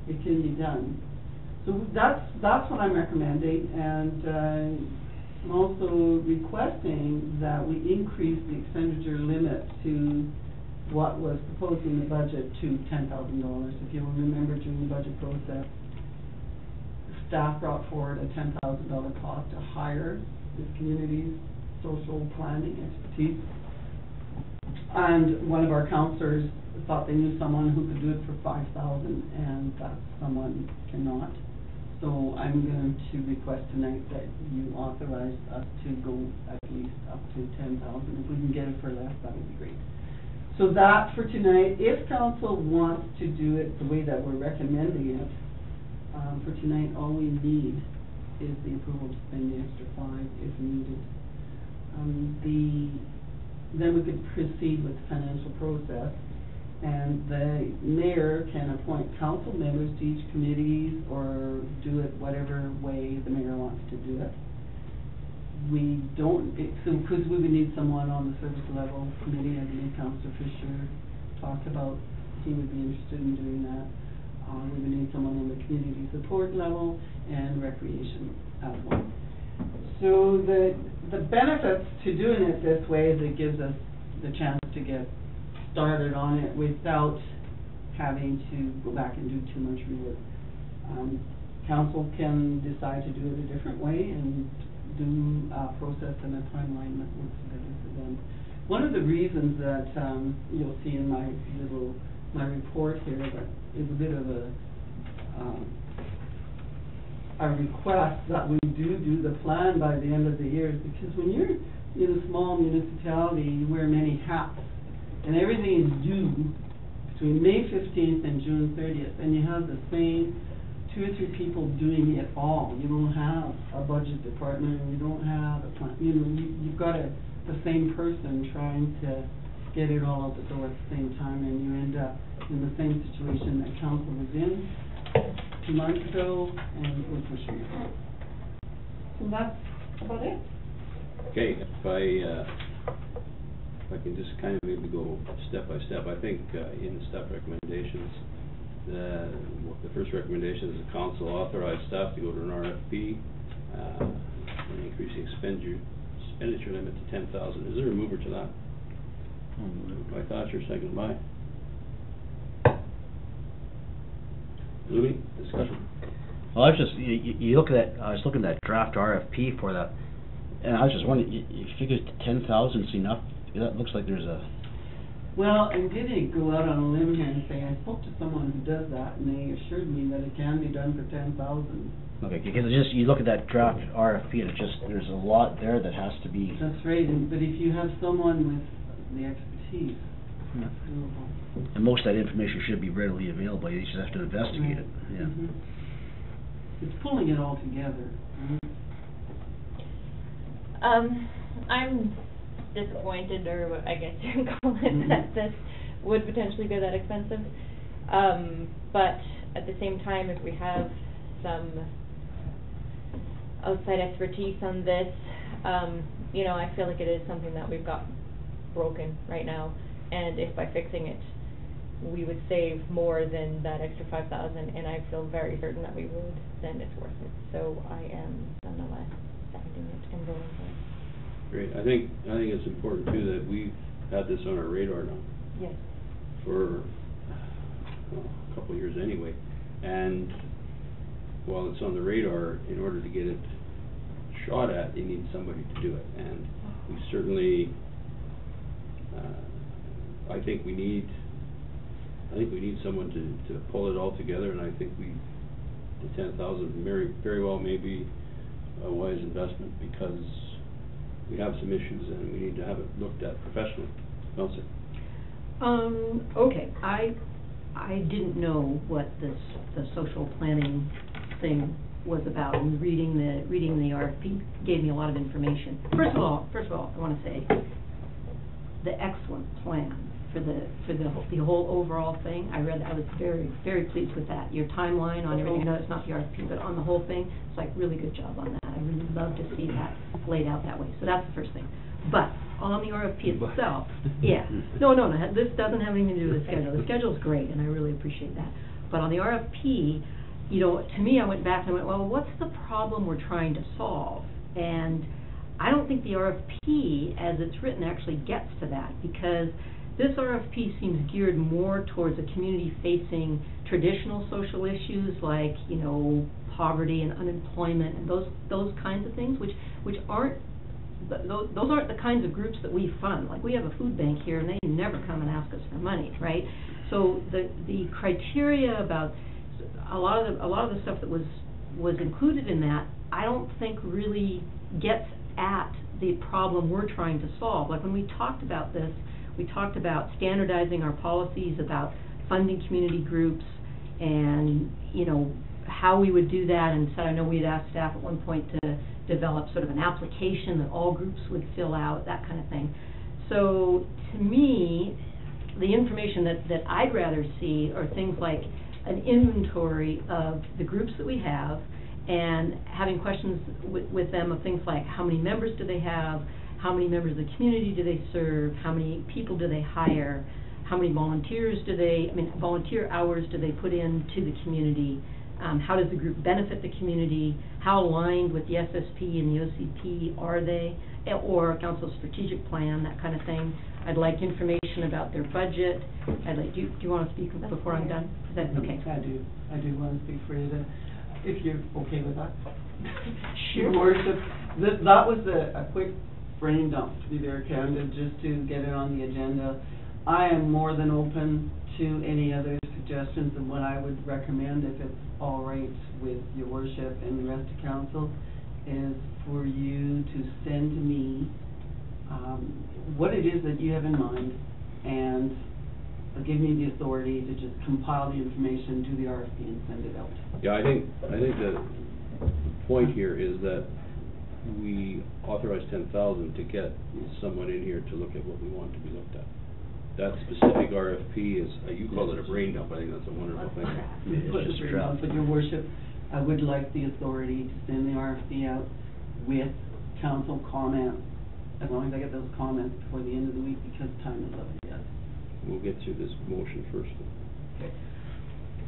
Speaker 6: it can be done. So that's what I'm recommending, and I'm also requesting that we increase the expenditure limit to what was proposed in the budget to $10,000. If you will remember, during the budget process, staff brought forward a $10,000 cost to hire this community's social planning expertise. And one of our counselors thought they knew someone who could do it for $5,000, and that someone cannot. So I'm going to request tonight that you authorize us to go at least up to $10,000. If we can get it for less, that would be great. So that for tonight, if council wants to do it the way that we're recommending it, for tonight, all we need is the approval to spend the extra $5 if needed. Then we could proceed with the financial process, and the mayor can appoint council members to each committee or do it whatever way the mayor wants to do it. We don't, because we would need someone on the service level committee, I believe Councillor Fisher talked about, he would be interested in doing that. We would need someone on the community support level and recreation as well. So the benefits to doing it this way is it gives us the chance to get started on it without having to go back and do too much rework. Council can decide to do it a different way and do a process and a timeline that works better for them. One of the reasons that you'll see in my report here that is a bit of a request that we do the plan by the end of the year is because when you're in a small municipality, you wear many hats, and everything is due between May 15th and June 30th, and you have the same 2 or 3 people doing it all. You don't have a budget department, you don't have a plan, you've got the same person trying to get it all out the door at the same time, and you end up in the same situation that council was in 2 months ago, and we're pushing it. So that's about it.
Speaker 2: Okay, if I can just kind of maybe go step by step, I think in the staff recommendations, the first recommendation is the council authorize staff to go to an RFP, and increasing expenditure limit to 10,000. Is there a mover to that? By Thatcher, second by Louis. Discussion.
Speaker 4: Well, I was just, you look at that, I was looking at that draft RFP for that, and I was just wondering, you figure 10,000 is enough? That looks like there's a...
Speaker 6: Well, I'm going to go out on a limb here and say I spoke to someone who does that, and they assured me that it can be done for 10,000.
Speaker 4: Okay, because it's just, you look at that draft RFP, and it just, there's a lot there that has to be...
Speaker 6: That's right, but if you have someone with the expertise, that's doable.
Speaker 4: And most of that information should be readily available, you just have to investigate it, yeah.
Speaker 6: Mm-hmm. It's pulling it all together.
Speaker 8: I'm disappointed, or what I guess you can call it, that this would potentially be that expensive. But at the same time, if we have some outside expertise on this, I feel like it is something that we've got broken right now, and if by fixing it we would save more than that extra 5,000, and I feel very certain that we would, then it's worth it. So I am nonetheless seconding it and voting for it.
Speaker 2: Great. I think it's important too that we've had this on our radar now.
Speaker 8: Yes.
Speaker 2: For a couple of years anyway, and while it's on the radar, in order to get it shot at, you need somebody to do it, and we certainly, I think we need someone to pull it all together, and I think the 10,000 very well may be a wise investment, because we have some issues and we need to have it looked at professionally. Counselor?
Speaker 1: Okay, I didn't know what the social planning thing was about, and reading the RFP gave me a lot of information. First of all, I want to say the excellent plan for the whole overall thing. I was very, very pleased with that. Your timeline on everything, I know it's not the RFP, but on the whole thing, it's like really good job on that. I really love to see that laid out that way. So that's the first thing. But on the RFP itself, no, this doesn't have anything to do with the schedule. The schedule's great, and I really appreciate that. But on the RFP, you know, to me, I went back and went, well, what's the problem we're trying to solve? And I don't think the RFP, as it's written, actually gets to that, because this RFP seems geared more towards a community-facing traditional social issues like, you know, poverty and unemployment and those kinds of things, which aren't, those aren't the kinds of groups that we fund. Like, we have a food bank here, and they never come and ask us for money, right? So the criteria about a lot of the stuff that was included in that, I don't think really gets at the problem we're trying to solve. Like, when we talked about this, we talked about standardizing our policies about funding community groups and, you know, how we would do that, and said, I know we had asked staff at one point to develop sort of an application that all groups would fill out, that kind of thing. So to me, the information that I'd rather see are things like an inventory of the groups that we have, and having questions with them of things like, how many members do they have, how many members of the community do they serve, how many people do they hire, how many volunteer hours do they put into the community, how does the group benefit the community, how aligned with the SSP and the OCP are they, or council's strategic plan, that kind of thing. I'd like information about their budget. Do you want to speak before I'm done? Is that okay?
Speaker 6: I do want to speak for you, if you're okay with that.
Speaker 1: Sure.
Speaker 6: Your Worship, that was a quick brain dump, to be very candid, just to get it on the agenda. I am more than open to any other suggestions, and what I would recommend, if it's all right with Your Worship and the rest of council, is for you to send to me what it is that you have in mind, and give me the authority to just compile the information, do the RFP, and send it out.
Speaker 2: Yeah, I think the point here is that we authorized 10,000 to get someone in here to look at what we want to be looked at. That specific RFP is, you call it a brain dump. I think that's a wonderful thing.
Speaker 6: It's just a draft. But Your Worship, I would like the authority to send the RFP out with council comments, as long as I get those comments before the end of the week, because time is up, yes.
Speaker 2: We'll get through this motion first.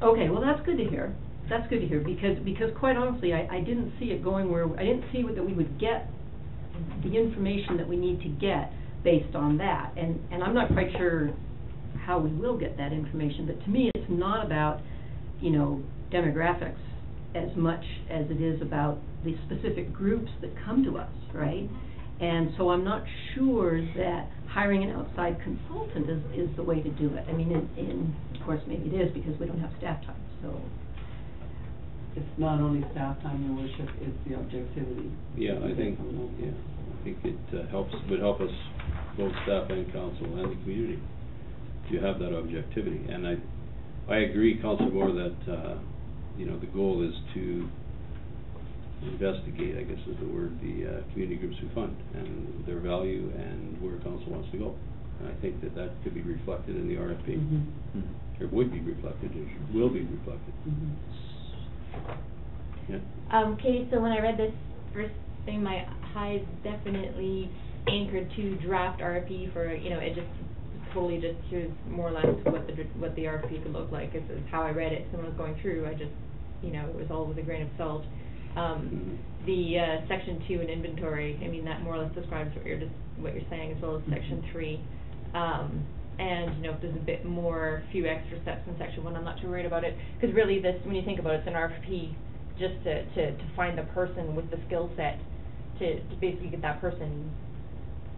Speaker 1: Okay, well, that's good to hear. That's good to hear, because quite honestly, I didn't see it going where, I didn't see that we would get the information that we need to get based on that, and I'm not quite sure how we will get that information, but to me, it's not about, you know, demographics as much as it is about the specific groups that come to us, right? And so I'm not sure that hiring an outside consultant is the way to do it. I mean, of course, maybe it is, because we don't have staff time, so.
Speaker 6: It's not only staff time, Your Worship, it's the objectivity.
Speaker 2: Yeah, I think it would help us, both staff and council and the community, to have that objectivity. And I agree, Councillor Moore, that you know, the goal is to investigate, I guess is the word, the community groups we fund and their value and where council wants to go. And I think that could be reflected in the RFP.
Speaker 6: Mm-hmm.
Speaker 2: It would be reflected, it will be reflected.
Speaker 6: Mm-hmm.
Speaker 2: Yeah.
Speaker 8: Katie, so when I read this first thing, my eyes definitely anchored to draft RFP for, you know, it just totally just, here's more or less what the RFP could look like. Is how I read it. Someone was going through, I just, you know, it was all with a grain of salt. The section 2 in inventory, I mean, that more or less describes what you're saying, as well as section 3. And, you know, if there's a bit more, few extra steps in section 1, I'm not too worried about it, because really this, when you think about it, it's an RFP just to find the person with the skill set to basically get that person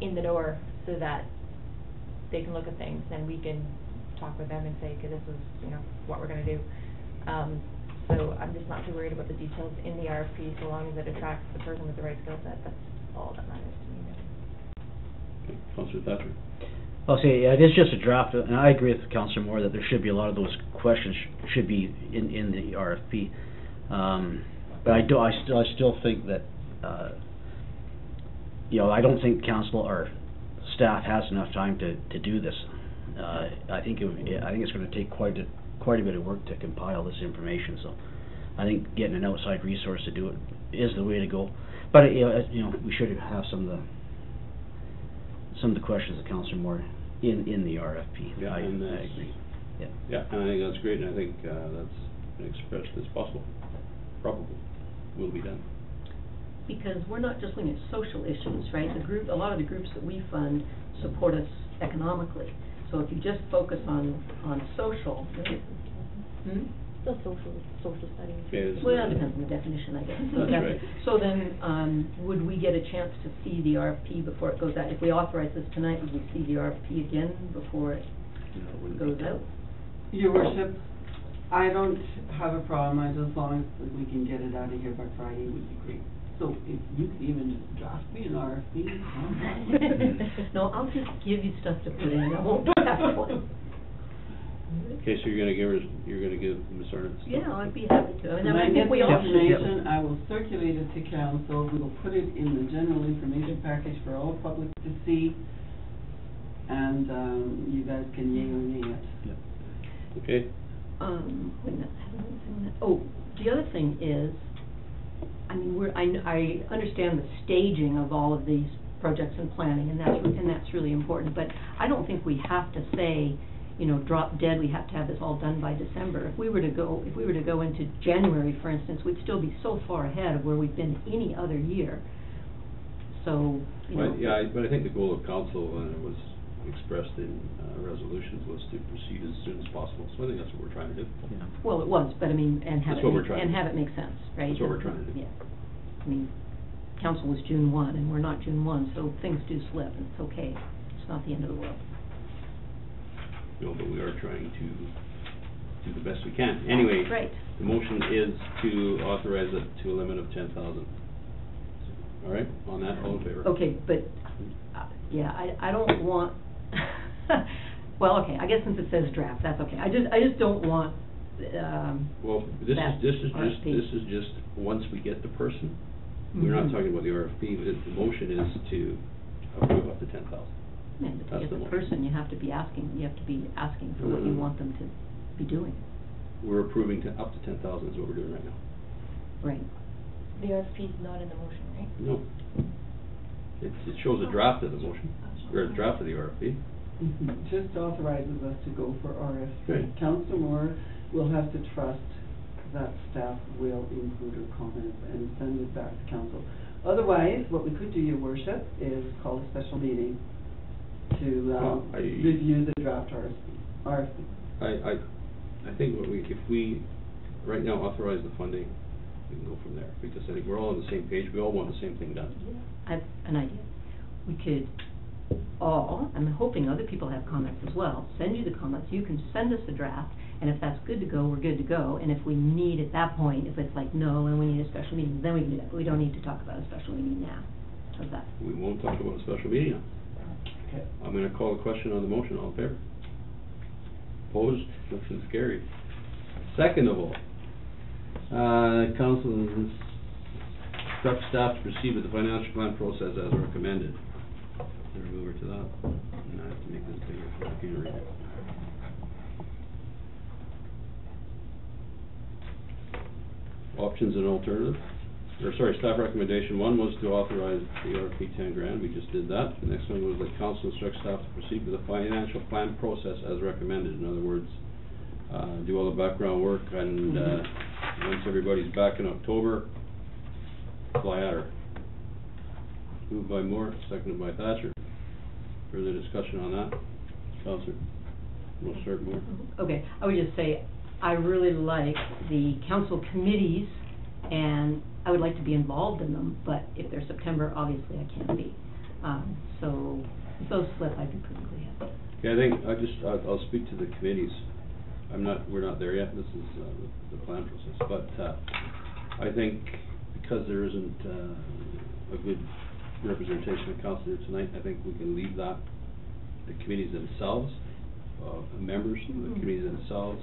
Speaker 8: in the door so that they can look at things and we can talk with them and say, okay, this is, you know, what we're going to do. So I'm just not too worried about the details in the RFP, so long as it attracts the person with the right skill set, that's all that matters to me now.
Speaker 2: Okay, Councillor Thatcher.
Speaker 4: I'll say, yeah, it is just a draft, and I agree with Councillor Moore that there should be a lot of those questions should be in the RFP. But I still think that, I don't think council or staff has enough time to do this. I think it's going to take quite a bit of work to compile this information. So, I think getting an outside resource to do it is the way to go. But we should have some of the questions that Councillor Moore in the RFP.
Speaker 2: Yeah,
Speaker 4: I
Speaker 2: and
Speaker 4: agree. Yeah.
Speaker 2: Yeah, and I think that's great, and I think that's been expressed as possible. Probably will be done.
Speaker 1: Because we're not just looking at social issues, right? A lot of the groups that we fund support us economically. So if you just focus on social,
Speaker 8: Still social studies.
Speaker 2: Okay,
Speaker 1: well, it depends on the definition, I guess. So
Speaker 2: That's right.
Speaker 1: So then, would we get a chance to see the RFP before it goes out? If we authorize this tonight, would we see the RFP again before it goes out?
Speaker 6: Your worship, I don't have a problem, as long as we can get it out of here by Friday would be great. So if you could even just draft me an RFP.
Speaker 1: No, I'll just give you stuff to put in, I won't draft one.
Speaker 2: Okay, so you're gonna give Ms. Arnott stuff?
Speaker 1: Yeah, I'd be happy to.
Speaker 6: When I get the
Speaker 1: we all
Speaker 6: information, I will circulate it to council, we will put it in the general information package for all public to see, and, you guys can yay or nay it.
Speaker 4: Yep.
Speaker 2: Okay.
Speaker 1: wait a minute, I have another thing on that. Oh, the other thing is, I mean, I understand the staging of all of these projects and planning, and that's really important, but I don't think we have to say, drop dead, we have to have this all done by December. If we were to go into January, for instance, we'd still be so far ahead of where we've been any other year. So,
Speaker 2: Well, yeah, but I think the goal of council, was expressed in, resolutions, was to proceed as soon as possible. So I think that's what we're trying to do.
Speaker 4: Yeah.
Speaker 1: well, it was, but I mean, and have
Speaker 2: That's what we're trying to do.
Speaker 1: have it make sense, right?
Speaker 2: That's what we're trying to do.
Speaker 1: Yeah. I mean, council was June 1, and we're not June 1, so things do slip, and it's okay. It's not the end of the world.
Speaker 2: But we are trying to do the best we can. Anyway,
Speaker 1: Right.
Speaker 2: the motion is to authorize it to a limit of 10,000. All right, on that, all in favor?
Speaker 1: Okay, but, yeah, I don't want, well, okay, I guess since it says draft, that's okay. I just don't want,
Speaker 2: Well, this
Speaker 1: that RFP.
Speaker 2: is just, once we get the person, we're not
Speaker 1: Mhm.
Speaker 2: talking about the RFP, but the motion is to approve up to 10,000.
Speaker 1: Man, but to
Speaker 2: That's
Speaker 1: get
Speaker 2: the
Speaker 1: the
Speaker 2: motion.
Speaker 1: person, you have to be asking for what you want them to be doing.
Speaker 2: We're approving to up to 10,000 is what we're doing right now.
Speaker 1: Right.
Speaker 8: The RFP is not in the motion, right?
Speaker 2: No. It shows a draft of the motion, or a draft of the RFP.
Speaker 6: Just authorizes us to go for RFP.
Speaker 2: Right.
Speaker 6: Council Moore will have to trust that staff will include her comments and send it back to council. Otherwise, what we could do, your worship, is call a special meeting to,
Speaker 2: Well,
Speaker 6: review the draft RFP.
Speaker 2: I think if we right now authorize the funding, we can go from there, because I think we're all on the same page, we all want the same thing done.
Speaker 1: I have an idea. We could all, I'm hoping other people have comments as well, send you the comments, you can send us a draft, and if that's good to go, we're good to go, and if we need at that point, if it's like, no, and we need a special meeting, then we can do that, but we don't need to talk about a special meeting now. How's that?
Speaker 2: We won't talk about a special meeting now.
Speaker 6: Okay.
Speaker 2: I'm gonna call a question on the motion, all in favor? Opposed, motion's carried. Second of all, council instructs staff to proceed with the financial plan process as recommended. Let me move over to that, and I have to make this bigger so I can read it. Options and alternatives, staff recommendation 1 was to authorize the RFP 10 grand, we just did that. The next one was that council instructs staff to proceed with the financial plan process as recommended. In other words, do all the background work, and, once everybody's back in October, fly at her. Moved by Moore, seconded by Thatcher. Further discussion on that? Councillor, we'll start Moore.
Speaker 1: Okay, I would just say, I really like the council committees, and I would like to be involved in them, but if they're September, obviously I can't be. So if those slip, I'd be perfectly happy.
Speaker 2: Okay, I think I'll speak to the committees. we're not there yet, this is, the plan process, but, I think because there isn't, a good representation of council here tonight, I think we can leave that, the committees themselves, members of the committees themselves,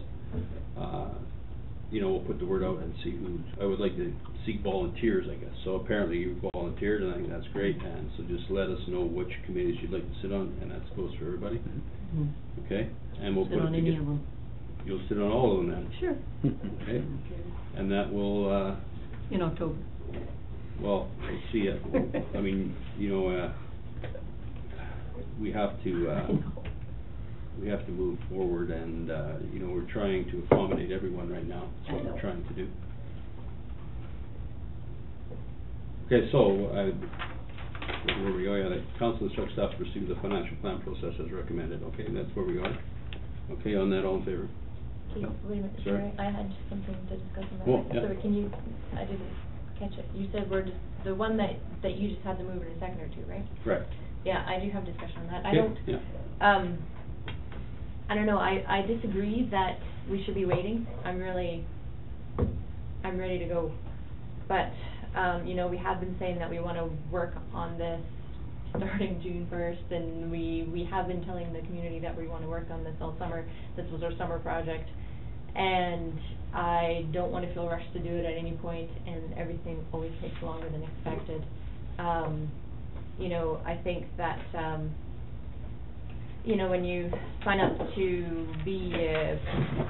Speaker 2: you know, we'll put the word out and see who, I would like to seek volunteers, I guess. So apparently you volunteered, and I think that's great, and so just let us know which committees you'd like to sit on, and that goes for everybody.
Speaker 1: Mm-hmm.
Speaker 2: Okay? And we'll put it
Speaker 1: Sit on any of them.
Speaker 2: You'll sit on all of them then?
Speaker 1: Sure.
Speaker 2: Okay? And that will,
Speaker 1: In October.
Speaker 2: well, we'll see it. I mean, you know, we have to, we have to move forward, and, you know, we're trying to accommodate everyone right now. That's what we're trying to do. Okay, so, where we are, the council instructs staff to pursue the financial plan process as recommended. Okay, that's where we are. Okay, on that, all in favor?
Speaker 8: Keith, wait a minute,
Speaker 2: Sorry.
Speaker 8: sorry, I had something to discuss on that.
Speaker 2: Oh, yeah.
Speaker 8: Sorry, can you, I didn't catch it. You said we're just, the one that you just had to move in a second or two, right?
Speaker 2: Correct.
Speaker 8: Yeah, I do have discussion on that. I
Speaker 2: Okay,
Speaker 8: don't,
Speaker 2: yeah.
Speaker 8: I don't know, I disagree that we should be waiting. I'm ready to go. But, you know, we have been saying that we wanna work on this starting June 1st, and we have been telling the community that we wanna work on this all summer. This was our summer project. And I don't wanna feel rushed to do it at any point, and everything always takes longer than expected. You know, I think that, you know, when you sign up to be a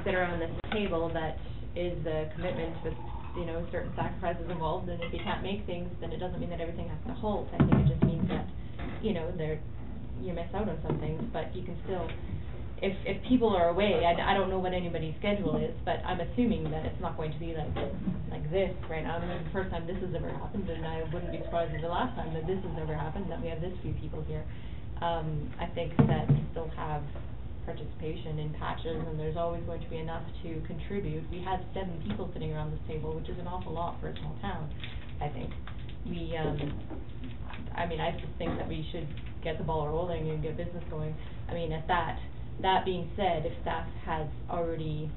Speaker 8: sitter on this table, that is a commitment with, you know, certain sacrifices involved, and if you can't make things, then it doesn't mean that everything has to halt. I think it just means that, you know, you miss out on some things, but you can still, if people are away, I don't know what anybody's schedule is, but I'm assuming that it's not going to be like this right now. I mean, it's the first time this has ever happened, and I wouldn't be surprised if the last time that this has ever happened, that we have this few people here. I think that we still have participation in patches, and there's always going to be enough to contribute. We had 7 people sitting around this table, which is an awful lot for a small town, I think. I mean, I just think that we should get the ball rolling and get business going. I mean, that being said, if staff has already,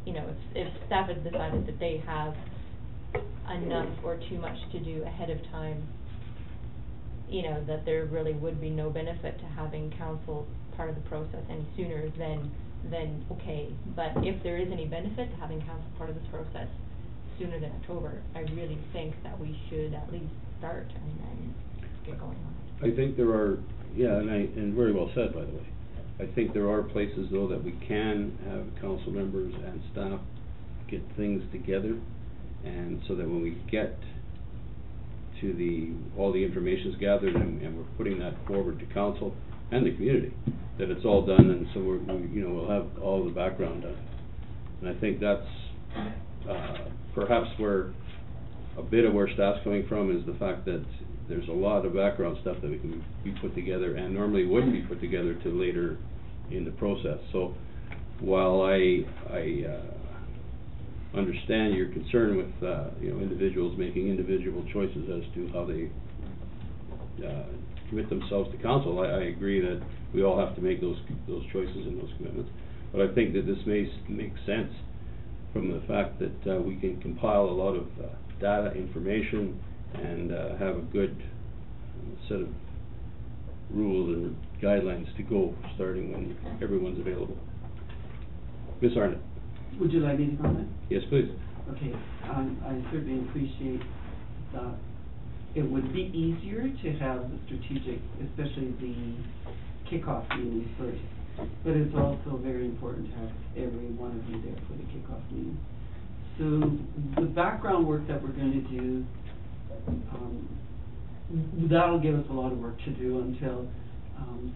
Speaker 8: you know, if staff has decided that they have enough or too much to do ahead of time, you know, that there really would be no benefit to having council part of the process any sooner, then okay. But if there is any benefit to having council part of this process sooner than October, I really think that we should at least start and then get going on it.
Speaker 2: I think there are, yeah, and very well said, by the way. I think there are places, though, that we can have council members and staff get things together, and so that when we get to all the information's gathered, and we're putting that forward to council and the community, that it's all done, and so we'll have all the background done. And I think that's perhaps where a bit of where staff's coming from is the fact that there's a lot of background stuff that we can be put together and normally wouldn't be put together till later in the process. So while I understand your concern with you know, individuals making individual choices as to how they commit themselves to council, I agree that we all have to make those choices and those commitments. But I think that this may make sense from the fact that we can compile a lot of data, information, and have a good set of rules and guidelines to go, starting when everyone's available. Ms. Arnott.
Speaker 6: Would you like me to comment?
Speaker 2: Yes, please.
Speaker 6: Okay, I certainly appreciate that. It would be easier to have the strategic, especially the kickoff meeting first, but it's also very important to have every one of you there for the kickoff meeting. So the background work that we're going to do, that'll give us a lot of work to do until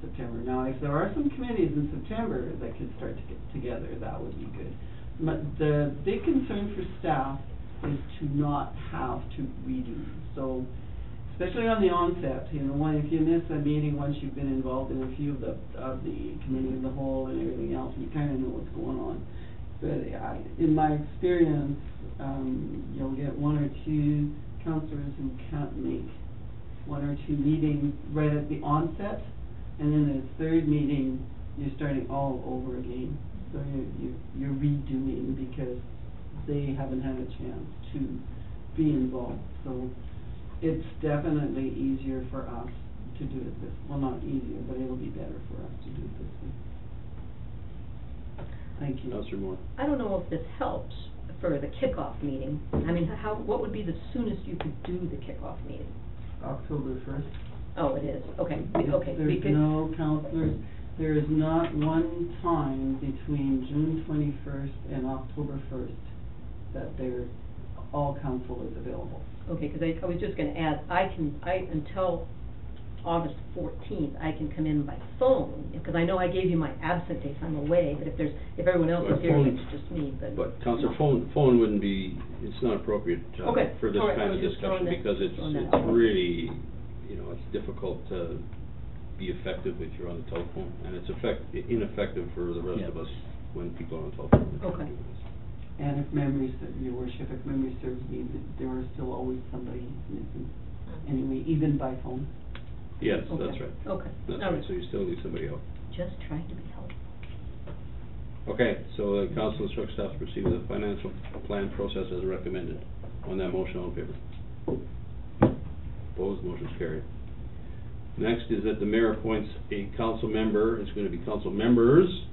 Speaker 6: September. Now, if there are some committees in September that could start to get together, that would be good. But the big concern for staff is to not have to redo. So, especially on the onset, you know, if you miss a meeting once you've been involved in a few of the committee of the whole and everything else, you kind of know what's going on. But in my experience, you'll get 1 or 2 councillors who can't make 1 or 2 meetings right at the onset, and then the 3rd meeting, you're starting all over again. So you're redoing because they haven't had a chance to be involved. So it's definitely easier for us to do it this, well, not easier, but it'll be better for us to do it this way. Thank you.
Speaker 2: Councillor Moore.
Speaker 1: I don't know if this helps for the kickoff meeting. I mean, what would be the soonest you could do the kickoff meeting?
Speaker 6: October 1st.
Speaker 1: Oh, it is, okay, okay.
Speaker 6: There's
Speaker 1: because-
Speaker 6: no councillors, there is not one time between June 21st and October 1st that all council is available.
Speaker 1: Okay, because I was just gonna add, until August 14th, I can come in by phone, because I know I gave you my absent dates, I'm away, but if everyone else is here,
Speaker 2: Phone-
Speaker 1: it's just me, but.
Speaker 2: But Councillor, phone wouldn't be, it's not appropriate,
Speaker 1: Okay,
Speaker 2: for this
Speaker 1: all right,
Speaker 2: kind
Speaker 1: I
Speaker 2: of
Speaker 1: was just throwing
Speaker 2: discussion,
Speaker 1: that-
Speaker 2: because
Speaker 1: throwing that
Speaker 2: it's
Speaker 1: out.
Speaker 2: really, it's difficult to be effective if you're on the telephone, and it's ineffective for the rest of us when people are on the telephone.
Speaker 1: Okay.
Speaker 6: And if your worship, if memory serves me, there is still always somebody missing. Anyway, even by phone.
Speaker 2: Yes,
Speaker 1: Okay.
Speaker 2: that's right.
Speaker 1: Okay.
Speaker 2: That's
Speaker 1: All
Speaker 2: right, so you still leave somebody out.
Speaker 1: Just trying to be helpful.
Speaker 2: Okay, so the council instructs staff to proceed with the financial plan process as recommended. On that motion, all in favor? Opposed, motion's carried. Next is that the mayor appoints a council member, it's gonna be council members,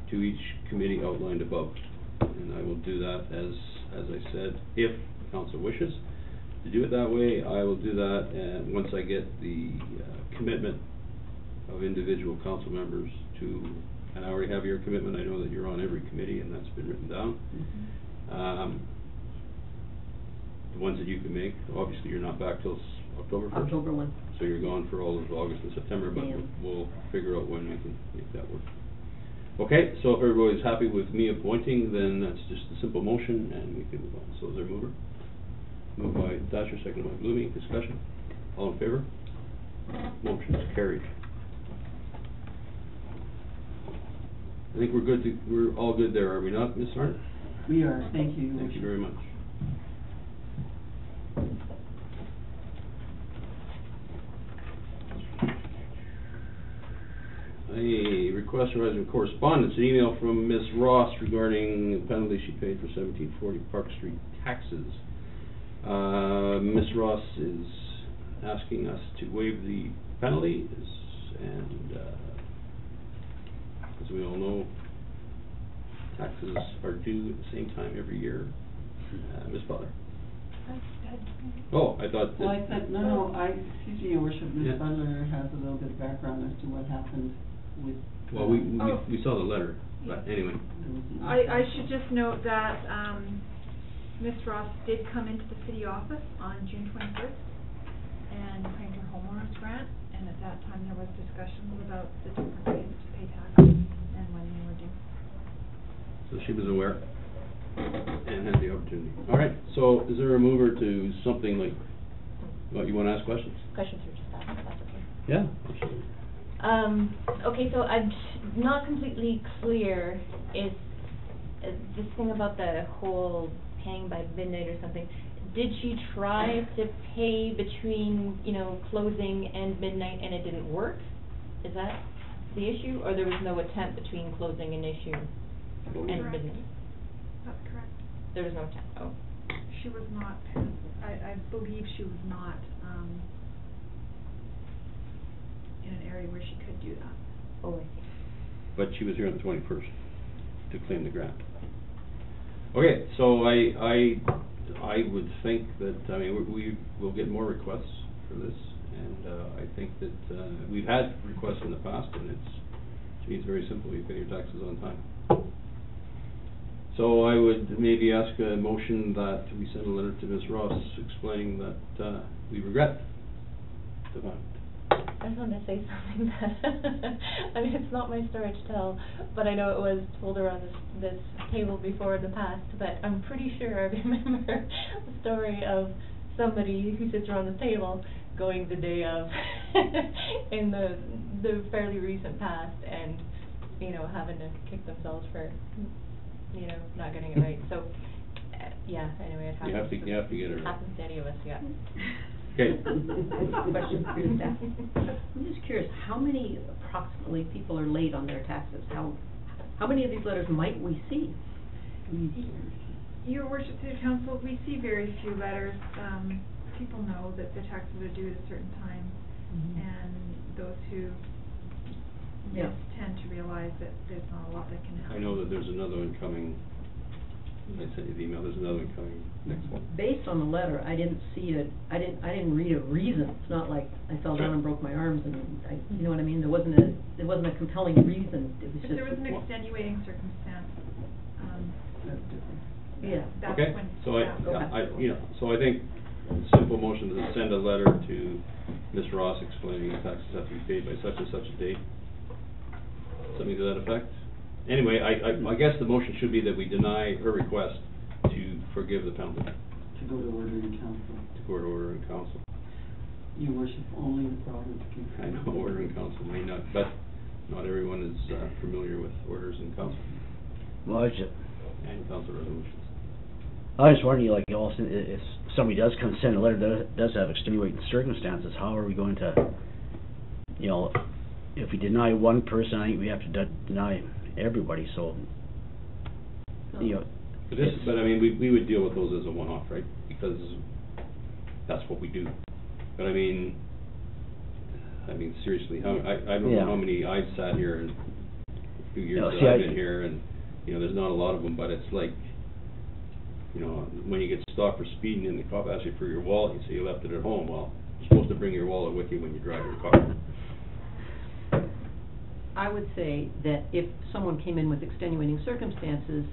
Speaker 2: to each committee outlined above. And I will do that as I said, if the council wishes to do it that way, I will do that, and once I get the commitment of individual council members to, and I already have your commitment, I know that you're on every committee, and that's been written down. The ones that you can make, obviously you're not back till October 1st.
Speaker 1: October 1.
Speaker 2: So you're gone for all of August and September, but
Speaker 1: Yeah.
Speaker 2: we'll figure out when we can make that work. Okay, so if everybody's happy with me appointing, then that's just a simple motion, and we can move on. So is there a mover? Moved by Thatcher, seconded by Blumey. Discussion? All in favor? Motion is carried. I think we're all good there, are we not, Ms. Arndt?
Speaker 6: We are, thank you.
Speaker 2: Thank you very much. A request arising from correspondence, an email from Ms. Ross regarding the penalty she paid for 1740 Park Street taxes. Ms. Ross is asking us to waive the penalties, and as we all know, taxes are due at the same time every year. Ms. Butler? Oh, I thought that...
Speaker 6: Well, excuse me, Your Worship,
Speaker 2: Yeah.
Speaker 6: Ms. Butler has a little bit of background as to what happened with...
Speaker 2: Well, we saw the letter, but anyway.
Speaker 7: I should just note that, Ms. Ross did come into the city office on June 21st and claimed her homeowner's grant, and at that time there was discussions about the different ways to pay taxes and when they were due.
Speaker 2: So she was aware and had the opportunity. All right, so is there a mover to something like, what, you want to ask questions?
Speaker 8: Questions are just asked, if that's okay.
Speaker 2: Yeah, absolutely.
Speaker 8: Okay, so I'm not completely clear, is this thing about the whole paying by midnight or something, did she try to pay between, closing and midnight and it didn't work? Is that the issue, or there was no attempt between closing and issue and
Speaker 7: Correct.
Speaker 8: midnight?
Speaker 7: That's correct.
Speaker 8: There was no attempt, oh.
Speaker 7: She was not, I believe she was not, in an area where she could do that.
Speaker 8: Oh, I see.
Speaker 2: But she was here on the 21st to claim the grant. Okay, so I would think that, we will get more requests for this, and I think that we've had requests in the past, and it's very simple, you pay your taxes on time. So I would maybe ask a motion that we send a letter to Ms. Ross explaining that we regret the fact.
Speaker 8: I just wanted to say something that, it's not my story to tell, but I know it was told around this table before in the past, but I'm pretty sure I remember the story of somebody who sits around the table going the day of in the fairly recent past and, having to kick themselves for, not getting it right. So, yeah, anyway, it happens.
Speaker 2: You have to get it right.
Speaker 8: Happens to any of us, yeah.
Speaker 2: Okay.
Speaker 1: Question for your staff. I'm just curious, how many approximately people are late on their taxes? How many of these letters might we see?
Speaker 7: Your worship, through council, we see very few letters. People know that the taxes are due at a certain time, and those who
Speaker 1: Yeah.
Speaker 7: tend to realize that there's not a lot that can happen.
Speaker 2: I know that there's another one coming, I sent you the email, there's another one coming next month.
Speaker 1: Based on the letter, I didn't see it, I didn't read a reason. It's not like I fell down and broke my arms and you know what I mean? There wasn't a compelling reason. It was
Speaker 7: If
Speaker 1: just.
Speaker 7: there was an extenuating circumstance,
Speaker 6: That's different.
Speaker 1: Yeah.
Speaker 7: that's
Speaker 2: Okay,
Speaker 7: when.
Speaker 2: so so I think simple motion is to send a letter to Ms. Ross explaining the taxes have to be paid by such and such a date. Something to that effect. Anyway, I guess the motion should be that we deny her request to forgive the penalty,
Speaker 6: To go to order in council.
Speaker 2: to court order in council.
Speaker 6: Your worship, only the province can.
Speaker 2: I know order in council may not, but not everyone is familiar with orders in council
Speaker 4: Well, I just,
Speaker 2: and council resolutions.
Speaker 4: I was wondering, like, also, if somebody does come send a letter that does have extenuating circumstances, how are we going to, you know, if we deny one person, I think we have to deny everybody, so, you know.
Speaker 2: But I mean, we would deal with those as a one-off, right? Because that's what we do. But I mean seriously, I don't know how many I've sat here in a few years that I've been here, and, you know, there's not a lot of them, but it's like, you know, when you get stopped for speeding and the cop asks you for your wallet, you say you left it at home. Well, you're supposed to bring your wallet with you when you drive your car.
Speaker 1: I would say that if someone came in with extenuating circumstances,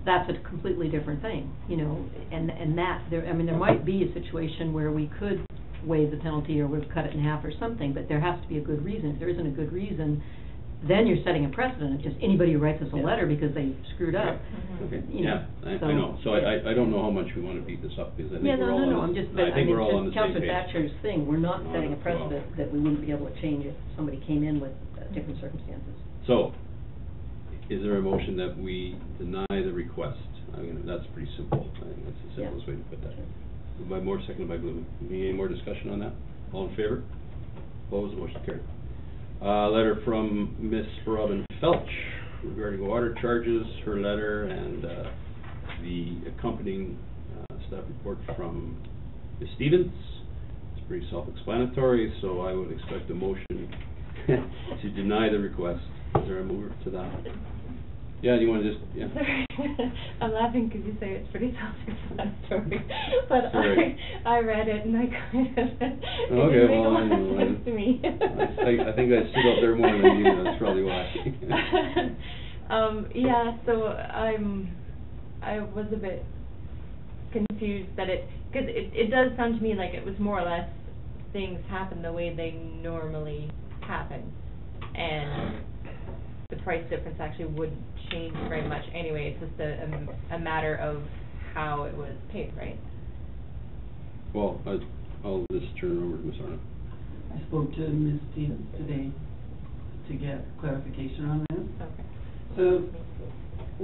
Speaker 1: that's a completely different thing, you know, and that, there might be a situation where we could waive the penalty or we'd cut it in half or something, but there has to be a good reason. If there isn't a good reason, then you're setting a precedent. Just anybody who writes us a letter because they screwed up,
Speaker 2: Okay,
Speaker 1: you know.
Speaker 2: I know, so I don't know how much we want to beat this up, because I think
Speaker 1: Yeah,
Speaker 2: we're all on, I think we're all on the same
Speaker 1: Councilor
Speaker 2: page.
Speaker 1: Thatcher's thing, we're not
Speaker 2: No,
Speaker 1: setting a
Speaker 2: well.
Speaker 1: precedent that we wouldn't be able to change if somebody came in with different circumstances.
Speaker 2: So, is there a motion that we deny the request? I mean, that's pretty simple. I think that's the simplest way to put that. Moved by Moore, seconded by Blue. Any more discussion on that? All in favor? Opposed? Motion carried. Letter from Ms. Robin Felch regarding water charges, her letter, and the accompanying staff report from Ms. Stevens. It's pretty self-explanatory, so I would expect a motion to deny the request. Is there a mover to that? Yeah, do you want to just, yeah?
Speaker 8: Sorry, I'm laughing because you say it's pretty self-explanatory, but
Speaker 2: Sorry.
Speaker 8: I read it and I kind of, it
Speaker 2: Okay,
Speaker 8: didn't make a
Speaker 2: well,
Speaker 8: lot of
Speaker 2: then,
Speaker 8: sense to me.
Speaker 2: I think I stood up there more than you, that's probably why.
Speaker 8: Yeah, so I was a bit confused that because it does sound to me like it was more or less things happen the way they normally happen, and the price difference actually wouldn't change very much anyway. It's just a matter of how it was paid, right?
Speaker 2: Well, I'll just turn it over to Ms. Arnott.
Speaker 6: I spoke to Ms. Stevens today to get clarification on this.
Speaker 8: Okay.
Speaker 6: So,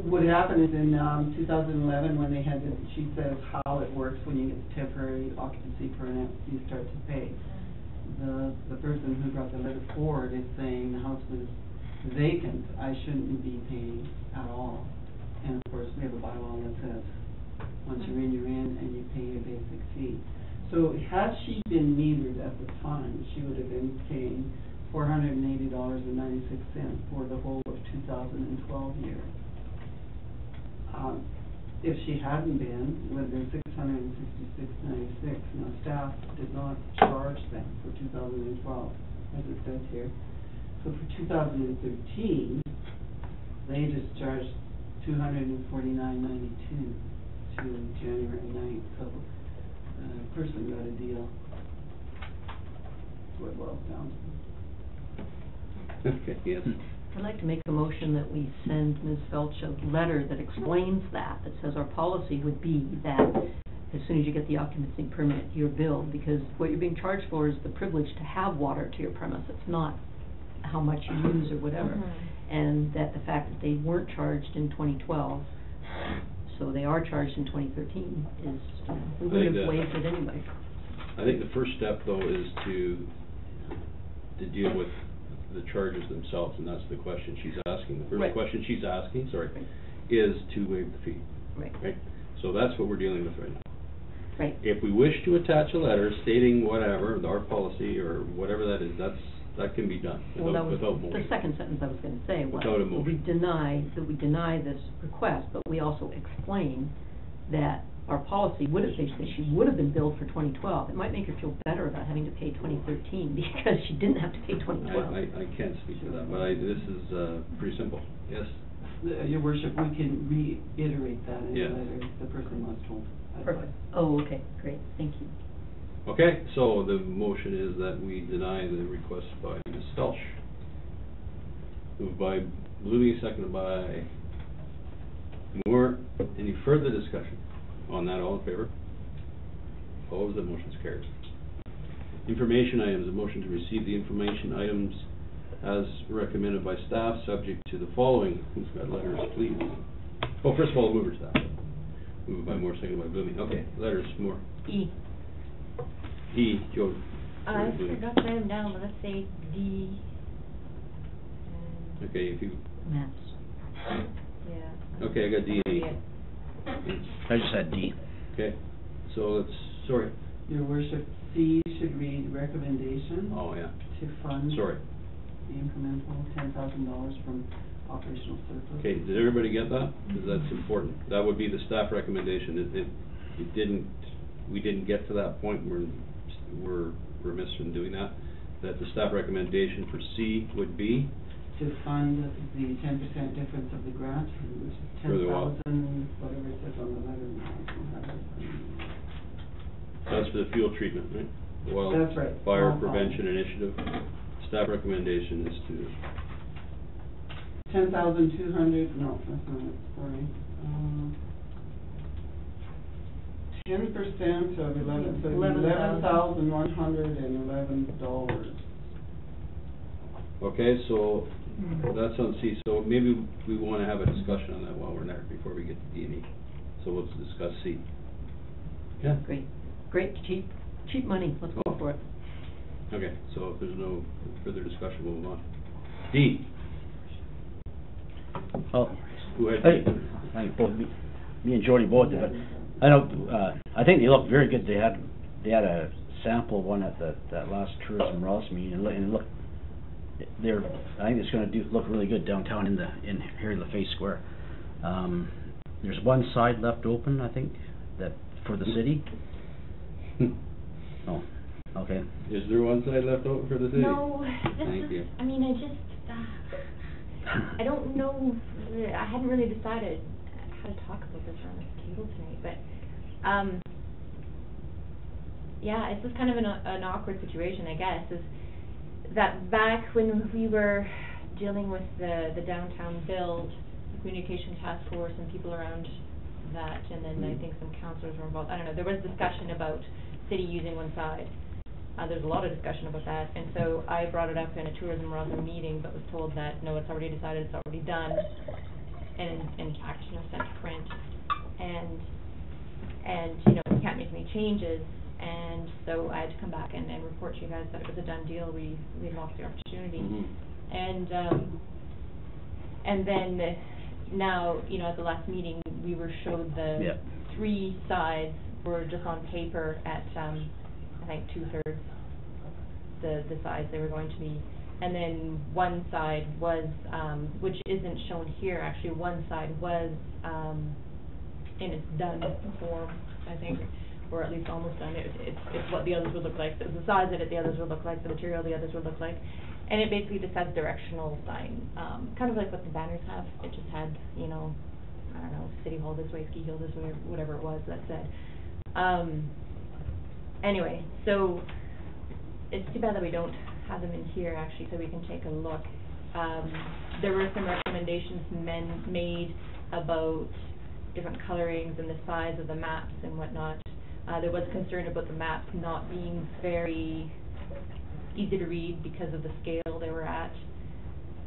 Speaker 6: what happened is in 2011, when they had, she says how it works when you get the temporary occupancy permit, you start to pay. The person who brought the letter forward is saying the house was vacant, I shouldn't be paying at all. And of course, we have a bylaw that says, once you're in, and you pay a basic fee. So had she been metered at the time, she would have been paying $480.96 for the whole of 2012 year. If she hadn't been, it would have been $666.96. Now, staff did not charge them for 2012, as it says here. So for 2013, they just charged $249.92 to January 9th. So the person got a deal. That's what it boils down to.
Speaker 2: Okay, yes.
Speaker 1: I'd like to make a motion that we send Ms. Felch a letter that explains that says our policy would be that as soon as you get the occupancy permit, you're billed, because what you're being charged for is the privilege to have water to your premise. It's not how much you use or whatever. And that the fact that they weren't charged in 2012, so they are charged in 2013, is, we wouldn't have waived it anyway.
Speaker 2: I think the first step, though, is to deal with the charges themselves, and that's the question she's asking. The
Speaker 1: Right.
Speaker 2: first question she's asking,
Speaker 1: Right.
Speaker 2: is to waive the fee,
Speaker 1: Right,
Speaker 2: right? So that's what we're dealing with right now.
Speaker 1: right.
Speaker 2: If we wish to attach a letter stating whatever, our policy or whatever that is, that can be done
Speaker 1: Well, that
Speaker 2: without
Speaker 1: was
Speaker 2: motion.
Speaker 1: the second sentence I was gonna say, was
Speaker 2: Without a
Speaker 1: that we
Speaker 2: motion.
Speaker 1: deny this request, but we also explain that our policy would have, she would have been billed for 2012. It might make her feel better about having to pay 2013 because she didn't have to pay 2012.
Speaker 2: I can't speak to that, but this is, pretty simple. Yes?
Speaker 6: Your worship, we can reiterate that in the
Speaker 2: Yeah.
Speaker 6: letter, the person was told.
Speaker 1: Perfect. Oh, okay, great, thank you.
Speaker 2: Okay, so the motion is that we deny the request by Ms. Stelch. Moved by Blumey, seconded by Moore. Any further discussion on that? All in favor? Opposed? The motion's carried. Information items, a motion to receive the information items as recommended by staff, subject to the following. Who's got letters, please? Oh, first of all, mover staff. Moved by Moore, seconded by Blumey. Okay, letters, Moore.
Speaker 1: E,
Speaker 2: Joe.
Speaker 8: I
Speaker 2: Blumey.
Speaker 8: forgot to write them down, but let's say D. And,
Speaker 2: Okay, if you,
Speaker 1: maps.
Speaker 8: yeah.
Speaker 2: okay, I got D and E.
Speaker 8: Yeah.
Speaker 4: I just had D.
Speaker 2: Okay, so let's, sorry.
Speaker 6: Your worship, C should read recommendation
Speaker 2: Oh, yeah,
Speaker 6: to fund
Speaker 2: sorry.
Speaker 6: the incremental $10,000 from operational surplus.
Speaker 2: Okay, did everybody get that? Because that's important. That would be the staff recommendation. We didn't get to that point, we're remiss in doing that. That the staff recommendation for C would be,
Speaker 6: To fund the 10% difference of the grant, which is
Speaker 2: For the what?
Speaker 6: 10,000, whatever it says on the letter now, I don't have it.
Speaker 2: that's for the fuel treatment, right? Well,
Speaker 6: That's right.
Speaker 2: Fire
Speaker 6: Well,
Speaker 2: Prevention Initiative. Staff recommendation is to,
Speaker 6: 10,200, no, that's not it, sorry. 10% of 11, so $11,111.
Speaker 2: okay, so that's on C. So maybe we want to have a discussion on that while we're there, before we get to D and E. So let's discuss C. Yeah?
Speaker 1: Great, cheap money, let's go for it.
Speaker 2: Okay, so if there's no further discussion, we'll move on. D,
Speaker 4: Well,
Speaker 2: who had
Speaker 4: I
Speaker 2: D?
Speaker 4: think both me and Jody both did, but I know, I think they looked very good. They had a sample one at that last Tourism Ross meeting, and it looked, I think it's gonna look really good downtown in here in LaFace Square. There's one side left open, I think, that, for the city. Oh, okay.
Speaker 2: Is there one side left open for the city?
Speaker 8: No,
Speaker 2: Thank
Speaker 8: this
Speaker 2: you.
Speaker 8: is, I mean, I don't know, I hadn't really decided how to talk about this on this table tonight, but, yeah, it's just kind of an awkward situation, I guess, is that back when we were dealing with the downtown build, the communication task force and people around that, and then I think some councillors were involved, I don't know, there was discussion about city using one side. There's a lot of discussion about that, and so I brought it up in a Tourism Roslin meeting, but was told that, no, it's already decided, it's already done, and in fact, sent to print, and, we can't make any changes, and so I had to come back and report to you guys that it was a done deal, we had lost the opportunity.
Speaker 2: Mhm.
Speaker 8: And then, now, at the last meeting, we were showed the three sides were just on paper at, I think 2/3 the size they were going to be. And then one side was, which isn't shown here, actually, one side was, in its done form, I think, or at least almost done. It's what the others would look like. So it was the size that the others would look like, the material the others would look like. And it basically just has directional sign, kind of like what the banners have. It just had, I don't know, City Hall this way, Ski Hill this way, or whatever it was that said. Anyway, so it's too bad that we don't have them in here, actually, so we can take a look. There were some recommendations made about different colorings and the size of the maps and whatnot. There was concern about the maps not being very easy to read because of the scale they were at.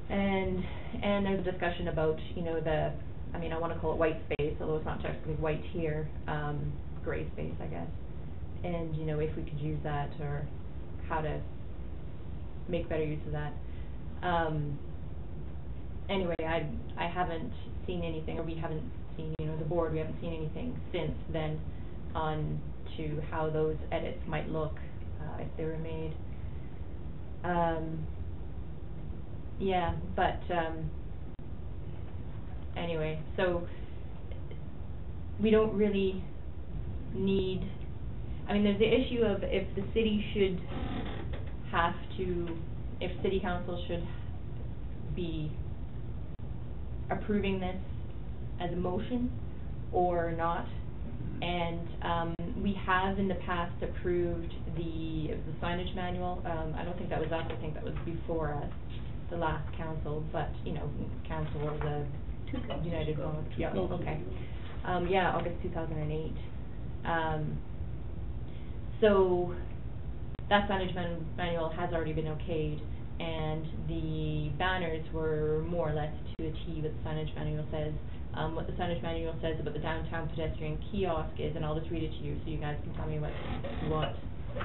Speaker 8: And there's a discussion about, I want to call it white space, although it's not technically white here, gray space, I guess. And, if we could use that, or how to make better use of that. Anyway, I haven't seen anything, or we haven't seen, you know, the board, we haven't seen anything since then on to how those edits might look, if they were made. Yeah, but, anyway, so we don't really need, I mean, there's the issue of if the city should have to, if city council should be approving this as a motion or not. And we have in the past approved the signage manual. I don't think that was us, I think that was before us, the last council, but, you know, council was a United Vote. Yeah, okay. Yeah, August 2008. So that signage manual has already been okayed, and the banners were more or less to a T what the signage manual says. What the signage manual says about the downtown pedestrian kiosk is, and I'll just read it to you so you guys can tell me what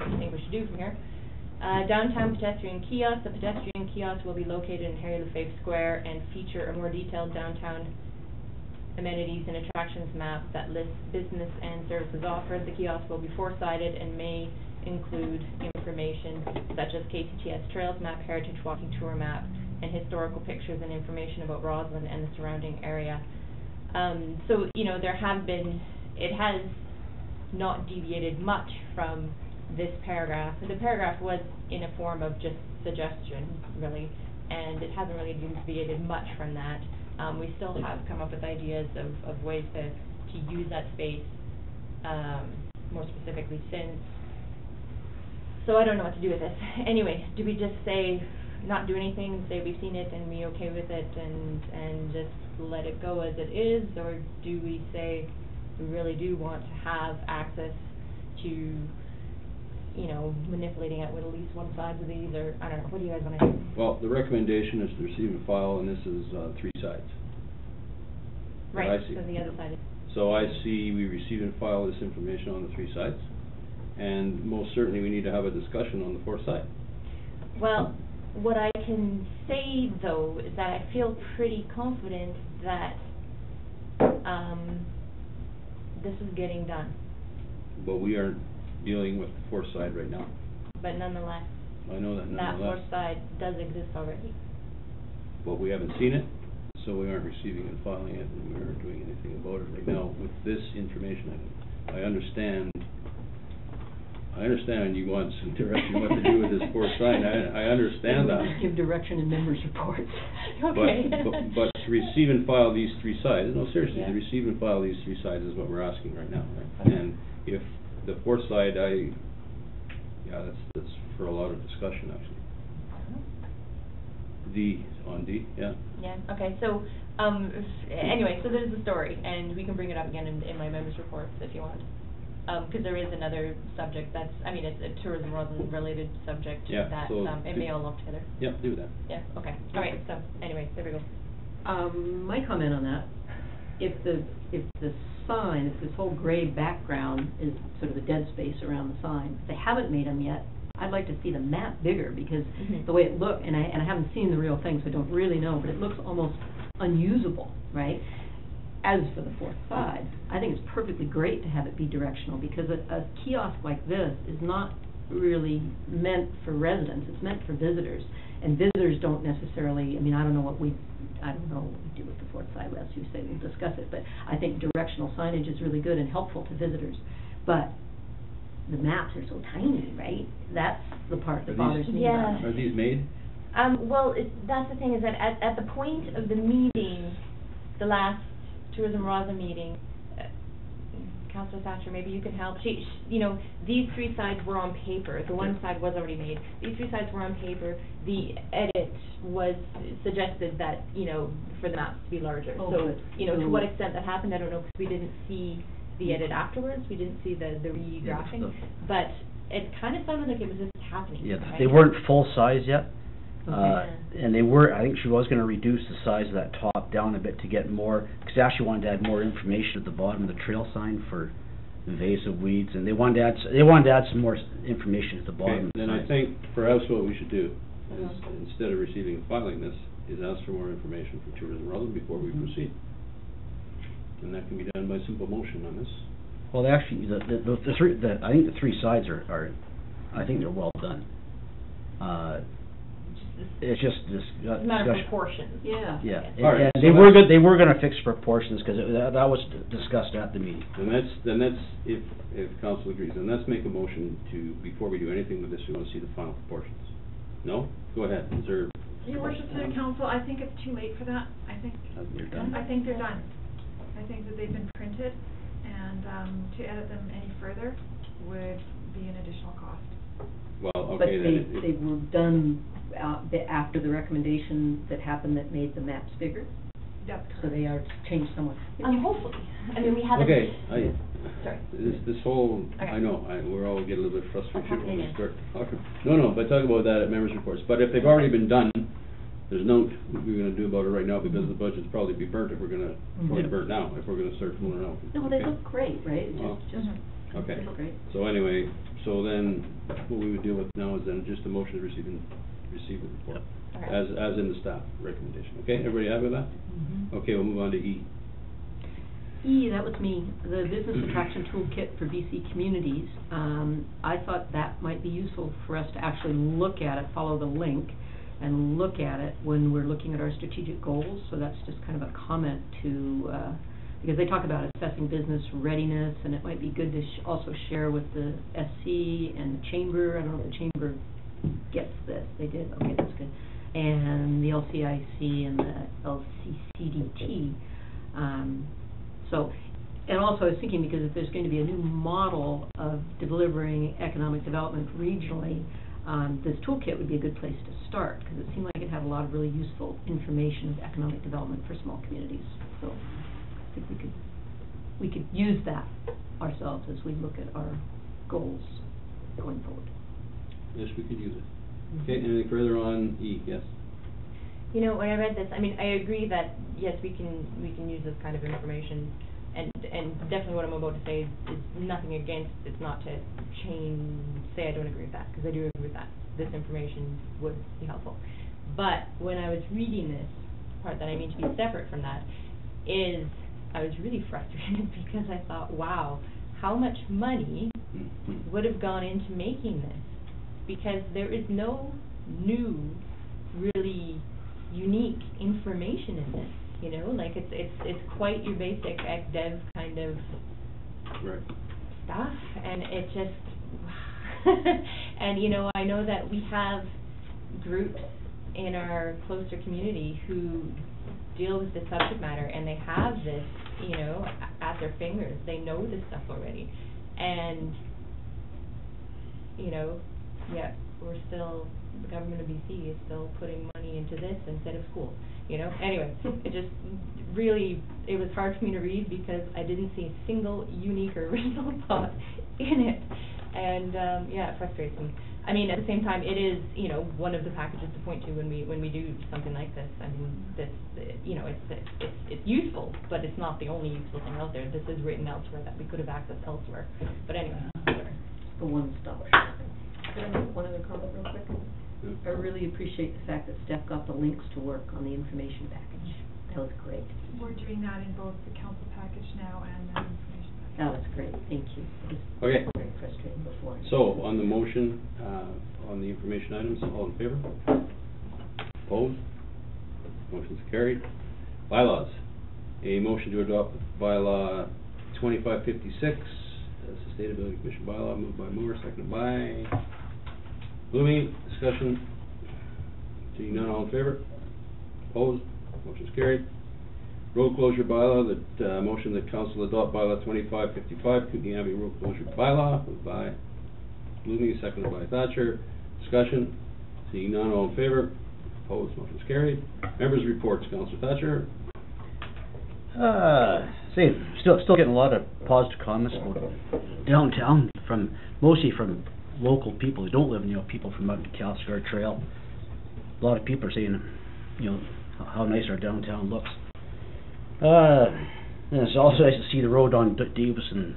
Speaker 8: you think we should do from here. Downtown pedestrian kiosk. The pedestrian kiosk will be located in Harry Lefebvre Square and feature a more detailed downtown amenities and attractions map that lists business and services offered. The kiosk will be four-sided and may include information such as KCTS Trails Map, Heritage Walking Tour Map, and historical pictures and information about Roslyn and the surrounding area. So, you know, it has not deviated much from this paragraph. The paragraph was in a form of just suggestion, really, and it hasn't really deviated much from that. We still have come up with ideas of ways to use that space, more specifically since. So I don't know what to do with this. Anyway, do we just say, not do anything, say we've seen it and we okay with it and just let it go as it is, or do we say we really do want to have access to, you know, manipulating it with at least one side of these, or I don't know, what do you guys want to do?
Speaker 2: Well, the recommendation is to receive and file, and this is 3 sides.
Speaker 8: Right,
Speaker 2: I see.
Speaker 8: so the other side is.
Speaker 2: So I see we receive and file this information on the 3 sides, and most certainly we need to have a discussion on the 4th side.
Speaker 8: Well, what I can say, though, is that I feel pretty confident that this is getting done.
Speaker 2: But we aren't dealing with the 4th side right now.
Speaker 8: But nonetheless,
Speaker 2: I know that nonetheless.
Speaker 8: that 4th side does exist already.
Speaker 2: But we haven't seen it, so we aren't receiving and filing it, and we aren't doing anything about it right now with this information. I understand you want some direction what to do with this 4th side. I understand that.
Speaker 1: Give direction in members' reports.
Speaker 8: Okay.
Speaker 2: But to receive and file these 3 sides, no, seriously,
Speaker 8: Yeah.
Speaker 2: to receive and file these 3 sides is what we're asking right now, right? Okay. And if the 4th side, that's for a lot of discussion, actually. On D, yeah.
Speaker 8: Yeah, okay, so, anyway, so there's the story, and we can bring it up again in my members' reports if you want. Because there is another subject that's, I mean, it's a tourism related subject that,
Speaker 2: so
Speaker 8: it may all lump together.
Speaker 2: Yeah, do that.
Speaker 8: Yeah, okay, all right, so, anyway, there we go.
Speaker 1: My comment on that, if the sign, if this whole gray background is sort of a dead space around the sign, if they haven't made them yet, I'd like to see the map bigger, because the way it looked, and I haven't seen the real thing, so I don't really know, but it looks almost unusable, right? As for the 4th side, I think it's perfectly great to have it be directional, because a kiosk like this is not really meant for residents, it's meant for visitors. And visitors don't necessarily, I mean, I don't know what we do with the 4th side, as you say, we'll discuss it, but I think directional signage is really good and helpful to visitors. But the maps are so tiny, right? That's the part that bothers me about it.
Speaker 2: Are these made?
Speaker 8: Well, that's the thing, is that at the point of the meeting, the last Tourism Roslyn meeting, Councillor Thatcher, maybe you can help. You know, these 3 sides were on paper. The one side was already made. These 3 sides were on paper. The edit was suggested that, you know, for the maps to be larger.
Speaker 1: Oh,
Speaker 8: so,
Speaker 1: good.
Speaker 8: you know, to what extent that happened, I don't know, because we didn't see the edit afterwards. We didn't see the regraphing. But it kind of sounded like it was just happening.
Speaker 4: Yeah,
Speaker 8: right?
Speaker 4: they weren't full size yet.
Speaker 8: Okay.
Speaker 4: And they were, I think she was going to reduce the size of that top down a bit to get more, because they actually wanted to add more information at the bottom of the trail sign for invasive weeds, and they wanted to add some more information at the bottom.
Speaker 2: Okay, then I think perhaps what we should do is, instead of receiving and filing this, is ask for more information from Tourism Rutland before we proceed. And that can be done by simple motion on this.
Speaker 4: Well, actually, I think the three sides are, I think they're well done. It's just this
Speaker 8: It's a matter of
Speaker 4: discussion.
Speaker 8: proportions.
Speaker 1: Yeah.
Speaker 4: Yeah,
Speaker 2: All right,
Speaker 4: and
Speaker 2: so
Speaker 4: they were gonna fix proportions, because that was discussed at the meeting.
Speaker 2: Then that's, if council agrees, then let's make a motion to, before we do anything with this, we want to see the final proportions. No? Go ahead, is there?
Speaker 7: Your worship to the council, I think it's too late for that. I think
Speaker 4: You're done.
Speaker 7: I think they're done. I think that they've been printed, and to edit them any further would be an additional cost.
Speaker 2: Well,
Speaker 1: But
Speaker 2: okay, then.
Speaker 1: they were done after the recommendation that happened that made the maps bigger,
Speaker 7: That's
Speaker 1: so they are changed somewhat.
Speaker 8: Hopefully. I mean, we haven't.
Speaker 2: Okay,
Speaker 8: Sorry.
Speaker 2: this whole,
Speaker 8: Okay.
Speaker 2: I know, we're all get a little bit frustrated
Speaker 8: I'll
Speaker 2: when we
Speaker 8: hop
Speaker 2: start talking. No, but talk about that at members' reports, but if they've already been done, there's no, what we're gonna do about it right now, because the budget's probably be burnt if we're gonna, probably burnt now, if we're gonna start fooling around.
Speaker 1: No, they
Speaker 2: Okay?
Speaker 1: look great, right? It's
Speaker 2: Well,
Speaker 1: just,
Speaker 2: Okay,
Speaker 1: they look great.
Speaker 2: so anyway, so then, what we would deal with now is then just a motion to receive the report,
Speaker 8: Okay.
Speaker 2: as in the staff recommendation, okay? Everybody happy with that? Okay, we'll move on to E.
Speaker 1: That was me, the Business Attraction Toolkit for BC Communities. I thought that might be useful for us to actually look at it, follow the link, and look at it when we're looking at our strategic goals. So that's just kind of a comment to, because they talk about assessing business readiness, and it might be good to also share with the SC and the Chamber. I don't know if the Chamber gets this. They did, okay, that's good. And the LCIC and the LCCDT. So, and also I was thinking, because if there's going to be a new model of delivering economic development regionally, this toolkit would be a good place to start, because it seemed like it had a lot of really useful information of economic development for small communities. So I think we could use that ourselves as we look at our goals going forward.
Speaker 2: Yes, we could use it. Okay, anything further on E? Yes?
Speaker 8: You know, when I read this, I mean, I agree that, yes, we can use this kind of information, and definitely what I'm about to say is nothing against, it's not to say I don't agree with that, because I do agree with that. This information would be helpful. But when I was reading this, part that I mean to be separate from that, is I was really frustrated because I thought, wow, how much money would have gone into making this? Because there is no new, really unique information in this, you know, like it's quite your basic ec dev kind of
Speaker 2: Right.
Speaker 8: stuff, and it just and you know, I know that we have groups in our closer community who deal with this subject matter, and they have this, you know, at their fingers. They know this stuff already, and you know, yeah, we're still, the government of BC is still putting money into this instead of schools, you know? Anyway, it just really, it was hard for me to read because I didn't see a single unique or original thought in it. And, yeah, it frustrates me. I mean, at the same time, it is, you know, one of the packages to point to when we do something like this. I mean, this, you know, it's useful, but it's not the only useful thing out there. This is written elsewhere that we could have accessed elsewhere. But anyway, whatever.
Speaker 1: The one-stop shopping. Can I make one other comment real quick? I really appreciate the fact that Steph got the links to work on the information package. That was great.
Speaker 7: We're doing that in both the council package now and the information package.
Speaker 1: That was great, thank you. It was
Speaker 2: Okay.
Speaker 1: very frustrating before.
Speaker 2: So, on the motion, on the information items, all in favor? Opposed? Motion's carried. Bylaws. A motion to adopt bylaw 2556, Sustainability Commission bylaw, moved by Moore, seconded by Blumey. Discussion. Seeing none, all in favor? Opposed? Motion's carried. Road closure bylaw, that motion that council adopt bylaw 2555, Kootenai Abbey road closure bylaw, moved by Blumey, seconded by Thatcher. Discussion. Seeing none, all in favor? Opposed? Motion's carried. Members' reports, Councillor Thatcher.
Speaker 4: Still getting a lot of positive comments about downtown mostly from local people who don't live, you know, people from out the Calsgar Trail. A lot of people are saying, you know, how nice our downtown looks. And it's also nice to see the road on Davis and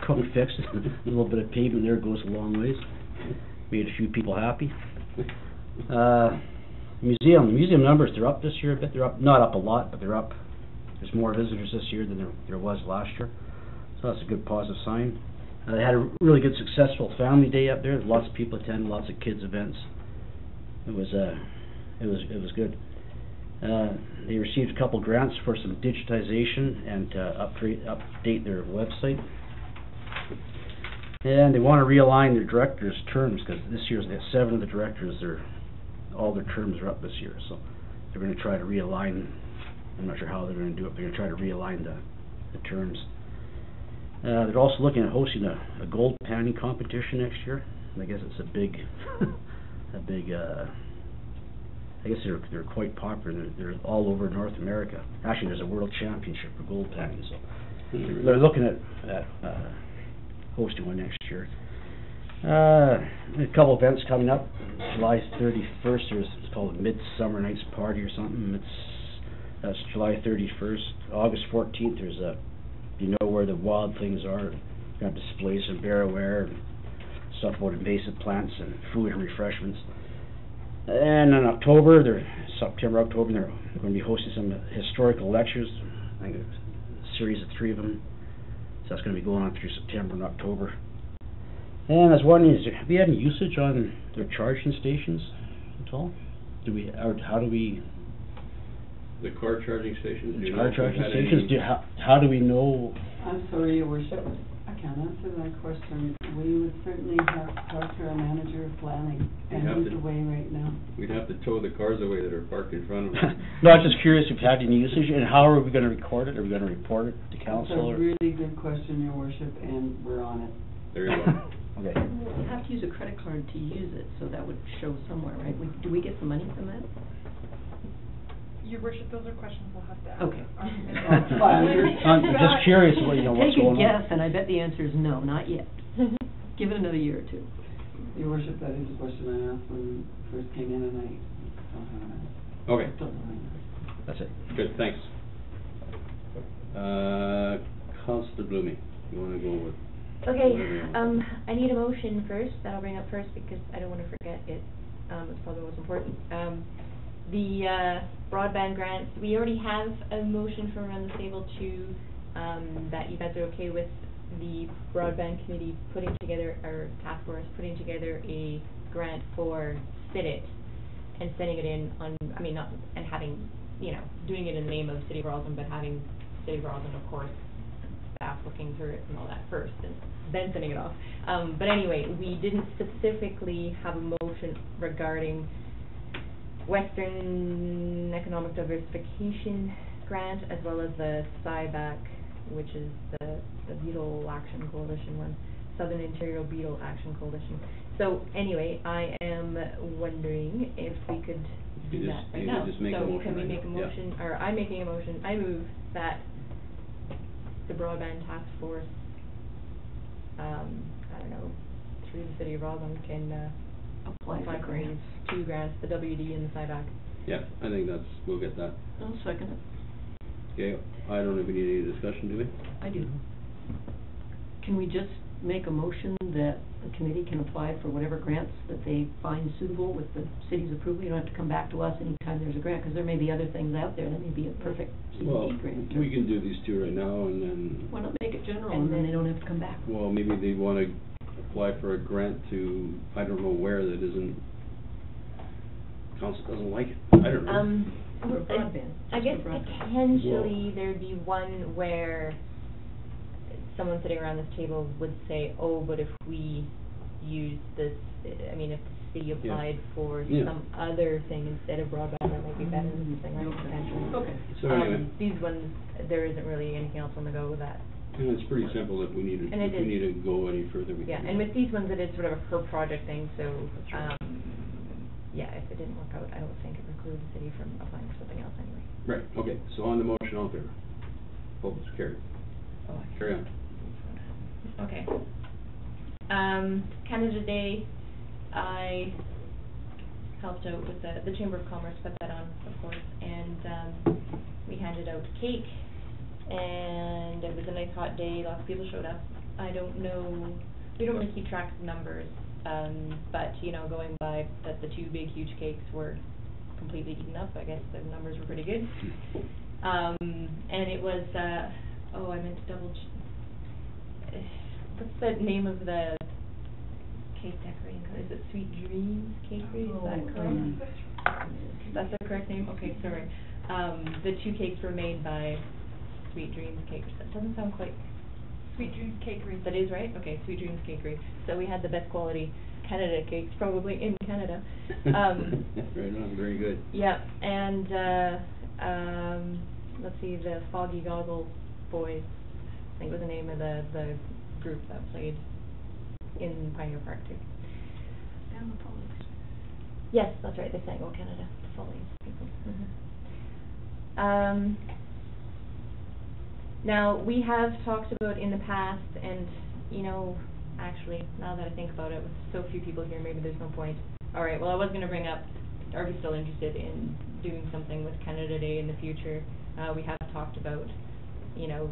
Speaker 4: Cone fixed. A little bit of pavement there goes a long ways. Made a few people happy. Museum numbers, they're up this year a bit, they're up, not up a lot, but they're up. There's more visitors this year than there was last year, so that's a good positive sign. They had a really good successful family day up there, lots of people attended, lots of kids events. It was good. They received a couple grants for some digitization and update their website. And they want to realign their directors' terms, because this year, 7 of the directors, all their terms are up this year, so they're going to try to realign. I'm not sure how they're going to do it, but they're going to try to realign the terms. They're also looking at hosting a gold panning competition next year. I guess it's a big, I guess they're quite popular. They're all over North America. Actually, there's a world championship for gold panning, so they're looking at hosting one next year. A couple events coming up. July 31st, it's called Midsummer Night's Party or something. That's July 31st. August 14th, there's you know where the wild things are. Got displays of bear aware and stuff about invasive plants and food and refreshments. And in September, October, they're going to be hosting some historical lectures. I think a series of 3 of them. So that's going to be going on through September and October. And I was wondering, have we had any usage on their charging stations at all? How do we...
Speaker 2: The car charging stations?
Speaker 4: Car charging stations, how do we know...
Speaker 6: I'm sorry, Your Worship, I can't answer that question. We would certainly have to talk to our manager of planning, and he's away right now.
Speaker 2: We'd have to tow the cars away that are parked in front of them.
Speaker 4: No, I'm just curious if you had any usage, and how are we going to record it? Are we going to report it to council?
Speaker 6: That's a really good question, Your Worship, and we're on it.
Speaker 2: There you go.
Speaker 4: Okay.
Speaker 1: We'll have to use a credit card to use it, so that would show somewhere, right? Do we get some money from that?
Speaker 7: Your Worship, those are questions we'll have to ask.
Speaker 1: Okay.
Speaker 4: I'm just curious what's going on.
Speaker 1: Take a guess, and I bet the answer is no, not yet. Give it another year or 2.
Speaker 6: Your Worship, that is a question I asked when we first came in, and I don't have an answer.
Speaker 2: Okay.
Speaker 6: I don't know an answer.
Speaker 4: That's it.
Speaker 2: Good, thanks. Councillor Blooming, you want to go with...
Speaker 8: Okay, I need a motion first, that I'll bring up first because I don't want to forget it. It's probably the most important. The broadband grants, we already have a motion from around the table that you guys are okay with the broadband committee putting together, or task force putting together a grant for CIDIT and sending it in on, and having, doing it in the name of City of Roslyn, but having City of Roslyn, of course, staff looking through it and all that first, and then sending it off. But anyway, we didn't specifically have a motion regarding Western Economic Diversification Grant, as well as the SIBAC, which is the Beetle Action Coalition one, Southern Ontario Beetle Action Coalition. So anyway, I am wondering if we could do that right now. So can we make a motion, or I'm making a motion, I move that the broadband task force, through the City of Roslyn can apply for grants, 2 grants, the WD and the SIBAC.
Speaker 2: Yeah, I think we'll get that.
Speaker 1: I'll second it.
Speaker 2: Okay, I don't know if we need any discussion, do we?
Speaker 1: I do. Can we just make a motion that the committee can apply for whatever grants that they find suitable with the city's approval? You don't have to come back to us anytime there's a grant, because there may be other things out there that may be a perfect CDD grant.
Speaker 2: We can do these 2 right now, and then...
Speaker 1: Why not make it general, and then they don't have to come back?
Speaker 2: Well, maybe they want to apply for a grant to, I don't know where, that isn't... Council doesn't like it. I don't know.
Speaker 1: For broadband.
Speaker 8: I guess potentially there'd be one where someone sitting around this table would say, oh, but if we use this, if the city applied for some other thing instead of broadband, that might be better than something, right? Potentially.
Speaker 2: Okay. So anyway.
Speaker 8: These ones, there isn't really anything else on the go with that.
Speaker 2: And it's pretty simple. If we need to go any further, we can.
Speaker 8: Yeah, and with these ones, it is sort of a per project thing, so, if it didn't work out, I don't think it precludes the city from applying for something else anyway.
Speaker 2: Right, okay, so on the motion, all in favor? Vote is carried. Carry on.
Speaker 8: Okay. Canada Day, I helped out with the Chamber of Commerce, put that on, of course, and we handed out cake, and it was a nice hot day, lots of people showed up. I don't know, we don't really keep track of numbers But, you know, going by that the two big huge cakes were completely eaten up, I guess the numbers were pretty good. And it was, I meant to what's the name of the cake decorating company? Is it Sweet Dreams Cakery? Is that correct? That's the correct name? Okay, sorry. The two cakes were made by Sweet Dreams Cakery. That doesn't sound quite...
Speaker 7: Sweet Dreams Cakery.
Speaker 8: That is right? Okay, Sweet Dreams Cakery. So we had the best quality Canada cakes probably in Canada.
Speaker 2: Right on, very good.
Speaker 8: Yeah, and let's see, the Foggy Goggle Boys, I think was the name of the group that played in Pioneer Park too.
Speaker 7: And the Follies.
Speaker 8: Yes, that's right, they sang "O Canada," the Follies people. Now, we have talked about in the past, and, you know, actually, now that I think about it, with so few people here, maybe there's no point. All right, well, I was going to bring up, are we still interested in doing something with Canada Day in the future? We have talked about, you know,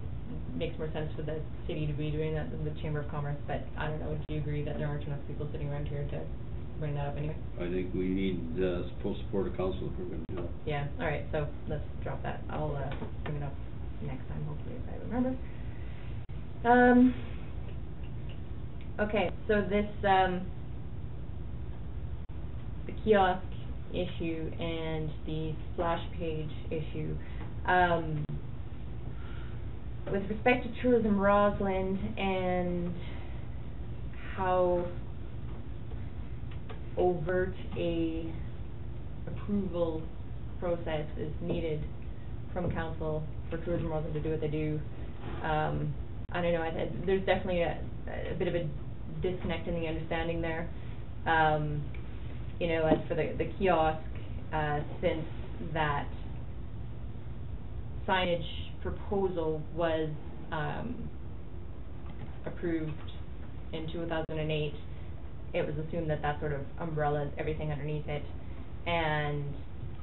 Speaker 8: makes more sense for the city to be doing that than the Chamber of Commerce, but I don't know, do you agree that there aren't enough people sitting around here to bring that up anyway?
Speaker 2: I think we need full support of council if we're going to do that.
Speaker 8: Yeah, all right, so let's drop that. I'll bring it up next time, hopefully, if I remember. Okay, so this, the kiosk issue and the splash page issue, with respect to Tourism Roslyn and how overt a approval process is needed from council for Tourism Roslyn to do what they do. I don't know, there's definitely a bit of a disconnect in the understanding there. You know, as for the kiosk, since that signage proposal was approved in 2008, it was assumed that that sort of umbrellas everything underneath it. And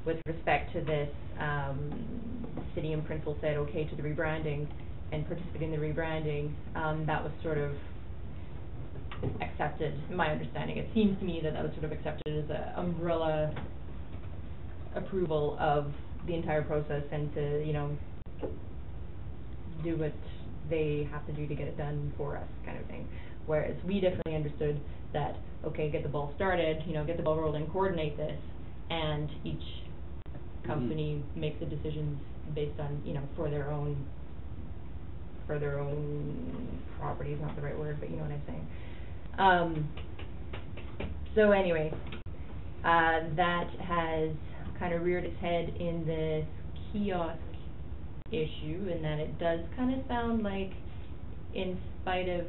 Speaker 8: with respect to this, the city and Prince said okay to the rebranding and participate in the rebranding. That was sort of accepted, in my understanding. It seems to me that that was sort of accepted as an umbrella approval of the entire process and to, you know, do what they have to do to get it done for us, kind of thing. Whereas we definitely understood that, okay, get the ball started, you know, get the ball rolling, coordinate this, and each company makes the decisions based on, you know, for their own property is not the right word, but you know what I'm saying. So anyway, that has kind of reared its head in the kiosk issue, and that it does kind of sound like, in spite of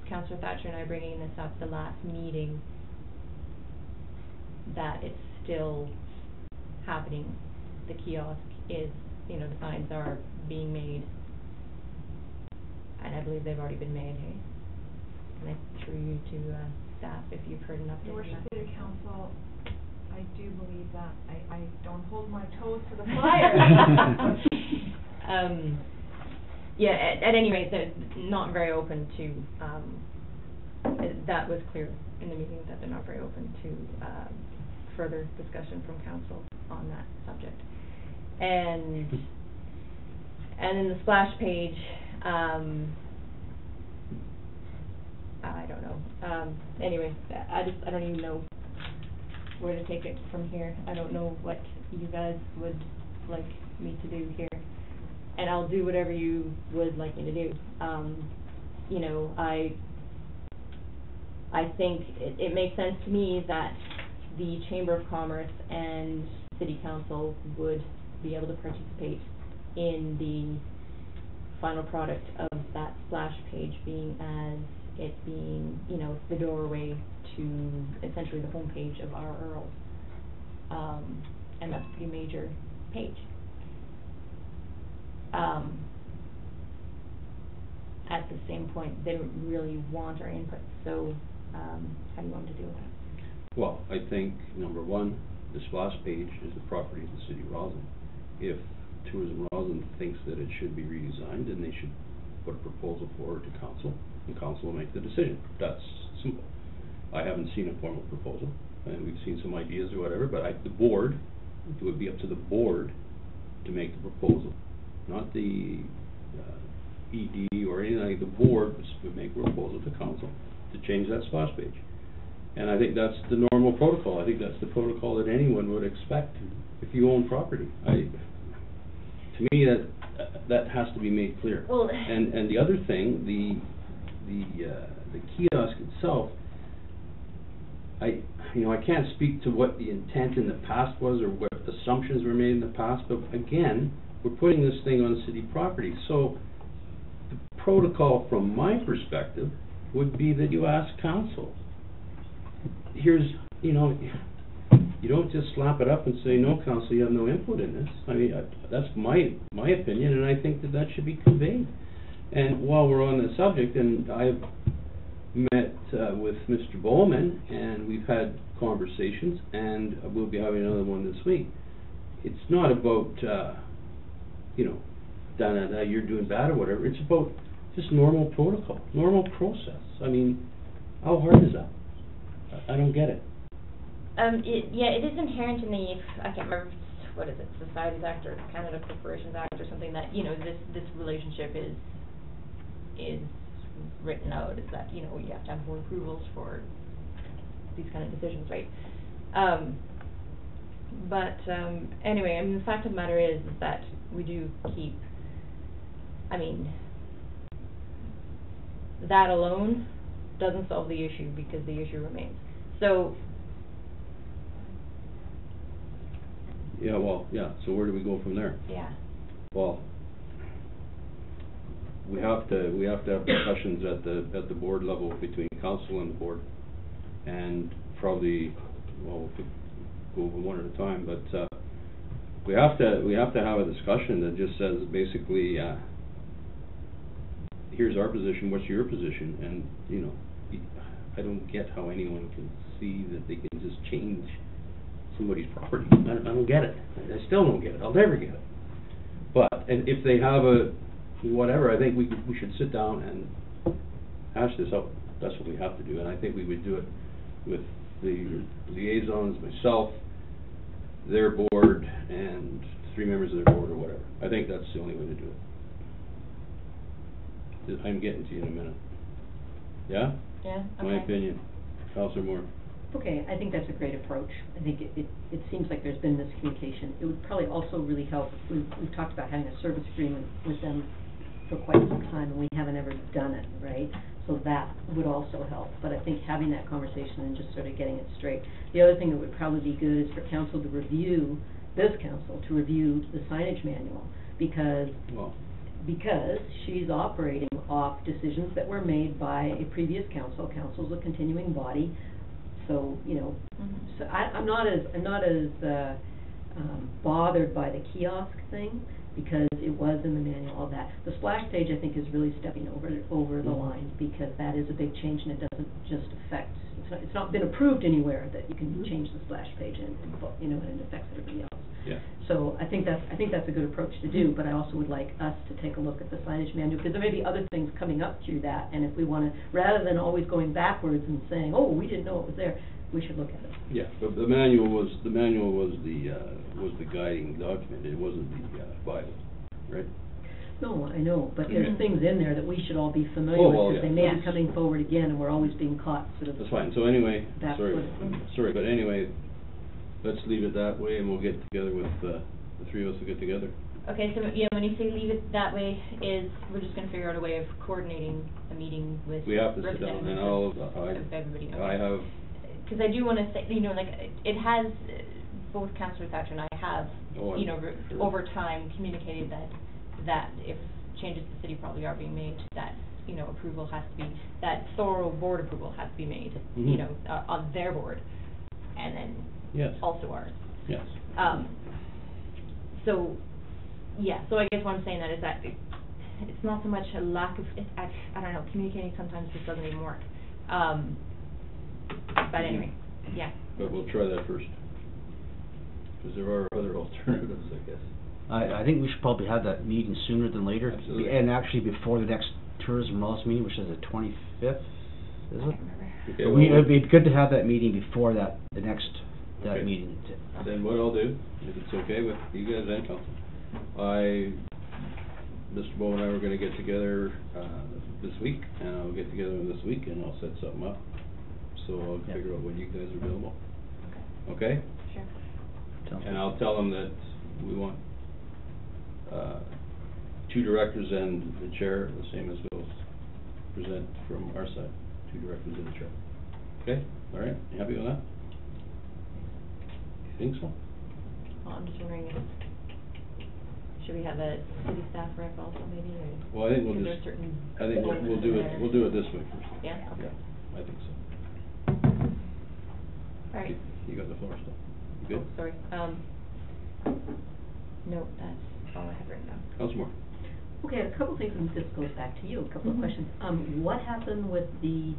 Speaker 8: Councillor Thatcher and I bringing this up the last meeting, that it's still happening. The kiosk is, you know, the signs are being made, and I believe they've already been made, hey? And I threw you to staff if you've heard an update.
Speaker 7: Your
Speaker 8: on that.
Speaker 7: City Council, I do believe that. I don't hold my toes to the fire.
Speaker 8: Yeah, at any rate, they're not very open to, that was clear in the meeting, that they're not very open to further discussion from council on that subject. And in the splash page, I don't know. Anyway, I don't even know where to take it from here. I don't know what you guys would like me to do here. And I'll do whatever you would like me to do. You know, I think it makes sense to me that the Chamber of Commerce and City Council would be able to participate in the final product of that splash page, being, you know, the doorway to essentially the homepage of our Earl. And that's a pretty major page. At the same point, they don't really want our input, so how do you want to deal with that?
Speaker 2: Well, I think, number one, the splash page is the property of the City of Roslyn. If Tourism Roslyn thinks that it should be redesigned, then they should put a proposal forward to council, and council will make the decision. That's simple. I haven't seen a formal proposal, and we've seen some ideas or whatever, but the board, it would be up to the board to make the proposal, not the ED or anything. Like the board would make a proposal to council to change that splash page. And I think that's the normal protocol. I think that's the protocol that anyone would expect if you own property. To me, that has to be made clear.
Speaker 8: Well,
Speaker 2: And the other thing, the kiosk itself, I can't speak to what the intent in the past was or what assumptions were made in the past, but again, we're putting this thing on city property. So the protocol from my perspective would be that you ask council. You don't just slap it up and say, no, council, you have no input in this. I mean, that's my opinion, and I think that should be conveyed. And while we're on the subject, and I've met with Mr. Bowman, and we've had conversations, and we'll be having another one this week. It's not about, you're doing bad or whatever. It's about just normal protocol, normal process. I mean, how hard is that? I don't get it.
Speaker 8: It is inherent in the, I can't remember, what is it, Societies Act or Canada Corporations Act or something that, this relationship is written out, is that, you have to have board approvals for these kind of decisions, right? Anyway, the fact of the matter is that we do keep, that alone doesn't solve the issue because the issue remains. So.
Speaker 2: So where do we go from there?
Speaker 8: Yeah.
Speaker 2: Well, we have to have discussions at the board level between council and the board, and probably, we could go over one at a time, but we have to have a discussion that just says basically, here's our position, what's your position, and I don't get how anyone can see that they can just change somebody's property. I don't get it. I still don't get it. I'll never get it. But, and if they have whatever, I think we should sit down and hash this out. That's what we have to do, and I think we would do it with the liaisons, myself, their board, and 3 members of their board or whatever. I think that's the only way to do it. I'm getting to you in a minute. Yeah?
Speaker 8: Yeah, okay.
Speaker 2: My opinion. Councilor Moore.
Speaker 1: Okay, I think that's a great approach. I think it seems like there's been miscommunication. It would probably also really help, we've talked about having a service agreement with them for quite some time, and we haven't ever done it, right? So that would also help. But I think having that conversation and just sort of getting it straight. The other thing that would probably be good is for council to review, this council, to review the signage manual, because she's operating off decisions that were made by a previous council. Council's a continuing body. So, so I'm not as bothered by the kiosk thing, because it was in the manual, all that. The splash page, I think, is really stepping over the line, because that is a big change, and it doesn't just affect, it's not been approved anywhere that you can change the splash page and it affects everybody else.
Speaker 2: Yeah.
Speaker 1: So I think that's a good approach to do, but I also would like us to take a look at the signage manual, because there may be other things coming up through that, and if we want to, rather than always going backwards and saying, oh, we didn't know it was there, we should look at it.
Speaker 2: Yeah, but the manual was the guiding document. It wasn't the Bible, right?
Speaker 1: No, I know, but there's things in there that we should all be familiar with, because they may be coming forward again, and we're always being caught sort of.
Speaker 2: That's fine. So anyway,
Speaker 1: That's
Speaker 2: sorry, but anyway, let's leave it that way, and we'll get together with the 3 of us will get together.
Speaker 8: Okay, so when you say leave it that way, we're just going to figure out a way of coordinating a meeting with.
Speaker 2: We have to sit down, and
Speaker 8: of everybody. Okay.
Speaker 2: I have.
Speaker 8: Because I do want to say, it has, both Councillor Thatcher and I have,
Speaker 2: sure.
Speaker 8: over time communicated that if changes to city property are being made, that, approval has to be, that thorough board approval has to be made, on their board, and then also ours.
Speaker 2: Yes.
Speaker 8: So I guess what I'm saying that is that it's not so much a lack of, I don't know, communicating sometimes just doesn't even work. But anyway, yeah.
Speaker 2: But we'll try that first, because there are other alternatives, I guess.
Speaker 4: I think we should probably have that meeting sooner than later.
Speaker 2: Absolutely.
Speaker 4: And actually before the next tourism laws meeting, which is the 25th. is
Speaker 8: I
Speaker 4: it?
Speaker 8: can't remember.
Speaker 2: Okay,
Speaker 4: But
Speaker 2: well,
Speaker 4: it'd be good to have that meeting before that
Speaker 2: Okay.
Speaker 4: meeting.
Speaker 2: Then what I'll do, if it's okay with you guys and council, Mr. Bowe and I were gonna get together, this week, and I'll get together with him this week, and I'll set something up. So I'll
Speaker 4: Yeah.
Speaker 2: figure out when you guys are available,
Speaker 8: Okay,
Speaker 2: okay?
Speaker 8: sure.
Speaker 4: Sounds
Speaker 2: And
Speaker 4: good.
Speaker 2: I'll tell them that we want, 2 directors and the chair, the same as Bill's, present from our side, 2 directors and the chair. Okay, all right, you happy with that? You think so?
Speaker 8: Well, I'm just wondering if, should we have a city staff rep also maybe, or?
Speaker 2: Well, I think we'll
Speaker 8: is there
Speaker 2: just,
Speaker 8: certain
Speaker 2: I think we'll
Speaker 8: appointments
Speaker 2: do
Speaker 8: in
Speaker 2: it,
Speaker 8: there?
Speaker 2: we'll do it this way first.
Speaker 8: Yeah, okay.
Speaker 2: Yeah, I think so.
Speaker 8: All right.
Speaker 2: You got the floor still. You good?
Speaker 8: Oh, sorry, no, that's all I have right now.
Speaker 2: Council Moore.
Speaker 1: Okay, a couple things, and this goes back to you, a couple of questions. What happened with the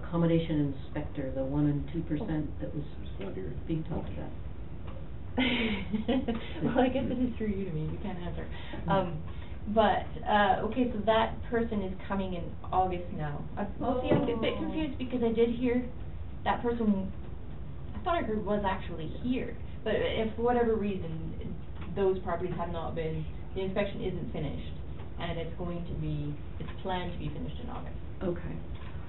Speaker 1: accommodation inspector, the 1% and 2% that was
Speaker 2: It's not here.
Speaker 1: being talked about?
Speaker 8: Well, I guess it is through you to me, you can't answer. Okay, so that person is coming in August now. Well, see, I'm a bit confused because I did hear that person, I thought I heard was actually here. But if for whatever reason, those properties have not been, the inspection isn't finished, and it's planned to be finished in August.
Speaker 1: Okay.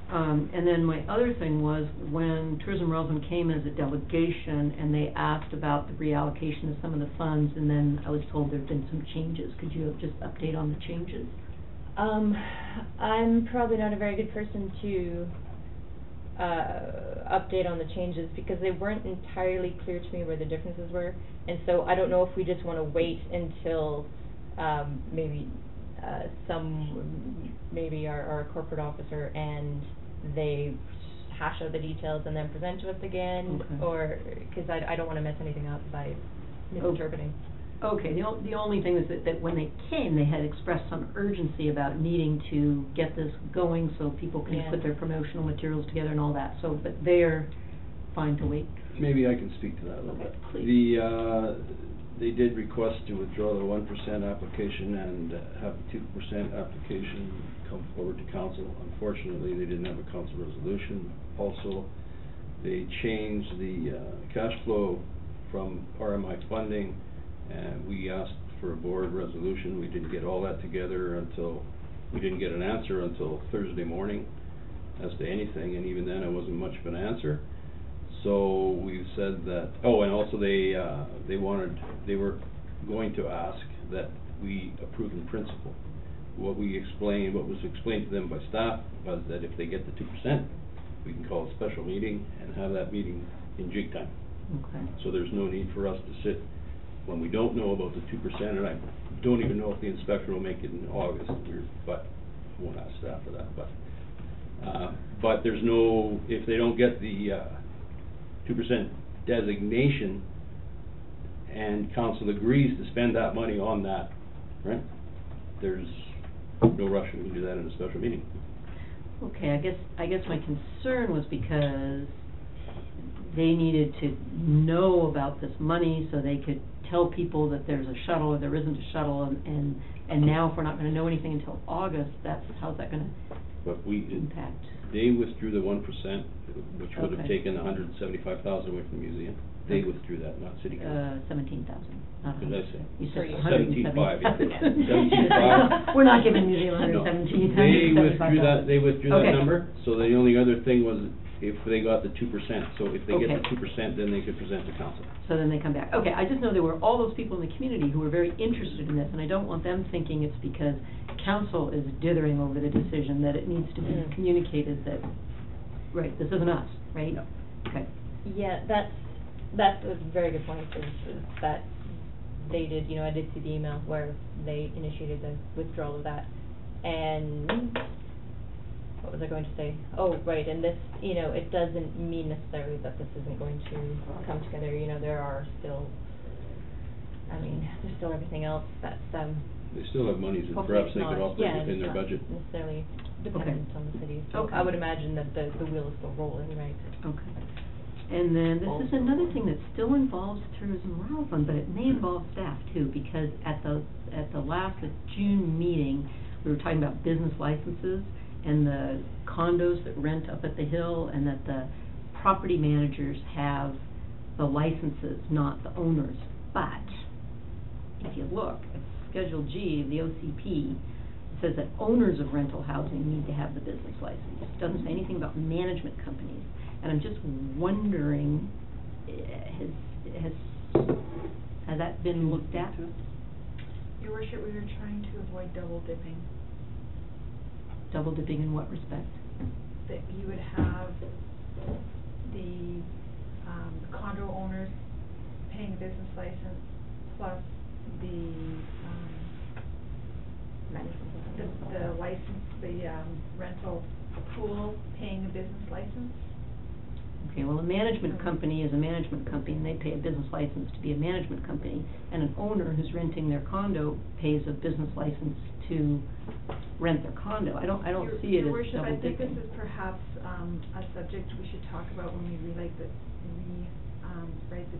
Speaker 1: And then my other thing was, when Tourism Roseland came as a delegation, and they asked about the reallocation of some of the funds, and then I was told there'd been some changes. Could you just update on the changes?
Speaker 8: I'm probably not a very good person to update on the changes, because they weren't entirely clear to me where the differences were, and so I don't know if we just want to wait until maybe our corporate officer and they hash out the details and then present to us again,
Speaker 1: Okay.
Speaker 8: or, because I don't want to mess anything up by misinterpreting.
Speaker 1: Okay, the only thing is that when they came, they had expressed some urgency about needing to get this going so people can
Speaker 8: Yeah.
Speaker 1: put their promotional materials together and all that, so, but they're fine to wait.
Speaker 2: Maybe I can speak to that a little bit.
Speaker 1: Please.
Speaker 2: They did request to withdraw the 1% application and have the 2% application come forward to council. Unfortunately, they didn't have a council resolution. Also, they changed the cash flow from RMI funding, and we asked for a board resolution. We didn't get all that together we didn't get an answer until Thursday morning as to anything, and even then it wasn't much of an answer. So we said that, and also they were going to ask that we approve in principle. What was explained to them by staff was that if they get the 2%, we can call a special meeting and have that meeting in jig time.
Speaker 1: Okay.
Speaker 2: So there's no need for us to sit when we don't know about the 2%, and I don't even know if the inspector will make it in August, but I won't ask staff for that, but there's no, if they don't get the 2% designation and council agrees to spend that money on that, right? There's no rush, we can do that in a special meeting.
Speaker 1: Okay, I guess my concern was because they needed to know about this money so they could tell people that there's a shuttle or there isn't a shuttle, and now if we're not gonna know anything until August, how's that gonna
Speaker 2: But
Speaker 1: impact?
Speaker 2: they withdrew the 1%, which would have
Speaker 1: Okay.
Speaker 2: taken $175,000 away from the museum. They withdrew that, not city council.
Speaker 1: 17,000, not
Speaker 2: What did I say?
Speaker 1: You said
Speaker 2: 17.5, yeah.
Speaker 1: 175. We're not giving museum
Speaker 2: No.
Speaker 1: 117,000.
Speaker 2: They withdrew that
Speaker 1: Okay.
Speaker 2: number, so the only other thing was if they got the 2%, so if they get the
Speaker 1: Okay.
Speaker 2: 2%, then they could present to council.
Speaker 1: So then they come back. Okay, I just know there were all those people in the community who were very interested in this, and I don't want them thinking it's because council is dithering over the decision, that it needs to be communicated that, right, this isn't us, right?
Speaker 2: No.
Speaker 1: Okay.
Speaker 8: Yeah, that's a very good point, is that they did, I did see the email where they initiated the withdrawal of that. And what was I going to say? Oh, right, and this, it doesn't mean necessarily that this isn't going to come together, there are still, there's still everything else that's,
Speaker 2: They still have monies that
Speaker 8: hopefully
Speaker 2: perhaps
Speaker 8: it's
Speaker 2: they could
Speaker 8: not,
Speaker 2: operate within their budget.
Speaker 8: it's not necessarily dependent on the city. So
Speaker 1: Okay.
Speaker 8: I would imagine that the wheel is still rolling, right?
Speaker 1: Okay. And then this is another thing that still involves Tourism Roseland, but it may involve staff too, because at the last June meeting, we were talking about business licenses, and the condos that rent up at the hill, and that the property managers have the licenses, not the owners. But if you look at Schedule G of the OCP, it says that owners of rental housing need to have the business license. It doesn't say anything about management companies. And I'm just wondering, has that been looked at?
Speaker 7: Your worship, we were trying to avoid double dipping.
Speaker 1: Double dipping in what respect?
Speaker 7: That you would have the condo owners paying a business license plus the license, the rental pool paying a business license.
Speaker 1: Okay, well, a management company is a management company, and they pay a business license to be a management company, and an owner who's renting their condo pays a business license to rent their condo. I don't see it as double dipping.
Speaker 7: Your worship, I think this is perhaps a subject we should talk about when we rewrite the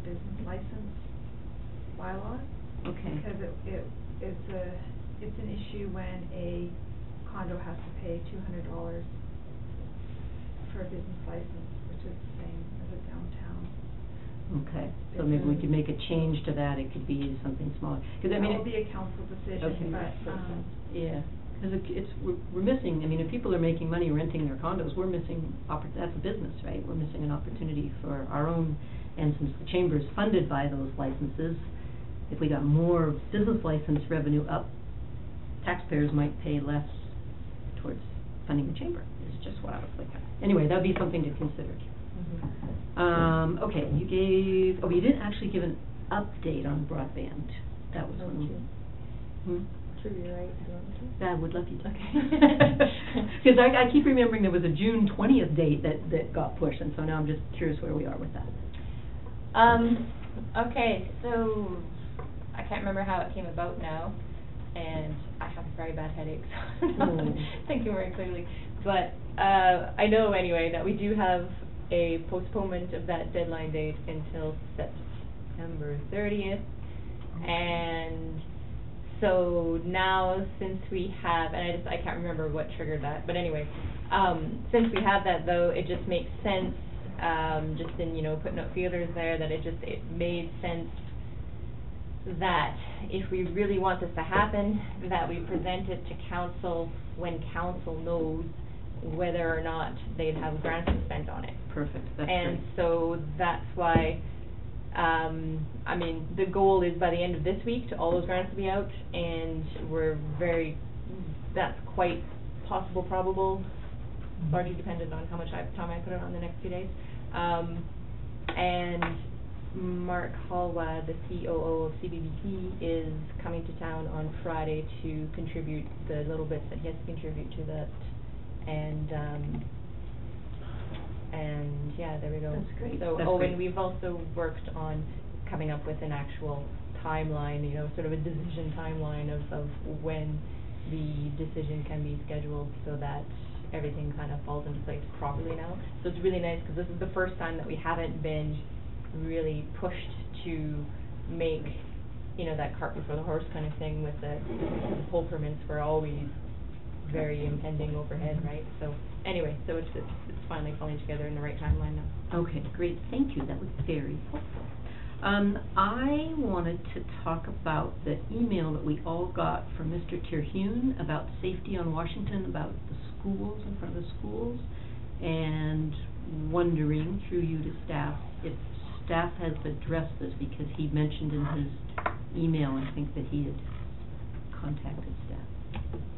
Speaker 7: business license bylaw.
Speaker 1: Okay.
Speaker 7: Because it's an issue when a condo has to pay $200 for a business license, which is the same as a downtown.
Speaker 1: Okay, so maybe we could make a change to that. It could be something smaller. Because I mean,
Speaker 7: That will be a council decision,
Speaker 1: okay,
Speaker 7: but
Speaker 1: yeah, because we're missing. I mean, if people are making money renting their condos, we're missing. That's a business, right? We're missing an opportunity for our own. And since the chamber is funded by those licenses, if we got more business license revenue up, taxpayers might pay less towards funding the chamber. Is just what I was thinking. Anyway, that would be something to consider.
Speaker 8: Mm-hmm.
Speaker 1: Okay, you gave. Oh, you didn't actually give an update on broadband. That was one.
Speaker 8: True, you're right.
Speaker 1: I would love you to. Because I keep remembering there was a June 20th date that got pushed, and so now I'm just curious where we are with that.
Speaker 8: Okay, so I can't remember how it came about now, and I have very bad headaches, so I'm not thinking very clearly. But I know anyway that we do have a postponement of that deadline date until September 30th, and so now since we have, and I can't remember what triggered that, but anyway, since we have that though, it just makes sense, just in, putting up feelers there, that it made sense that if we really want this to happen, that we present it to council when council knows whether or not they'd have grants spent on it.
Speaker 1: Perfect, that's
Speaker 8: And
Speaker 1: great.
Speaker 8: so that's why, I mean, the goal is by the end of this week to all those grants to be out, and that's quite possible, probable, largely dependent on how much time I put it on the next few days. And Mark Hallwad, the COO of CBBP, is coming to town on Friday to contribute the little bits that he has to contribute to that, and yeah, there we go.
Speaker 1: That's great.
Speaker 8: So,
Speaker 1: That's
Speaker 8: and
Speaker 1: great.
Speaker 8: we've also worked on coming up with an actual timeline, sort of a decision timeline of when the decision can be scheduled, so that everything kind of falls into place properly now. So it's really nice, because this is the first time that we haven't been really pushed to make, that cart before the horse kind of thing, with the pull permits were always very impending overhead, right? So anyway, so it's finally falling together in the right timeline now.
Speaker 1: Okay, great, thank you, that was very helpful. I wanted to talk about the email that we all got from Mr. Terhune about safety on Washington, about the schools, in front of the schools, and wondering, through you to staff, if staff has addressed this, because he mentioned in his email, I think, that he had contacted staff.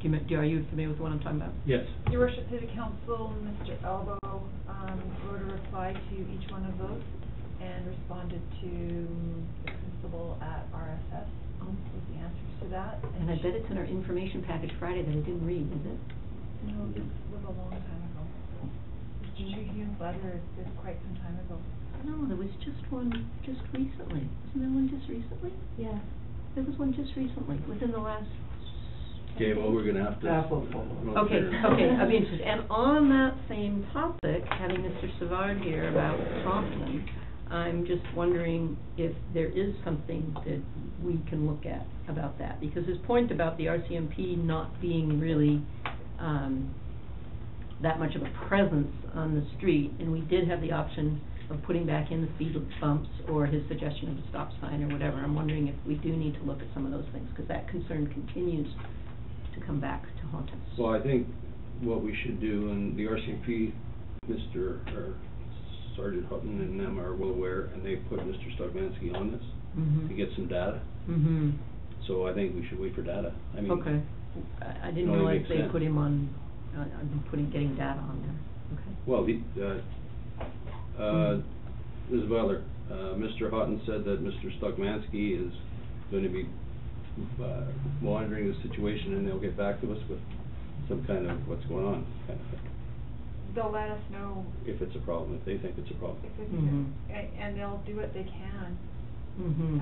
Speaker 1: Are you familiar with what I'm talking about?
Speaker 2: Yes.
Speaker 7: Your worship, City Council, Mr. Elbow, wrote a reply to each one of those and responded to the principal at RSS with the answers to that.
Speaker 1: And I bet it's in our information package Friday that I didn't read, is it?
Speaker 7: No, this was a long time ago. Mr. Terhune's letter is quite some time ago.
Speaker 1: No, there was just one just recently. Wasn't there one just recently?
Speaker 8: Yeah.
Speaker 1: There was one just recently, within the last 10
Speaker 2: Okay, well,
Speaker 1: days.
Speaker 2: we're gonna have to.
Speaker 1: Okay, I'd be interested. And on that same topic, having Mr. Savard here about Thompson, I'm just wondering if there is something that we can look at about that. Because his point about the RCMP not being really, that much of a presence on the street, and we did have the option of putting back in the speed bumps or his suggestion of a stop sign or whatever. I'm wondering if we do need to look at some of those things, because that concern continues to come back to haunt us.
Speaker 2: Well, I think what we should do, and the RCMP, or Sergeant Hutton and them are well aware, and they put Mr. Stogmansky on this to get some data.
Speaker 1: Mm-hmm.
Speaker 2: So I think we should wait for data. I mean,
Speaker 1: Okay. I didn't
Speaker 2: it only
Speaker 1: realize
Speaker 2: makes
Speaker 1: they
Speaker 2: sense.
Speaker 1: put him on, getting data on there. Okay.
Speaker 2: Well, Ms. Butler, Mr. Houghton said that Mr. Stogmansky is going to be monitoring the situation, and they'll get back to us with some kind of what's going on kind of thing.
Speaker 7: They'll let us know
Speaker 2: If it's a problem, if they think it's a problem.
Speaker 7: if it's,
Speaker 1: Mhm.
Speaker 7: and they'll do what they can.
Speaker 1: Mm-hmm.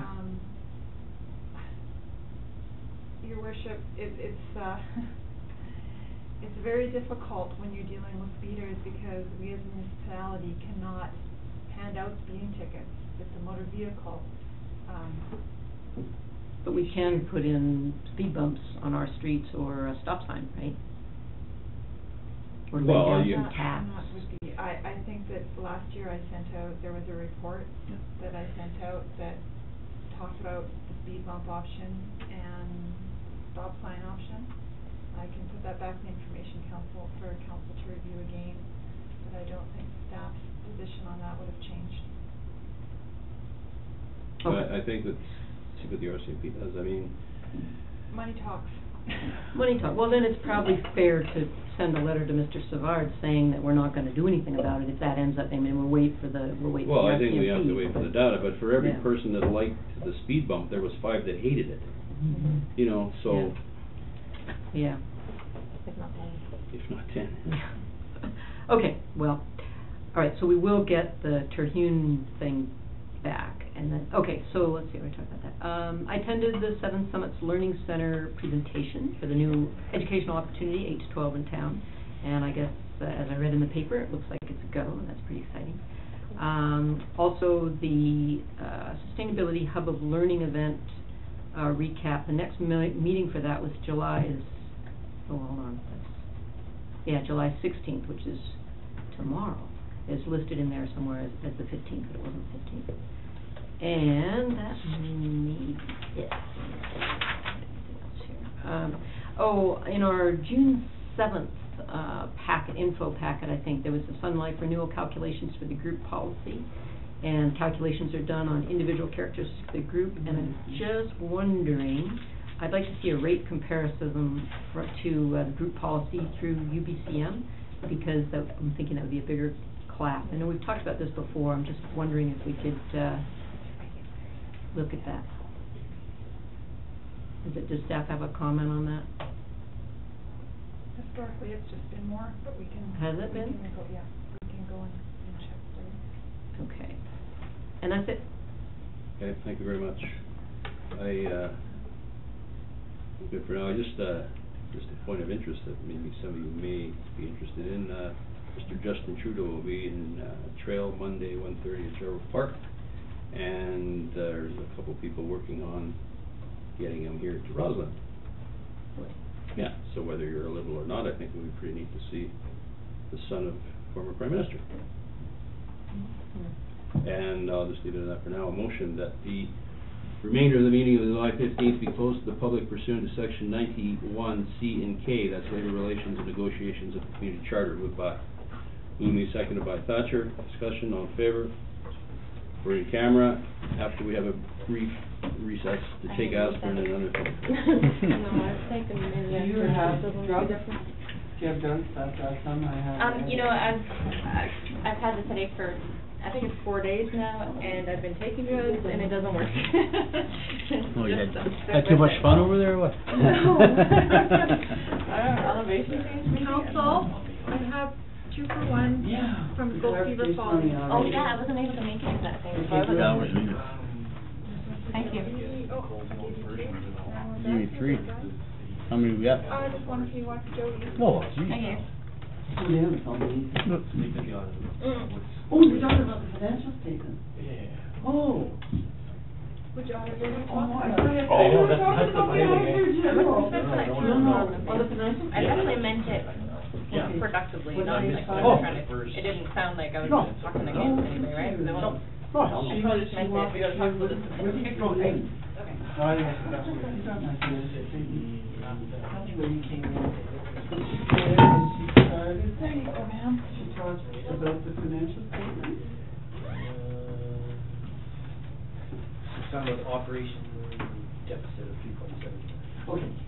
Speaker 7: Your worship, it's it's very difficult when you're dealing with speeders, because we as a municipality cannot hand out speeding tickets. It's a motor vehicle.
Speaker 1: But we can put in speed bumps on our streets or a stop sign, right? Or lay
Speaker 2: Well,
Speaker 1: down
Speaker 2: you-
Speaker 1: some caps.
Speaker 7: I think that last year I sent out, there was a report that I sent out that talked about the speed bump option and stop sign option. I can put that back in the information council for council to review again, but I don't think staff's position on that would have changed.
Speaker 1: Okay.
Speaker 2: I think that, see what the RCMP does, I mean,
Speaker 7: Money talks.
Speaker 1: Money talk, well, then it's probably fair to send a letter to Mr. Savard saying that we're not gonna do anything about it if that ends up, I mean, we'll wait for the
Speaker 2: well, I think we have to
Speaker 1: RCMP,
Speaker 2: wait for the data, but for every
Speaker 1: Yeah.
Speaker 2: person that liked the speed bump, there was 5 that hated it,
Speaker 1: Mhm.
Speaker 2: you know, so,
Speaker 1: Yeah.
Speaker 8: If not 10.
Speaker 2: if not 10.
Speaker 1: Okay, well, all right, so we will get the Terhune thing back, and then, okay, so let's see, we're talking about that. I attended the Seven Summits Learning Center presentation for the new educational opportunity, 8 to 12 in town, and I guess, as I read in the paper, it looks like it's a go, and that's pretty exciting. Also, the Sustainability Hub of Learning event recap, the next meeting for that was hold on, July 16th, which is tomorrow, is listed in there somewhere as the 15th, but it wasn't 15th. And that may be it. In our June 7th info packet, I think, there was the Sun Life renewal calculations for the group policy, and calculations are done on individual characteristics of the group, and I'm just wondering, I'd like to see a rate comparison to the group policy through UBCM, because I'm thinking that would be a bigger class. I know we've talked about this before, I'm just wondering if we could look at that. Does staff have a comment on that?
Speaker 7: Historically, it's just been more, but we can.
Speaker 1: Has it been?
Speaker 7: We can go and check for you.
Speaker 1: Okay. And that's it?
Speaker 2: Okay, thank you very much. Good for now, just a point of interest that maybe some of you may be interested in, Mr. Justin Trudeau will be in Trail Monday, 1:30 at Gerald Park, and there's a couple people working on getting him here to Roslyn. Yeah, so whether you're a Liberal or not, I think it would be pretty neat to see the son of former Prime Minister. And I'll just leave it at that for now. A motion that the remainder of the meeting of July 15th be closed to the public pursuant to Section 91C and K, that's Labor Relations and Negotiations of the Community Charter, moved by Loomy, seconded by Thatcher. Discussion, all in favor? We're in camera, after we have a brief recess to take aspirin and other things.
Speaker 8: No, I was thinking maybe
Speaker 6: Do you have drugs? Do you have drugs? That's some I have.
Speaker 8: I've had this headache for, I think it's 4 days now, and I've been taking drugs, and it doesn't work.
Speaker 4: Oh, you had too much fun over there, or what?
Speaker 8: No. Elevation change maybe?
Speaker 7: Council, I have 2 for 1 from Gold Fever Falls.
Speaker 8: Oh, yeah, I wasn't able to make it to that thing.
Speaker 4: That was me.
Speaker 8: Thank you.
Speaker 4: Give me 3. How many we got?
Speaker 7: Just one if you want Jody.
Speaker 4: Oh, geez.
Speaker 8: Thank you.
Speaker 6: They haven't told me. Oh, you're talking about the financial statement? Yeah. Oh.
Speaker 7: Which auditor?
Speaker 6: I thought we're talking about the auditor general.
Speaker 8: On the financial? I definitely meant it
Speaker 6: Yeah.
Speaker 8: productively,
Speaker 6: What
Speaker 8: not
Speaker 6: time
Speaker 8: like
Speaker 6: is
Speaker 8: I
Speaker 6: it?
Speaker 8: was trying to, it didn't sound like I was
Speaker 6: No.
Speaker 8: talking against anybody, right? No.
Speaker 6: No.
Speaker 8: I probably just meant that we gotta talk about this. Okay.
Speaker 6: Oh, yes, that's what you got my phone. That's where you came in. And she started. There you go, ma'am. She talked about the financial statement.
Speaker 10: Talking about operation deficit of 3.7.
Speaker 6: Okay.